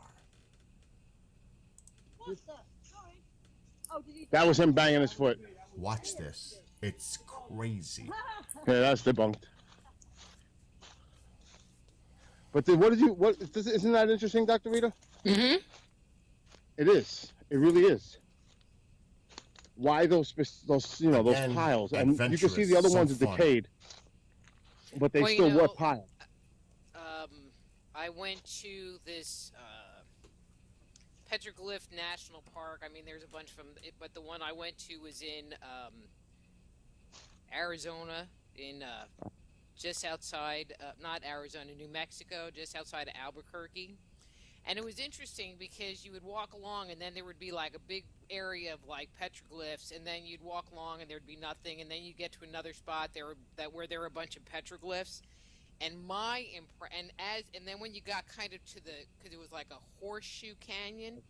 That was him banging his foot. Watch this. It's crazy. Yeah, that's debunked. But then isn't that interesting, Dr. Rita? Mm-hmm. It is. It really is. Why those Again, those piles? And you can see the other adventurous, ones are some fun. decayed. But they Well, you still were know, piled. I went to this Petroglyph National Park. I mean, there's a bunch from it, but the one I went to was in Arizona, in just outside, not Arizona, New Mexico, just outside of Albuquerque. And it was interesting because you would walk along and then there would be like a big area of like petroglyphs, and then you'd walk along and there'd be nothing, and then you get to another spot where there were a bunch of petroglyphs. And and then when you got kind of to because it was like a horseshoe canyon,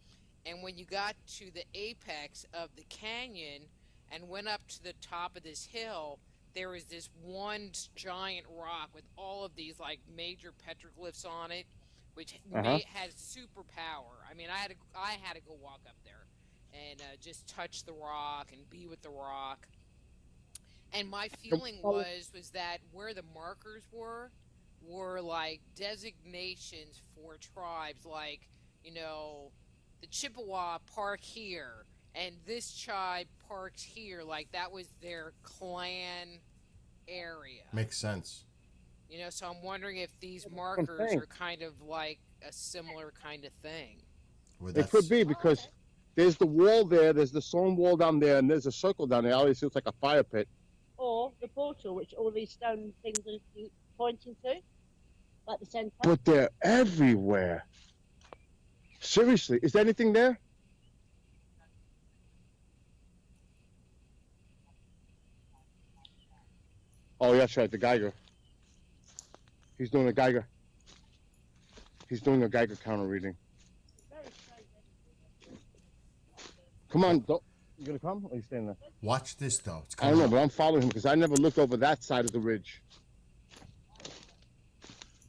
and when you got to the apex of the canyon and went up to the top of this hill, there was this one giant rock with all of these like major petroglyphs on it, which had super power. I mean, I had to go walk up there and just touch the rock and be with the rock. And my feeling was that where the markers were like designations for tribes, like, you know, the Chippewa park here and this tribe parks here, like that was their clan area. Makes sense. You know, so I'm wondering if these markers are kind of like a similar kind of thing. Where It that's- could be because There's the wall there. There's the stone wall down there, and there's a circle down there. It always looks like a fire pit. Or the portal, which all these stone things are pointing to, like the center. But they're everywhere. Seriously, is there anything there? Oh, that's right, the Geiger. He's doing a Geiger. He's doing a Geiger counter reading. Come on, don't, you gonna come? Or are you staying there? Watch this though. It's I don't know, but I'm following him because I never looked over that side of the ridge.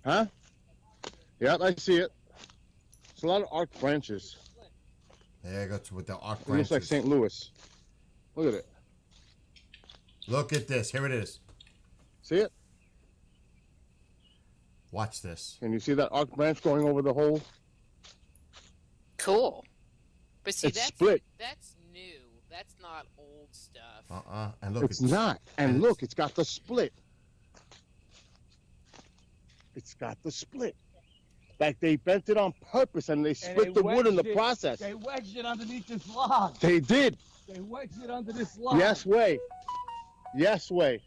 Huh? Yep, I see it. It's a lot of arc branches. There you go with the arc It branches. looks like St. Louis. Look at it. Look at this. Here it is. See it? Watch this. Can you see that arc branch going over the whole? Cool. But see, It's that's split. that's new. That's not old stuff. And look, It's not. And look, it's got the split. It's got the split. Like they bent it on purpose and they split the wood in the process. They wedged it underneath this log. They did. They wedged it under this log. Yes way. Yes way.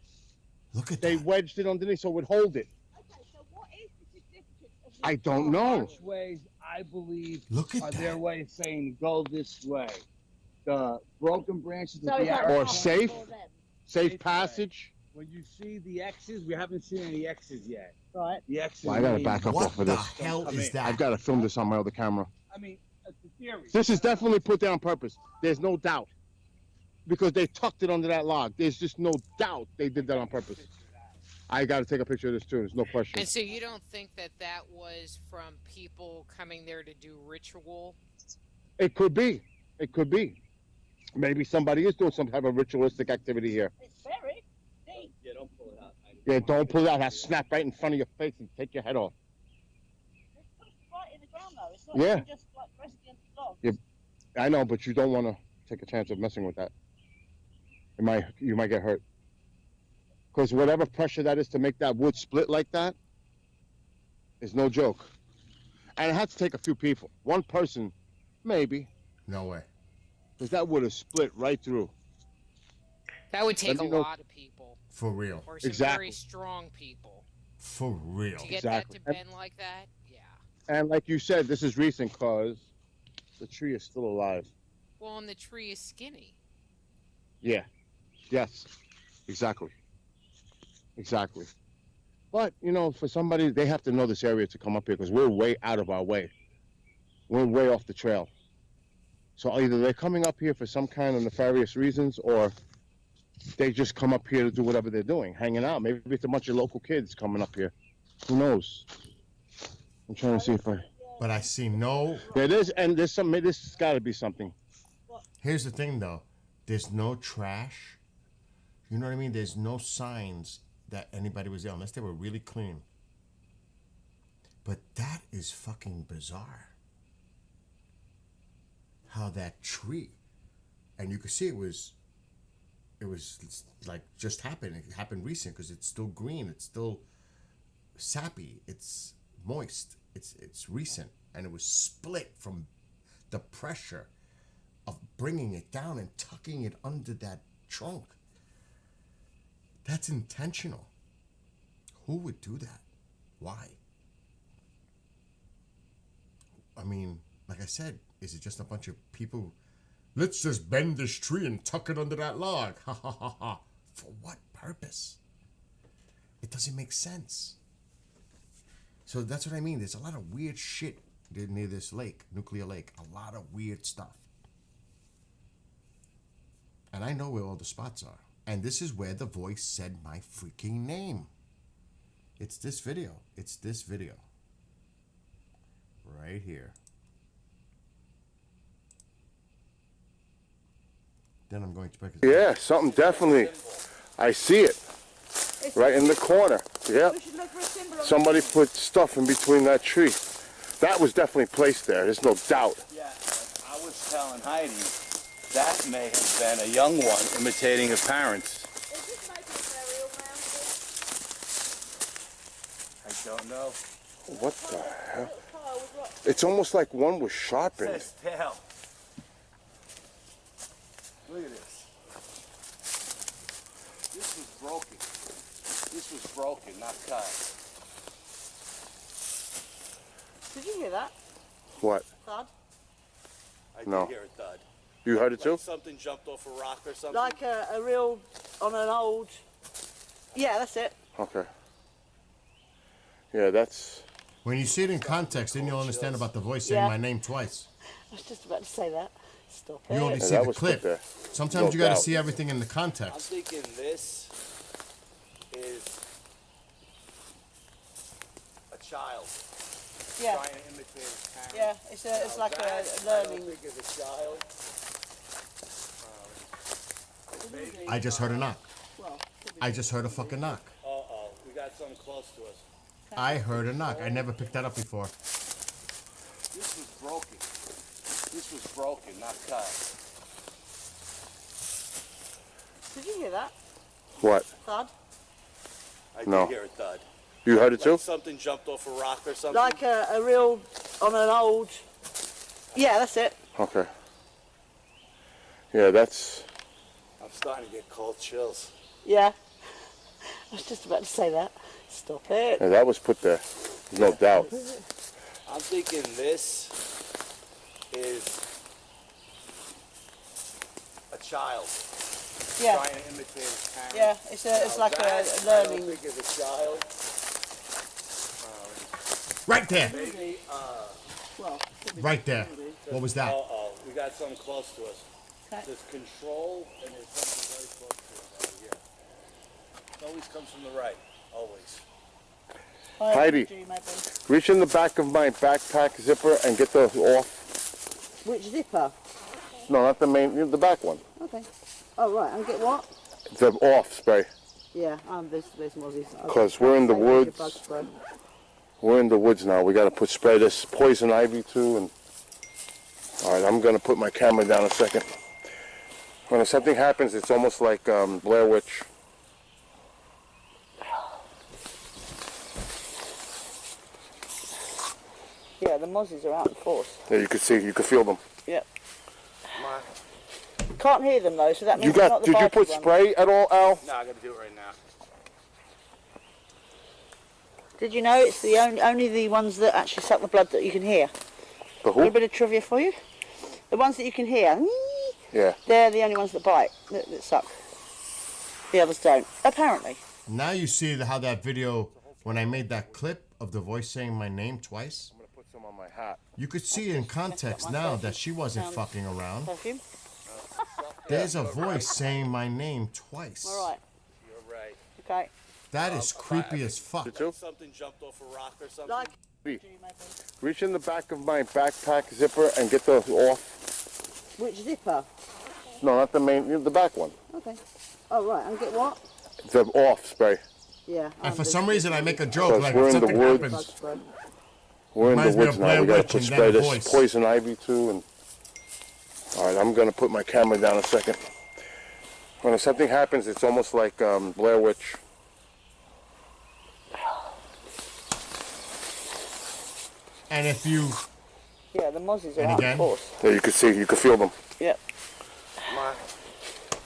Look at They wedged it underneath so it would hold it. Okay, so what is the significance of this? I don't know. Archways, I believe, Look at are that. their way of saying go this way. The broken branches So of is the that arrow. Or wrong safe. for them? Safe passage. When you see the X's, we haven't seen any X's yet. Right. The X's. Well, I gotta mean- back up What off of the this. hell Come is in. that? I've got to film this on my other camera. I mean, that's the theory. This is definitely put there on purpose. There's no doubt. Because they tucked it under that log. There's just no doubt they did that on purpose. I got to take a picture of this too. There's no question. And so you don't think that that was from people coming there to do ritual? It could be. It could be. Maybe somebody is doing some type of ritualistic activity here. It's buried. See? Yeah, don't pull it out. Yeah, don't pull it out. That snap right in front of your face and take your head off. It's pushed right in the ground though. It's not Yeah. even just like pressed against the log. Yeah. I know, but you don't want to take a chance of messing with that. You might get hurt. Because whatever pressure that is to make that wood split like that is no joke. And it had to take a few people. One person, maybe, No way. because that would have split right through. That would take Let a me know- lot of people, For real. or some Exactly. very strong people, For real. to get Exactly. that to bend like that. Yeah. And like you said, this is recent because the tree is still alive. Well, and the tree is skinny. Yeah. Yes. Exactly. Exactly. But, you know, for somebody, they have to know this area to come up here because we're way out of our way. We're way off the trail. So either they're coming up here for some kind of nefarious reasons or they just come up here to do whatever they're doing, hanging out. Maybe it's a bunch of local kids coming up here. Who knows? I'm trying to see if I... But I see no. There is, and there's some, this has got to be something. Here's the thing though. There's no trash. You know what I mean? There's no signs that anybody was there unless they were really clean. But that is fucking bizarre. How that tree, and you could see it was like just happened. It happened recent because it's still green. It's still sappy. It's moist. It's recent, and it was split from the pressure of bringing it down and tucking it under that trunk. That's intentional. Who would do that? Why? I mean, like I said, is it just a bunch of people? Let's just bend this tree and tuck it under that log. Ha ha ha ha. For what purpose? It doesn't make sense. So that's what I mean. There's a lot of weird shit near this lake, Nuclear Lake. A lot of weird stuff. And I know where all the spots are. And this is where the voice said my freaking name. It's this video. It's this video. Right here. Then I'm going to break it. Yeah, something definitely. I see it. Right in the corner. Yep. We should look for a symbol of Somebody put stuff in between that tree. That was definitely placed there. There's no doubt. Yeah, I was telling Heidi that may have been a young one imitating her parents. Is this like a burial mound? I don't know. What the hell? Little pile with rocks. It's almost like one was sharpened. Says tail. broken. This was broken, not cut. Did you hear that? What? Thud? I No. did hear a thud. You heard it too? Like something jumped off a rock or something? Like a real, on an old... Yeah, that's it. Okay. Yeah, that's... When you see it in context, then you'll understand about the voice saying Yeah. my name twice. I was just about to say that. Stop it. You only Yeah, see that the was put clip. there. Sometimes No you got to doubt. see everything in the I'm context. thinking this is a child Yeah. trying to imitate his parents. Yeah, it's Now like that, a I learning. don't think is a child. Maybe. I just heard a knock. Well, I just heard a fucking knock. Uh-oh, we got something close to us. I heard a knock. I never picked that up before. This was broken. This was broken, not cut. did you hear that? What? Thud? I No. did hear a thud. You heard it too? Like something jumped off a rock or something? Like a real, on an old... Yeah, that's it. Okay. Yeah, that's... I'm starting to get cold chills. Yeah. I was just about to say that. Stop it. Yeah, that was put there. No doubt. I'm thinking this is a child Yeah. trying to imitate his parents. Yeah, it's Now like that, a learning. I don't think is a child. Right there. Maybe, Well, Right there. What was that? uh-oh, we got something close to us. Okay. There's control and there's something very close to us over here. It always comes from the right, always. Heidi. Maybe. Reach in the back of my backpack zipper and get the off. Which zipper? No, not the main, the back one. Okay. Oh, right, and get what? The off spray. Yeah, there's mozzies. Because we're in the Say where's your woods. bug spray? We're in the woods now. We got to spray this poison ivy too. And all right, I'm gonna put my camera down a second. When something happens, it's almost like Blair Witch. Yeah, the mozzies are out in force. Yeah, you could see, you could feel them. Yep. Come on. Can't hear them though, so that You means they're got? not the Did you bikie put ones. spray at all, Al? No, I gotta do it right now. Did you know it's the only the ones that actually suck the blood that you can hear? The A little who? bit of trivia for you. The ones that you can hear, Yeah. they're the only ones that bite, that suck. The others don't, apparently. Now you see how that video, when I made that clip of the voice saying my name twice, I'm gonna put some on my hat. you could see in context now that she wasn't fucking around. Perfume? There's a voice saying my name twice. All right, You're right. okay. That is creepy as fuck. Too? Something jumped off a rock or something? Like, Reach in the back of my backpack zipper and get the off. which zipper? No, not the main, the back one. Okay. Oh, right, and get what? The off spray. Yeah. And for some reason I make a joke, Because like we're if in the something woods. Bug happens, spray. We're in the Reminds me woods of now. Blair We gotta Witch put and spray that this voice. poison ivy too. And all right, I'm gonna put my camera down a second. When something happens, it's almost like Blair Witch. and if you, Yeah, the mozzies are And out again? in force. Yeah, you could see, you could feel them. Yep. Come on.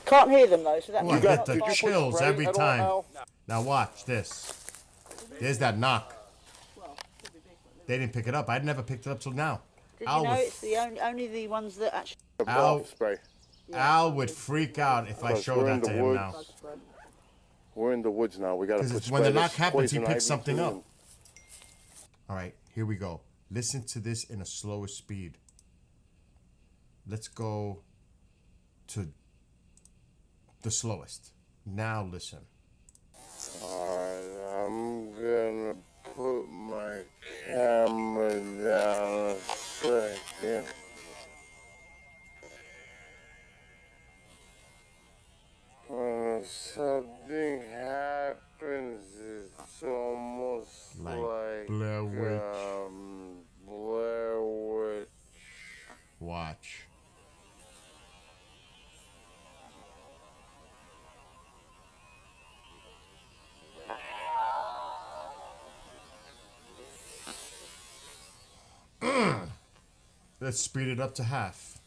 Can't hear them though, so that oh, I means get they're not the the bikie chills spray every at all, time. Al? Now watch this. There's that knock. They didn't pick it up. I'd never picked it up till now. Did Al you know would, it's the only the ones that actually The Al- off spray. Al would freak out if I Because showed we're in that to the him woods. now. bug spray? We're in the woods now. We gotta 'Cause put it's spray when the this knock happens, he poison picks ivy, something too, up. and- All right, here we go. Listen to this in a slower speed. Let's go to the slowest. Now listen. Alright, I'm gonna put my camera down a second. When something happens, it's almost Like like Blair Witch. Blair Witch. Watch. Let's speed it up to half.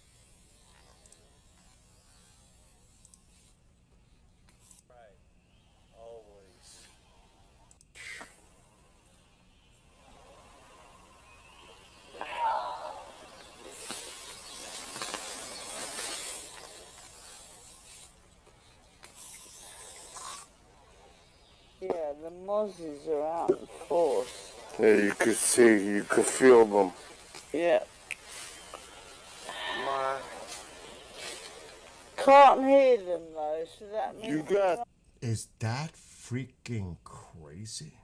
the mozzies are out in force. Yeah, you could see, you could feel them. Yeah. My, Can't hear them though, so that means. you got. Is that freaking crazy?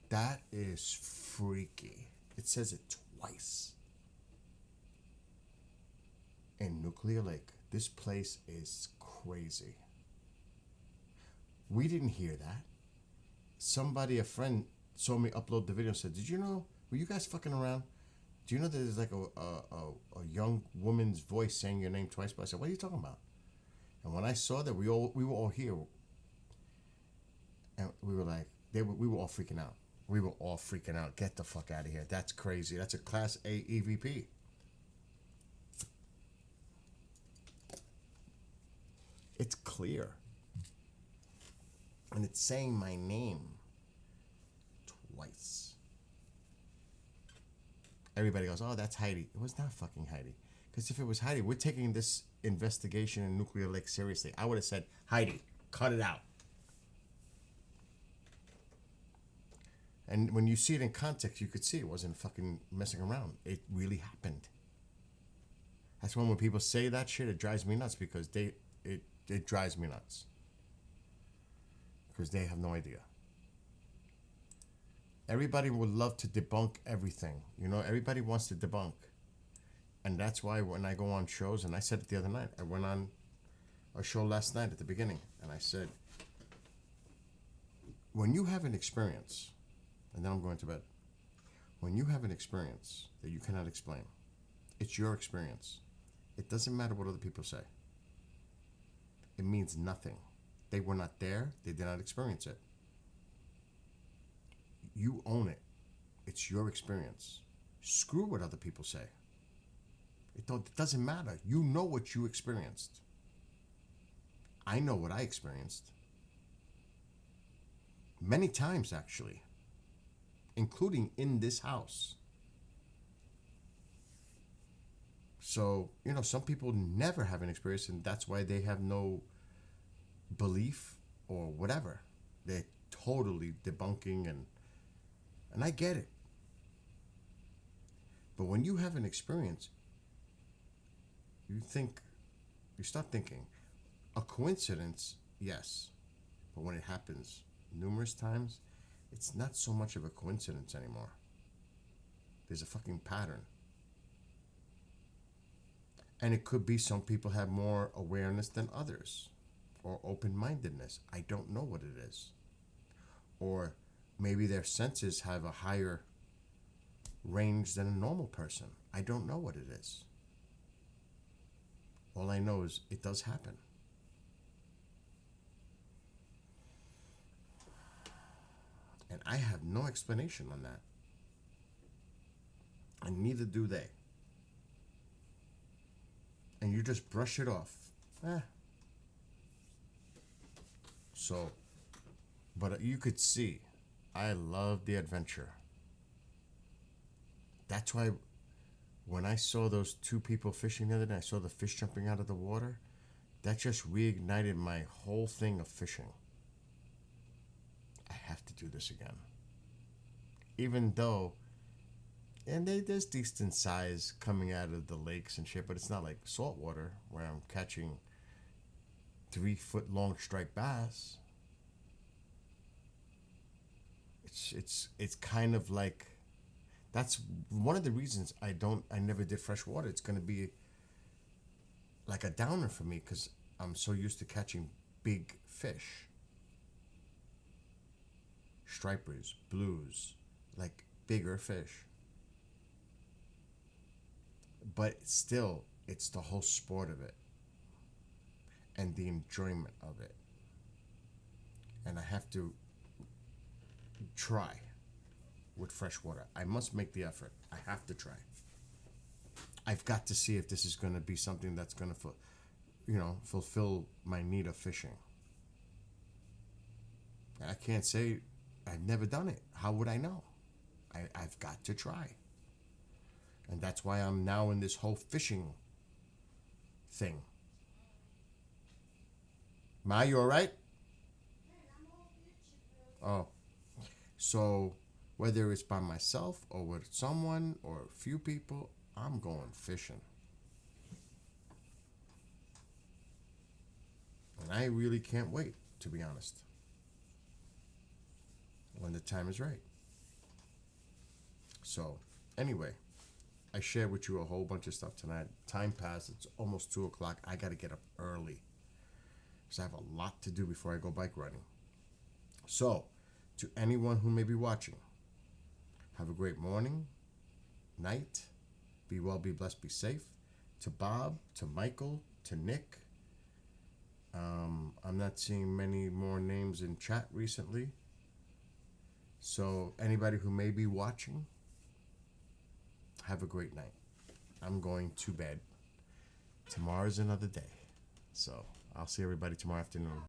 That is freaky. It says it twice. In Nuclear Lake. This place is crazy. We didn't hear that. Somebody, a friend, saw me upload the video and said, "Did you know, were you guys fucking around? Do you know that there's like a young woman's voice saying your name twice?" But I said, "What are you talking about?" And when I saw that, we were all here. And we were like, we were all freaking out. We were all freaking out. Get the fuck out of here. That's crazy. That's a Class A EVP. It's clear. And it's saying my name twice. Everybody goes, "Oh, that's Heidi." It was not fucking Heidi. Because if it was Heidi, we're taking this investigation in Nuclear Lake seriously. I would have said, "Heidi, cut it out." And when you see it in context, you could see it wasn't fucking messing around. It really happened. That's when people say that shit, it drives me nuts because it drives me nuts. Because they have no idea. Everybody would love to debunk everything. You know, everybody wants to debunk. And that's why when I go on shows, and I said it the other night, I went on a show last night at the beginning, and I said, when you have an experience, and then I'm going to bed, when you have an experience that you cannot explain, it's your experience. It doesn't matter what other people say. It means nothing. They were not there. They did not experience it. You own it. It's your experience. Screw what other people say. It doesn't matter. You know what you experienced. I know what I experienced. Many times, actually. Including in this house. So, you know, some people never have an experience, and that's why they have no belief or whatever. They're totally debunking, and I get it. But when you have an experience, you start thinking, a coincidence, yes. But when it happens numerous times, it's not so much of a coincidence anymore. There's a fucking pattern. And it could be some people have more awareness than others, or open-mindedness. I don't know what it is. Or maybe their senses have a higher range than a normal person. I don't know what it is. All I know is it does happen. And I have no explanation on that. And neither do they. And you just brush it off. So, but you could see, I love the adventure. That's why when I saw those two people fishing the other day, I saw the fish jumping out of the water, that just reignited my whole thing of fishing. I have to do this again. Even though, and there's decent size coming out of the lakes and shit, but it's not like saltwater where I'm catching 3-foot long striped bass. It's kind of like, that's one of the reasons I never did freshwater. It's going to be like a downer for me because I'm so used to catching big fish. Stripers, blues, like bigger fish. But still, it's the whole sport of it and the enjoyment of it. And I have to try with freshwater. I must make the effort. I have to try. I've got to see if this is going to be something that's going to, fulfill my need of fishing. I can't say I've never done it. How would I know? I've got to try. And that's why I'm now in this whole fishing thing. Ma, you all right? Oh, so whether it's by myself or with someone or a few people, I'm going fishing. And I really can't wait, to be honest, when the time is right. So, anyway, I shared with you a whole bunch of stuff tonight. Time passed. It's almost 2 o'clock. I got to get up early because I have a lot to do before I go bike riding. So, to anyone who may be watching, have a great morning, night. Be well, be blessed, be safe. To Bob, to Michael, to Nick. I'm not seeing many more names in chat recently. So, anybody who may be watching, have a great night. I'm going to bed. Tomorrow's another day. So, I'll see everybody tomorrow afternoon.